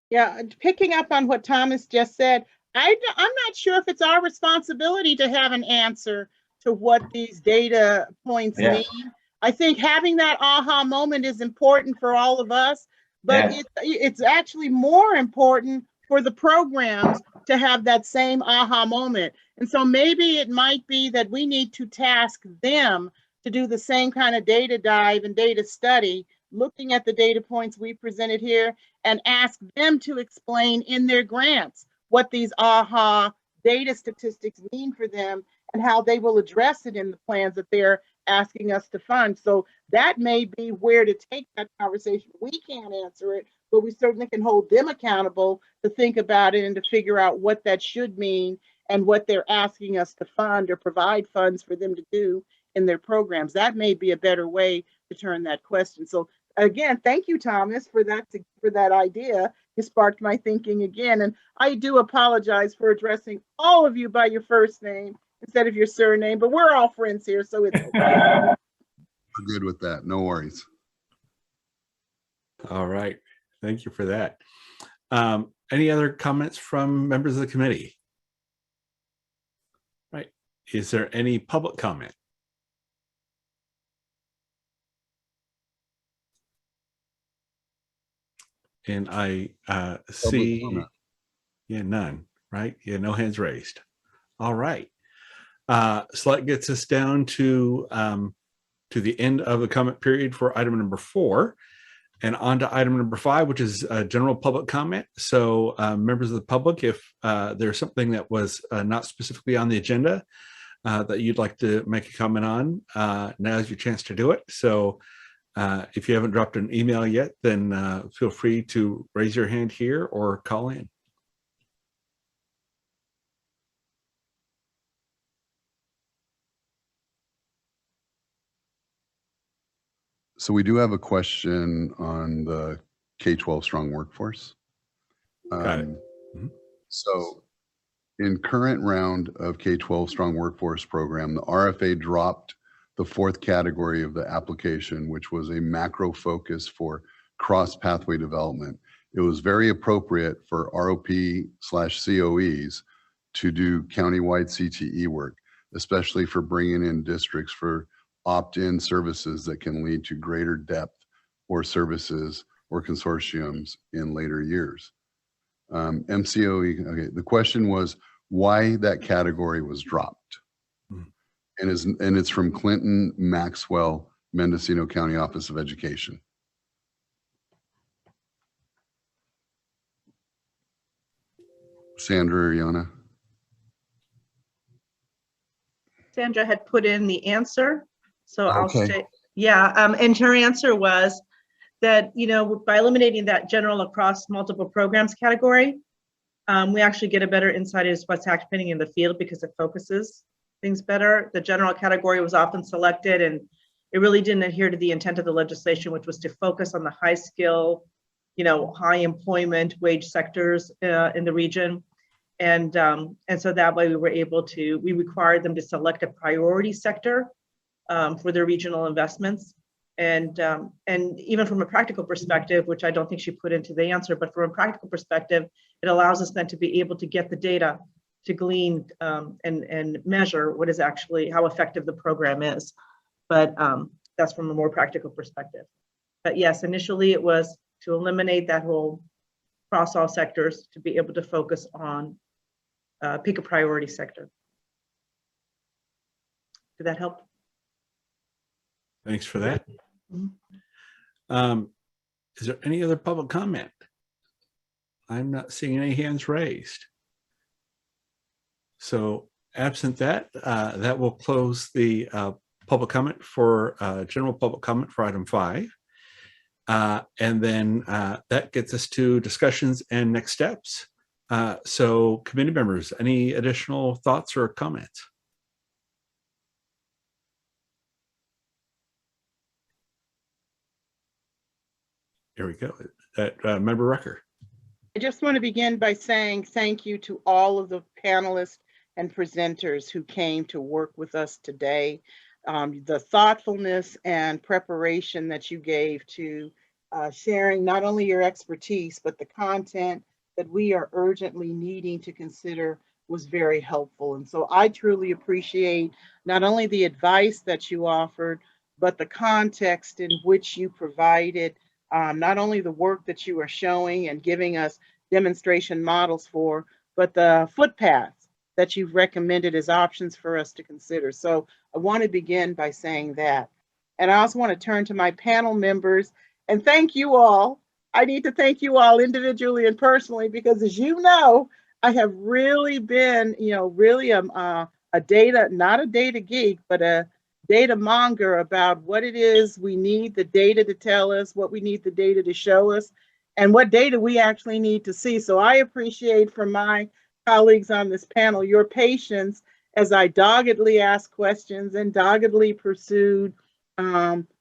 Yeah, picking up on what Thomas just said, I'm not sure if it's our responsibility to have an answer to what these data points mean. I think having that aha moment is important for all of us, but it's actually more important for the programs to have that same aha moment. And so maybe it might be that we need to task them to do the same kind of data dive and data study, looking at the data points we presented here, and ask them to explain in their grants what these aha data statistics mean for them and how they will address it in the plans that they're asking us to fund. So that may be where to take that conversation. We can't answer it, but we certainly can hold them accountable to think about it and to figure out what that should mean and what they're asking us to fund or provide funds for them to do in their programs. That may be a better way to turn that question. So again, thank you, Thomas, for that idea. You sparked my thinking again. And I do apologize for addressing all of you by your first name instead of your surname, but we're all friends here, so it's okay. We're good with that. No worries. All right. Thank you for that. Any other comments from members of the committee? Right. Is there any public comment? And I see, none, right? Yeah, no hands raised. All right. So that gets us down to the end of the comment period for item number 4. And on to item number 5, which is general public comment. So members of the public, if there's something that was not specifically on the agenda that you'd like to make a comment on, now's your chance to do it. So if you haven't dropped an email yet, then feel free to raise your hand here or call in. So we do have a question on the K-12 strong workforce. Got it. So in current round of K-12 strong workforce program, the RFA dropped the 4th category of the application, which was a macro focus for cross pathway development. It was very appropriate for ROP/COEs to do countywide CTE work, especially for bringing in districts for opt-in services that can lead to greater depth or services or consortiums in later years. MCOE, okay, the question was why that category was dropped. And it's from Clinton Maxwell, Mendocino County Office of Education. Sandra or Yana? Sandra had put in the answer. So I'll Okay. say, yeah, and her answer was that, you know, by eliminating that general across multiple programs category, we actually get a better insight as what's happening in the field because it focuses things better. The general category was often selected and it really didn't adhere to the intent of the legislation, which was to focus on the high skill, you know, high employment wage sectors in the region. And so that way we required them to select a priority sector for their regional investments. And even from a practical perspective, which I don't think she put into the answer, but from a practical perspective, it allows us then to be able to get the data to glean and measure what is actually, how effective the program is. But that's from a more practical perspective. But yes, initially it was to eliminate that whole across all sectors to be able to focus on pick a priority sector. Did that help? Thanks for that. Is there any other public comment? I'm not seeing any hands raised. So absent that, that will close the public comment for general public comment for item 5. And then that gets us to discussions and next steps. So committee members, any additional thoughts or comments? Here we go. Member Rucker. I just want to begin by saying thank you to all of the panelists and presenters who came to work with us today. The thoughtfulness and preparation that you gave to sharing not only your expertise, but the content that we are urgently needing to consider was very helpful. And so I truly appreciate not only the advice that you offered, but the context in which you provided not only the work that you are showing and giving us demonstration models for, but the footpaths that you've recommended as options for us to consider. So I want to begin by saying that. And I also want to turn to my panel members and thank you all. I need to thank you all individually and personally, because as you know, I have really been, really a data, not a data geek, but a data monger about what it is we need the data to tell us, what we need the data to show us, and what data we actually need to see. So I appreciate from my colleagues on this panel your patience as I doggedly asked questions and doggedly pursued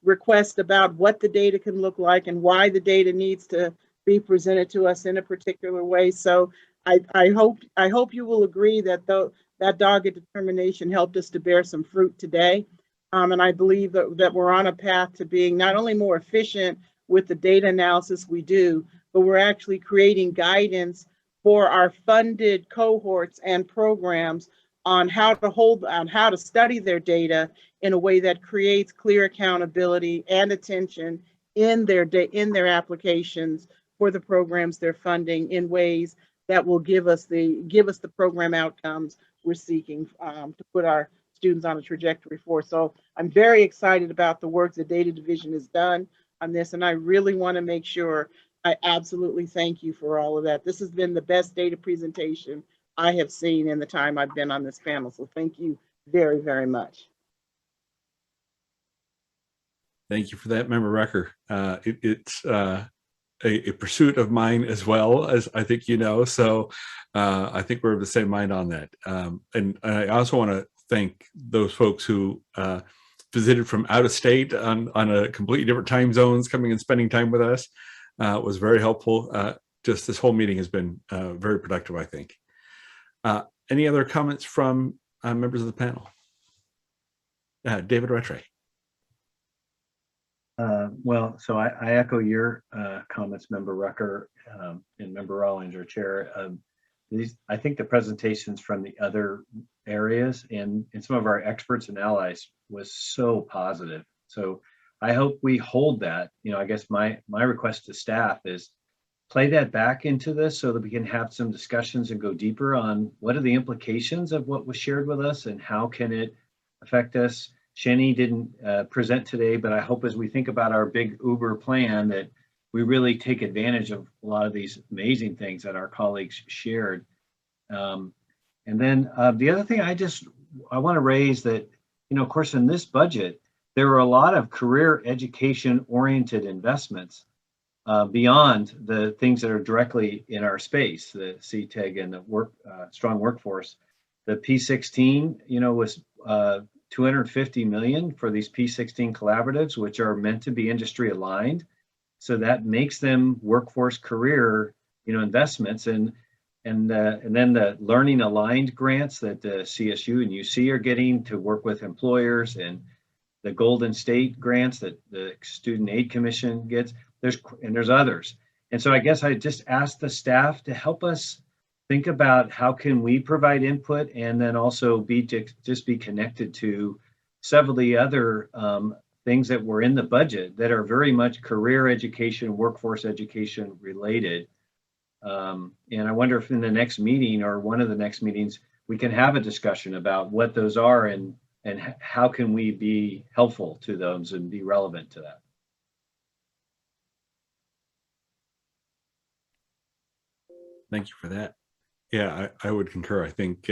requests about what the data can look like and why the data needs to be presented to us in a particular way. So I hope you will agree that that dogged determination helped us to bear some fruit today. And I believe that we're on a path to being not only more efficient with the data analysis we do, but we're actually creating guidance for our funded cohorts and programs on how to study their data in a way that creates clear accountability and attention in their applications for the programs they're funding in ways that will give us the program outcomes we're seeking to put our students on a trajectory for. So I'm very excited about the work the data division has done on this, and I really want to make sure I absolutely thank you for all of that. This has been the best data presentation I have seen in the time I've been on this panel. So thank you very, very much. Thank you for that, Member Rucker. It's a pursuit of mine as well, as I think you know. So I think we're of the same mind on that. And I also want to thank those folks who visited from out of state on a completely different time zones, coming and spending time with us. It was very helpful. Just this whole meeting has been very productive, I think. Any other comments from members of the panel? David Rattray. Well, so I echo your comments, Member Rucker and Member Rawlings, our chair. I think the presentations from the other areas and some of our experts and allies was so positive. So I hope we hold that. You know, I guess my request to staff is play that back into this so that we can have some discussions and go deeper on what are the implications of what was shared with us and how can it affect us. Shani didn't present today, but I hope as we think about our big Uber plan that we really take advantage of a lot of these amazing things that our colleagues shared. And then the other thing I want to raise that, you know, of course, in this budget, there are a lot of career education oriented investments beyond the things that are directly in our space, the CTEG and the strong workforce. The P16, you know, was $250 million for these P16 collaboratives, which are meant to be industry aligned. So that makes them workforce career, you know, investments. And then the learning aligned grants that CSU and UC are getting to work with employers, and the Golden State grants that the Student Aid Commission gets. There's others. And so I guess I just asked the staff to help us think about how can we provide input, and then also just be connected to several of the other things that were in the budget that are very much career education, workforce education related. And I wonder if in the next meeting or one of the next meetings, we can have a discussion about what those are and how can we be helpful to those and be relevant to that. Thank you for that. Yeah, I would concur. I think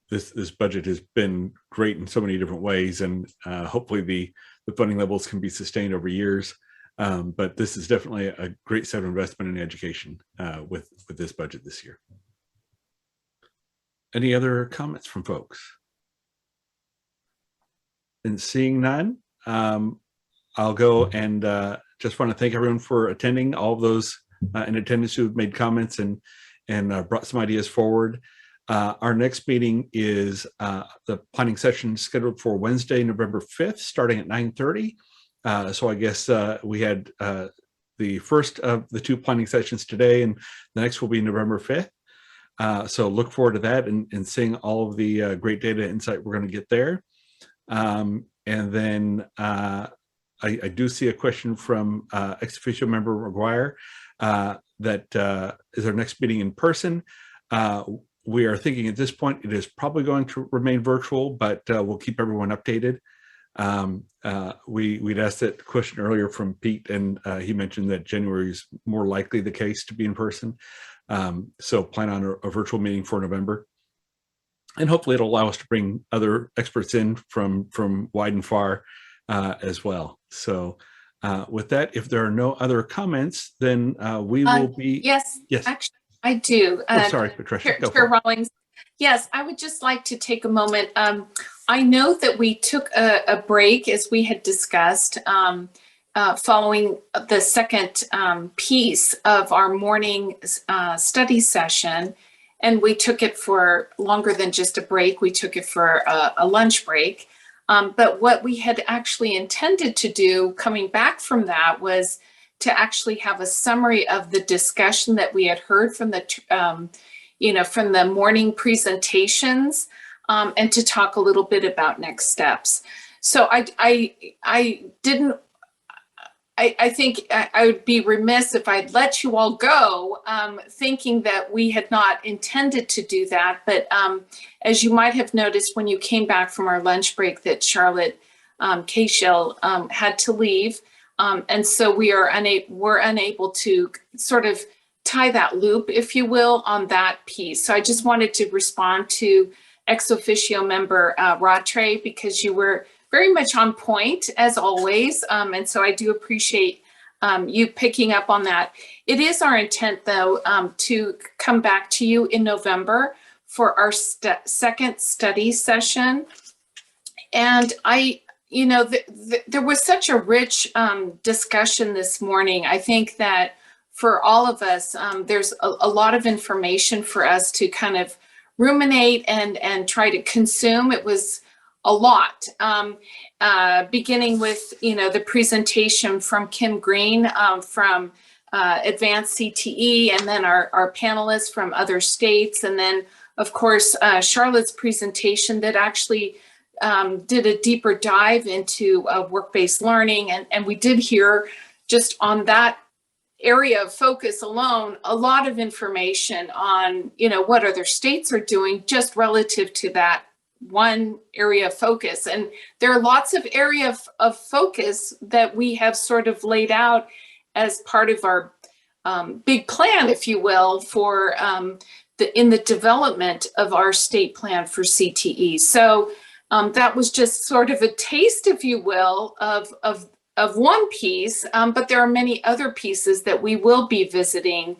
this budget has been great in so many different ways, and hopefully the funding levels can be sustained over years. But this is definitely a great set of investment in education with this budget this year. Any other comments from folks? And seeing none, I'll go and just want to thank everyone for attending, all of those in attendance who've made comments and brought some ideas forward. Our next meeting is the planning session scheduled for Wednesday, November 5th, starting at 9:30. So I guess we had the first of the two planning sessions today, and the next will be November 5th. So look forward to that and seeing all of the great data insight we're going to get there. And then I do see a question from ex officio member McGuire that is our next meeting in person. We are thinking at this point it is probably going to remain virtual, but we'll keep everyone updated. We'd asked that question earlier from Pete, and he mentioned that January is more likely the case to be in person. So plan on a virtual meeting for November. And hopefully it'll allow us to bring other experts in from wide and far as well. So with that, if there are no other comments, then we will be. Yes, actually, I do. Oh, sorry, Patricia. Chair Rawlings. Yes, I would just like to take a moment. I know that we took a break, as we had discussed, following the second piece of our morning study session. And we took it for longer than just a break. We took it for a lunch break. But what we had actually intended to do coming back from that was to actually have a summary of the discussion that we had heard from the, from the morning presentations, and to talk a little bit about next steps. So I didn't, I think I would be remiss if I'd let you all go, thinking that we had not intended to do that. But as you might have noticed when you came back from our lunch break, that Charlotte Cahill had to leave. And so we're unable to sort of tie that loop, if you will, on that piece. So I just wanted to respond to ex officio member Rattray, because you were very much on point as always. And so I do appreciate you picking up on that. It is our intent though to come back to you in November for our second study session. And there was such a rich discussion this morning. I think that for all of us, there's a lot of information for us to kind of ruminate and try to consume. It was a lot, beginning with, the presentation from Kim Green from Advanced CTE, and then our panelists from other states. And then, of course, Charlotte's presentation that actually did a deeper dive into work-based learning. And we did hear just on that area of focus alone, a lot of information on, what other states are doing just relative to that one area of focus. And there are lots of areas of focus that we have sort of laid out as part of our big plan, if you will, for in the development of our state plan for CTE. So that was just sort of a taste, if you will, of one piece, but there are many other pieces that we will be visiting,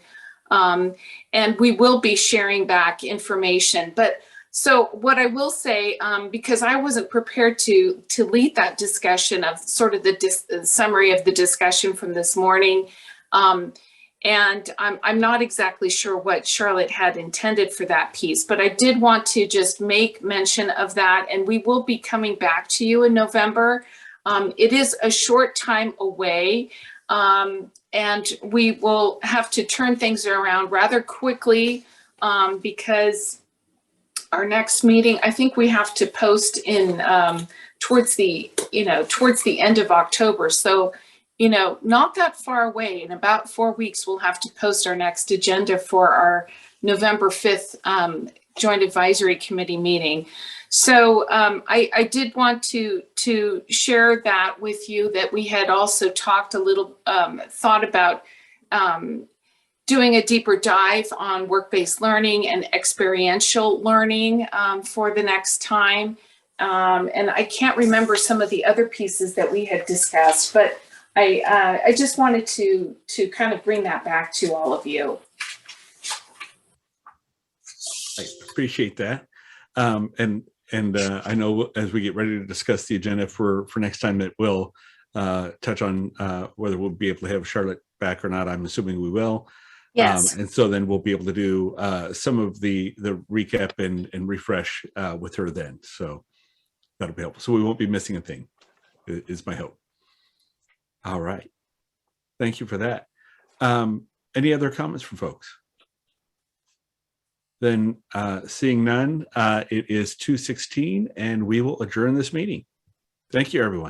and we will be sharing back information. But so what I will say, because I wasn't prepared to lead that discussion of sort of the summary of the discussion from this morning, and I'm not exactly sure what Charlotte had intended for that piece, but I did want to just make mention of that, and we will be coming back to you in November. It is a short time away, and we will have to turn things around rather quickly because our next meeting, I think we have to post in towards the end of October. So, not that far away. In about 4 weeks, we'll have to post our next agenda for our November 5th Joint Advisory Committee meeting. So I did want to share that with you, that we had also talked a little, thought about doing a deeper dive on work-based learning and experiential learning for the next time. And I can't remember some of the other pieces that we had discussed, but I just wanted to kind of bring that back to all of you. I appreciate that. And I know as we get ready to discuss the agenda for next time, that we'll touch on whether we'll be able to have Charlotte back or not. I'm assuming we will. Yes. And so then we'll be able to do some of the recap and refresh with her then. So that'll be helpful. So we won't be missing a thing, is my hope. All right. Thank you for that. Any other comments from folks? Then seeing none, it is 2:16 and we will adjourn this meeting. Thank you, everyone.